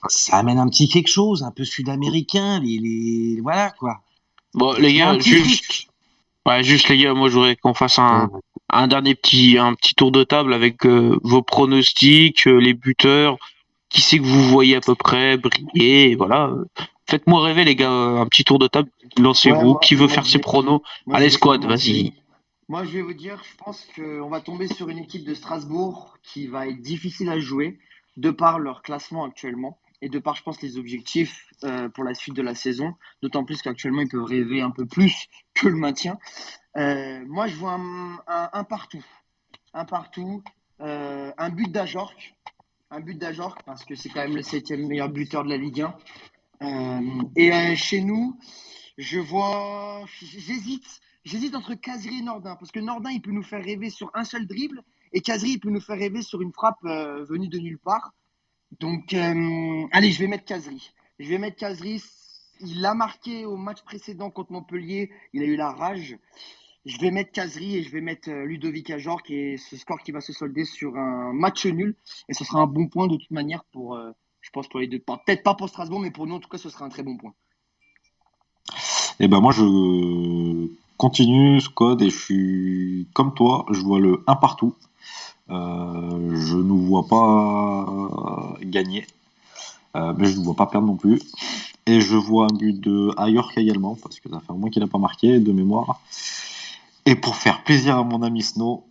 Ça amène un petit quelque chose, un peu sud-américain. Voilà quoi. Bon, Il les y a un gars, petit truc. juste les gars, moi, je voudrais qu'on fasse Ouais, un dernier un petit tour de table avec vos pronostics, les buteurs, qui c'est que vous voyez à peu près briller, et voilà. Faites-moi rêver, les gars, un petit tour de table. Ouais, Lancez-vous. Qui veut faire je ses vais, pronos? moi, je Allez, vais squad, commencer. vas-y. Moi, je vais vous dire, je pense qu'on va tomber sur une équipe de Strasbourg qui va être difficile à jouer de par leur classement actuellement et de par, je pense, les objectifs pour la suite de la saison. D'autant plus qu'actuellement, ils peuvent rêver un peu plus que le maintien. Moi, je vois un partout. Un partout. Un but d'Ajorc. Un but d'Ajorc parce que c'est quand même le 7e meilleur buteur de la Ligue 1. Chez nous, j'hésite entre Kazri et Nordin, parce que Nordin, il peut nous faire rêver sur un seul dribble, et Kazri, il peut nous faire rêver sur une frappe venue de nulle part. Donc, allez, je vais mettre Kazri. Il a marqué au match précédent contre Montpellier, il a eu la rage. Je vais mettre Kazri et je vais mettre Ludovic Ajorc, et ce score qui va se solder sur un match nul, et ce sera un bon point de toute manière pour, je pense, pour les deux. Peut-être pas pour Strasbourg, mais pour nous, en tout cas, ce sera un très bon point. Et ben moi je continue ce code et je suis comme toi, je vois le 1 partout. Je ne nous vois pas gagner, mais je ne nous vois pas perdre non plus. Et je vois un but de Ajorc également, parce que ça fait un mois qu'il n'a pas marqué de mémoire. Et pour faire plaisir à mon ami Snow,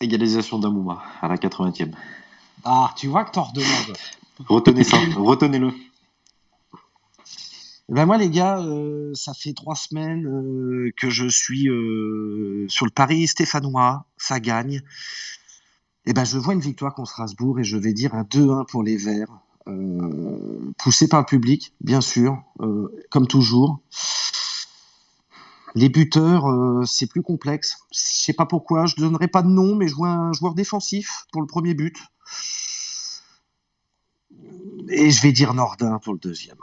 égalisation d'Amouma à la 80e. Ah, tu vois que t'en redemandes. Retenez ça, retenez-le. Ben moi les gars, ça fait 3 semaines que je suis sur le pari stéphanois, ça gagne. Et ben je vois une victoire contre Strasbourg et je vais dire un 2-1 pour les Verts, poussé par le public, bien sûr, comme toujours. Les buteurs, c'est plus complexe. Je sais pas pourquoi, je donnerai pas de nom, mais je vois un joueur défensif pour le premier but. Et je vais dire Nordin pour le deuxième.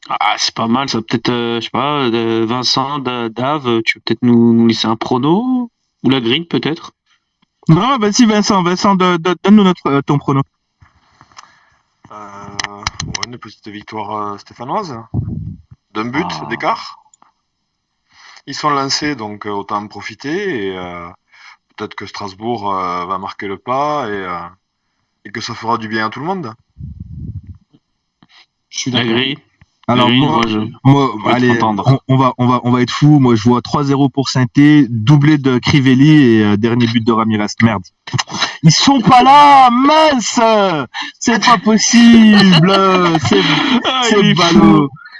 Ah, c'est pas mal, ça peut-être, je sais pas, Vincent, Dave, tu veux peut-être nous laisser un prono? Ou la grille, peut-être? Non, vas-y, Vincent, donne-nous ton prono. Une petite victoire stéphanoise. D'un but d'écart. Ils sont lancés, donc autant en profiter. Et peut-être que Strasbourg va marquer le pas et que ça fera du bien à tout le monde. Je suis La d'accord. grille. Alors allez, on va être fou. Moi, je vois 3-0 pour Saint-Étienne, doublé de Crivelli et dernier but de Ramirez. Merde. Ils sont pas là, mince. C'est pas possible.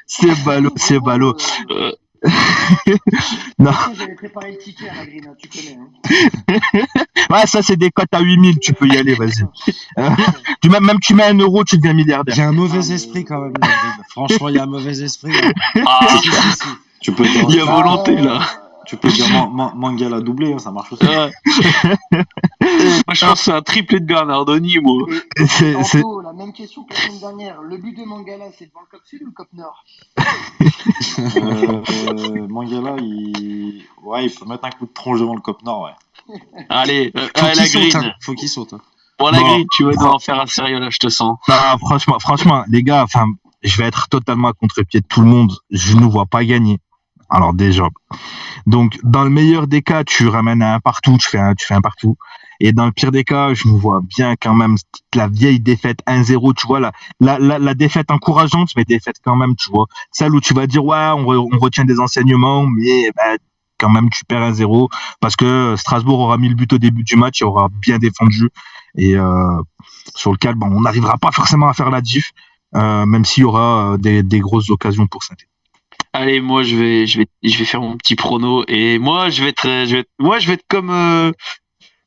C'est ballot. Non. J'avais préparé le ticket à la grille, tu connais. Ouais, ça c'est des cotes à 8000, tu peux y aller, vas-y. Même tu mets 1 euro, tu deviens milliardaire. Il y a un mauvais esprit quand même, la grille. Franchement, il y a un mauvais esprit. Si. Tu peux dire, il y a volonté là. Tu peux dire Mangala doublé, ça marche aussi. Ouais. Moi, je pense que c'est un triplé de Bernardoni, moi. Anto, la même question que la semaine dernière. Le but de Mangala, c'est devant le Cop Sud ou le Cop Nord? Mangala, il peut mettre un coup de tronche devant le Cop Nord, ouais. Allez, la green. Faut qu'il saute. Bon, la grille, tu veux en faire un sérieux là, je te sens. Non, franchement, les gars, je vais être totalement à contre-pied de tout le monde. Je ne vois pas gagner. Alors déjà. Donc, dans le meilleur des cas, tu ramènes à un partout, tu fais un partout. Et dans le pire des cas, je me vois bien quand même la vieille défaite 1-0, tu vois, la défaite encourageante, mais défaite quand même, tu vois. Celle où tu vas dire, ouais, on retient des enseignements, mais quand même, tu perds 1-0 parce que Strasbourg aura mis le but au début du match, il aura bien défendu. Et sur lequel, on n'arrivera pas forcément à faire la diff. même s'il y aura des grosses occasions pour Saint-Étienne. Allez, moi je vais faire mon petit prono et moi je vais être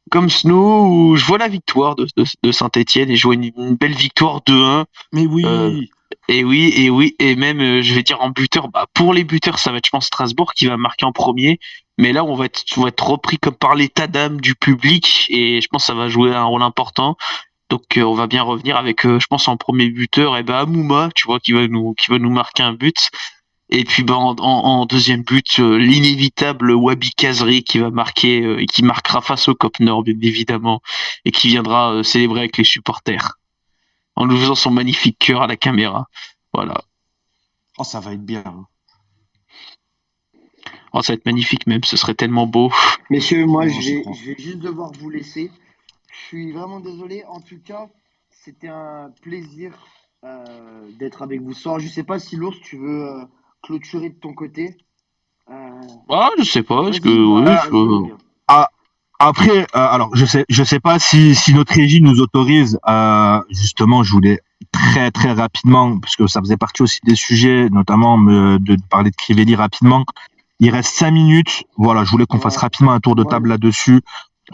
comme Snow où je vois la victoire de Saint-Étienne et je vois une belle victoire 2-1. Mais oui. Et oui, et même je vais dire en buteur, pour les buteurs ça va être je pense Strasbourg qui va marquer en premier, mais là on va être repris comme par l'état d'âme du public et je pense que ça va jouer un rôle important. Donc on va bien revenir avec je pense en premier buteur Amouma, tu vois, qui va nous marquer un but. Et puis en deuxième but, l'inévitable Wabi Kazri qui va marquer et qui marquera face au Cop Nord bien évidemment et qui viendra célébrer avec les supporters en nous faisant son magnifique cœur à la caméra. Voilà. Oh, ça va être bien. Oh, ça va être magnifique même, ce serait tellement beau. Messieurs, moi je vais juste devoir vous laisser. Je suis vraiment désolé. En tout cas, c'était un plaisir d'être avec vous ce soir. Je sais pas si l'ours, tu veux clôturer de ton côté. Je sais pas. Est-ce que oui, après, alors je sais pas si notre régie nous autorise. Justement, je voulais très très rapidement, parce que ça faisait partie aussi des sujets, notamment de parler de Crivelli rapidement. Il reste 5 minutes. Voilà, je voulais qu'on fasse rapidement un tour de table là-dessus.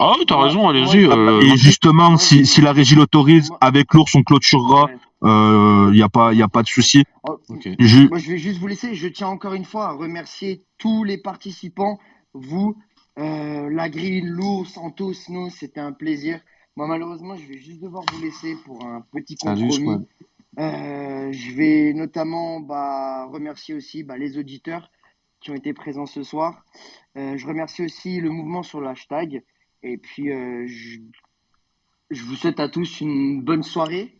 Ah, t'as raison, allez-y. Et justement, si la régie l'autorise, avec l'ours, on clôturera. Y a pas de souci. Okay. Moi, je vais juste vous laisser. Je tiens encore une fois à remercier tous les participants, vous, la grille, l'ours, Anto, Snow, c'était un plaisir. Moi, malheureusement, je vais juste devoir vous laisser pour un petit compromis. Je vais notamment remercier aussi les auditeurs qui ont été présents ce soir. Je remercie aussi le mouvement sur le hashtag. Et puis, je vous souhaite à tous une bonne soirée.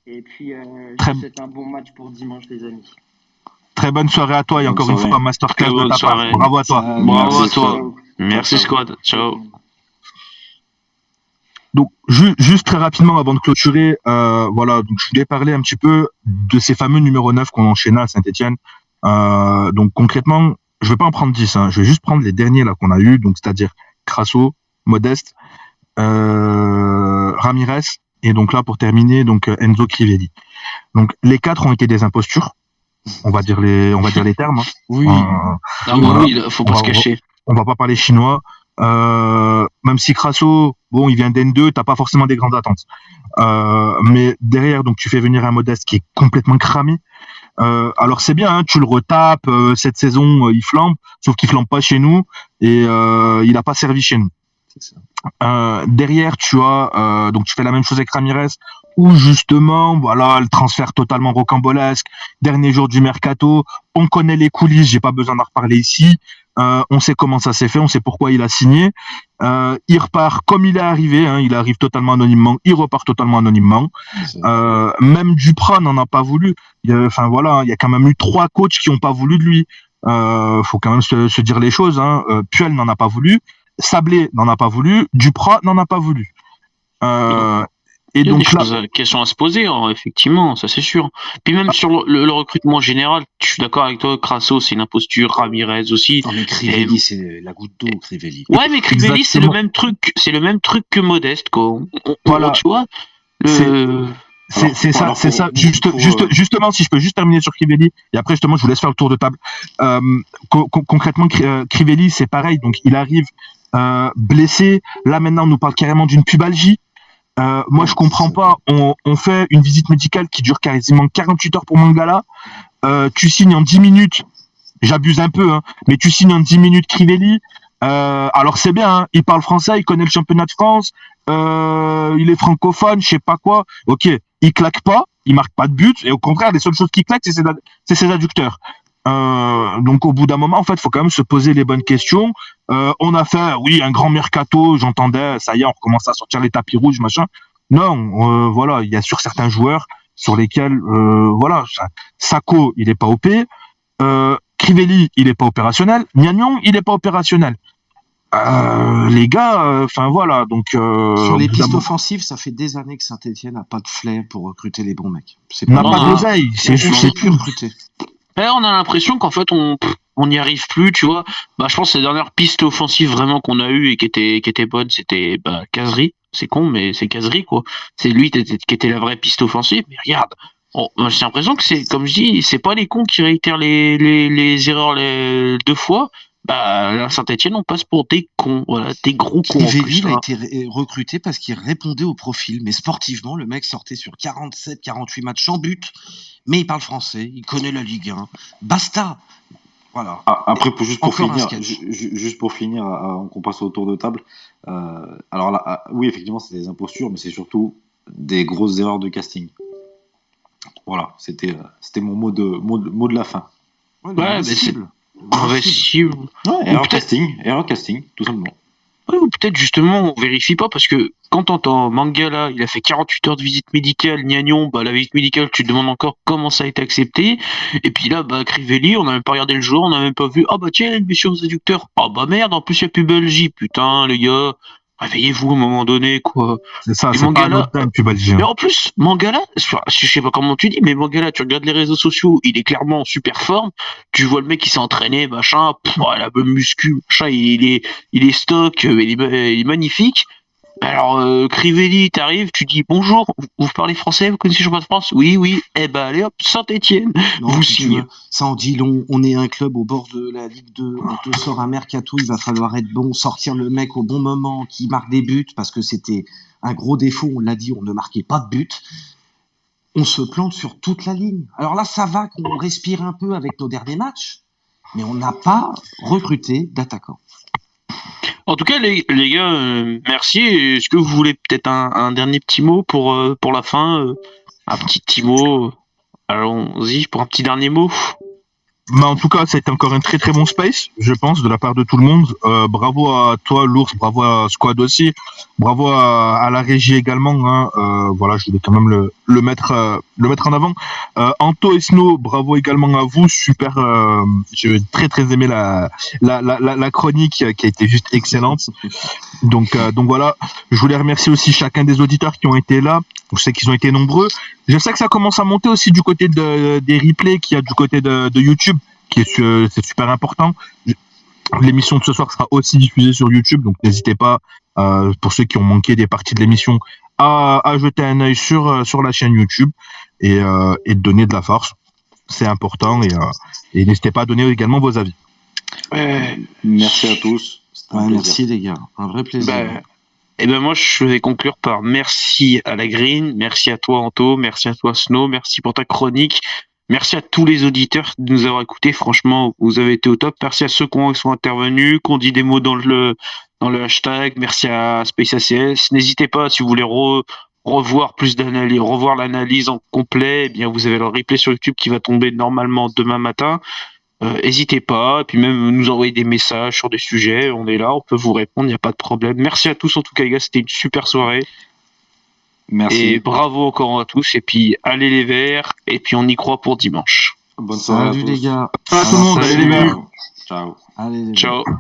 Et puis, je vous souhaite un bon match pour dimanche, les amis. Très bonne soirée à toi et encore une fois, masterclass de ta part. Bravo à toi. Bravo à toi. Merci, squad. Ciao. Donc, juste très rapidement avant de clôturer, voilà, donc je voulais parler un petit peu de ces fameux numéros 9 qu'on enchaînait à Saint-Étienne. Donc, concrètement, je vais pas en prendre 10, je vais juste prendre les derniers là qu'on a eu, donc c'est-à-dire Crasso, Modeste, Ramirez, et donc là, pour terminer, donc Enzo Crivelli. Donc, les 4 ont été des impostures. On va dire les termes. Oui. Oui, faut pas se cacher. On va pas parler chinois. Même si Crasso, bon, il vient d'N2, t'as pas forcément des grandes attentes. Mais derrière, donc, tu fais venir un Modeste qui est complètement cramé. Alors c'est bien, tu le retapes. Cette saison, il flambe, sauf qu'il flambe pas chez nous et il a pas servi chez nous. Derrière, tu as donc tu fais la même chose avec Ramirez, où justement, voilà, le transfert totalement rocambolesque, dernier jour du mercato, on connaît les coulisses, j'ai pas besoin d'en reparler ici. On sait comment ça s'est fait, on sait pourquoi il a signé. Il repart comme il est arrivé, il arrive totalement anonymement, il repart totalement anonymement. Même Duprat n'en a pas voulu. Enfin voilà, il y a quand même eu 3 coachs qui ont pas voulu de lui. Faut quand même se dire les choses. Puel n'en a pas voulu. Sablé n'en a pas voulu, Duprat n'en a pas voulu. Et il y a donc des questions à se poser, effectivement, ça c'est sûr. Puis même sur le recrutement général, je suis d'accord avec toi, Crasso c'est une imposture, Ramirez aussi. Non mais Crivelli c'est la goutte d'eau, Crivelli. Ouais mais Crivelli c'est le même truc que Modeste quoi. Voilà. Tu vois. C'est ça. Justement, si je peux juste terminer sur Crivelli, et après justement je vous laisse faire le tour de table. Concrètement, Crivelli c'est pareil, donc il arrive blessé. Là maintenant on nous parle carrément d'une pubalgie. Moi je comprends pas. On fait une visite médicale qui dure quasiment 48 heures pour Mangala. Tu signes en 10 minutes. J'abuse un peu, mais tu signes en 10 minutes Crivelli. Alors c'est bien, il parle français, il connaît le championnat de France, il est francophone, je sais pas quoi. Ok, il claque pas, il marque pas de but, et au contraire, les seules choses qui claquent, c'est ses adducteurs. Donc au bout d'un moment, en fait, faut quand même se poser les bonnes questions. On a fait, oui, un grand mercato, j'entendais, ça y est, on recommence à sortir les tapis rouges, machin. Non, voilà, il y a sur certains joueurs sur lesquels, voilà, Sako, il est pas OP. Crivelli, il est pas opérationnel. Niagnon, il est pas opérationnel. Les gars, enfin voilà, donc sur les pistes offensives, ça fait des années que Saint-Étienne n'a pas de flair pour recruter les bons mecs. N'a pas d'oseille, c'est plus recruter. On a l'impression qu'en fait on n'y arrive plus, tu vois. Je pense que les dernières pistes offensives vraiment qu'on a eues et qui étaient bonnes, c'était Kazri. C'est con, mais c'est Kazri quoi. C'est lui qui était la vraie piste offensive. Mais regarde, Oh, moi, j'ai l'impression que c'est, comme je dis, c'est pas les cons qui réitèrent les erreurs 2 fois. Bah, là, Saint-Etienne, on passe pour des cons, voilà, des gros cons en Crivelli, plus, il a là. été recruté parce qu'il répondait au profil. Mais sportivement, le mec sortait sur 47, 48 matchs sans but. Mais il parle français, il connaît la Ligue 1. Basta. Voilà. Après, juste pour Encore un finir, sketch. juste pour finir, qu'on passe au tour de table. Alors là, oui, effectivement, c'est des impostures, mais c'est surtout des grosses erreurs de casting. Voilà, c'était mot de la fin. Ouais, Ouais, mais c'est mauvais cible. Ouais, Ou erreur peut-être, casting, tout simplement. ouais, ou peut-être justement, on vérifie pas parce que quand t'entends Mangala, il a fait 48 heures de visite médicale, Niagnon, bah la visite médicale, tu te demandes encore comment ça a été accepté. Et puis là, bah Crivelli, on n'a même pas regardé le joueur, on n'a même pas vu. Ah bah tiens, il y a une blessure aux adducteurs. Ah bah merde, en plus il y a plus Belgique. Putain, les gars, réveillez-vous à un moment donné, quoi. C'est ça, Et c'est pas Mangala, anodin, puis Belgique. mais en plus, Mangala, je sais pas comment tu dis, mais Mangala, tu regardes les réseaux sociaux, il est clairement en super forme. Tu vois le mec qui s'est entraîné, machin, ouais, la bonne muscu, machin, il est stock, il est magnifique. Alors, Crivelli, t'arrives, tu dis bonjour, vous parlez français, vous connaissez le championnat de France? Oui, oui, eh ben allez hop, Saint-Etienne, Non, vous puis tu signez. vois, ça en dit long. On est un club au bord de la Ligue 2. On te sort un mercato, il va falloir être bon, sortir le mec au bon moment, qui marque des buts, parce que c'était un gros défaut. On l'a dit, on ne marquait pas de buts. On se plante sur toute la ligne. Alors là, ça va qu'on respire un peu avec nos derniers matchs, mais on n'a pas recruté d'attaquants. En tout cas, les gars, merci. Est-ce que vous voulez peut-être un dernier petit mot pour la fin? Un petit mot. Allons-y pour un petit dernier mot. Mais en tout cas, ça a été encore un très très bon space, je pense, de la part de tout le monde. Bravo à toi, l'ours, bravo à Squad aussi, bravo à la régie également. Hein. Voilà, je voulais quand même le mettre en avant. Anto et Snow, bravo également à vous, super. J'ai très très aimé la chronique qui a été juste excellente. Donc voilà, je voulais remercier aussi chacun des auditeurs qui ont été là. Je sais qu'ils ont été nombreux. Je sais que ça commence à monter aussi du côté des replays qu'il y a du côté de YouTube, c'est super important. L'émission de ce soir sera aussi diffusée sur YouTube, donc n'hésitez pas, pour ceux qui ont manqué des parties de l'émission, à jeter un œil sur la chaîne YouTube et de donner de la force. C'est important et n'hésitez pas à donner également vos avis. Merci à tous. Ouais, merci les gars, un vrai plaisir. Et ben moi je vais conclure par merci à la Green, merci à toi Anto, merci à toi Snow, merci pour ta chronique, merci à tous les auditeurs de nous avoir écoutés, franchement vous avez été au top, merci à ceux qui sont intervenus, qui ont dit des mots dans le hashtag, merci à Space ACS, n'hésitez pas si vous voulez revoir plus d'analyse, revoir l'analyse en complet, eh bien vous avez le replay sur YouTube qui va tomber normalement demain matin. N'hésitez pas, et puis même nous envoyer des messages sur des sujets, on est là, on peut vous répondre, il n'y a pas de problème. Merci à tous en tout cas les gars, c'était une super soirée. Merci. Et bravo encore à tous, et puis allez les Verts, et puis on y croit pour dimanche. Bonne soirée à tous. Salut les gars. Ciao à tout le monde, allez les Verts. Ciao. Allez les Ciao. gars.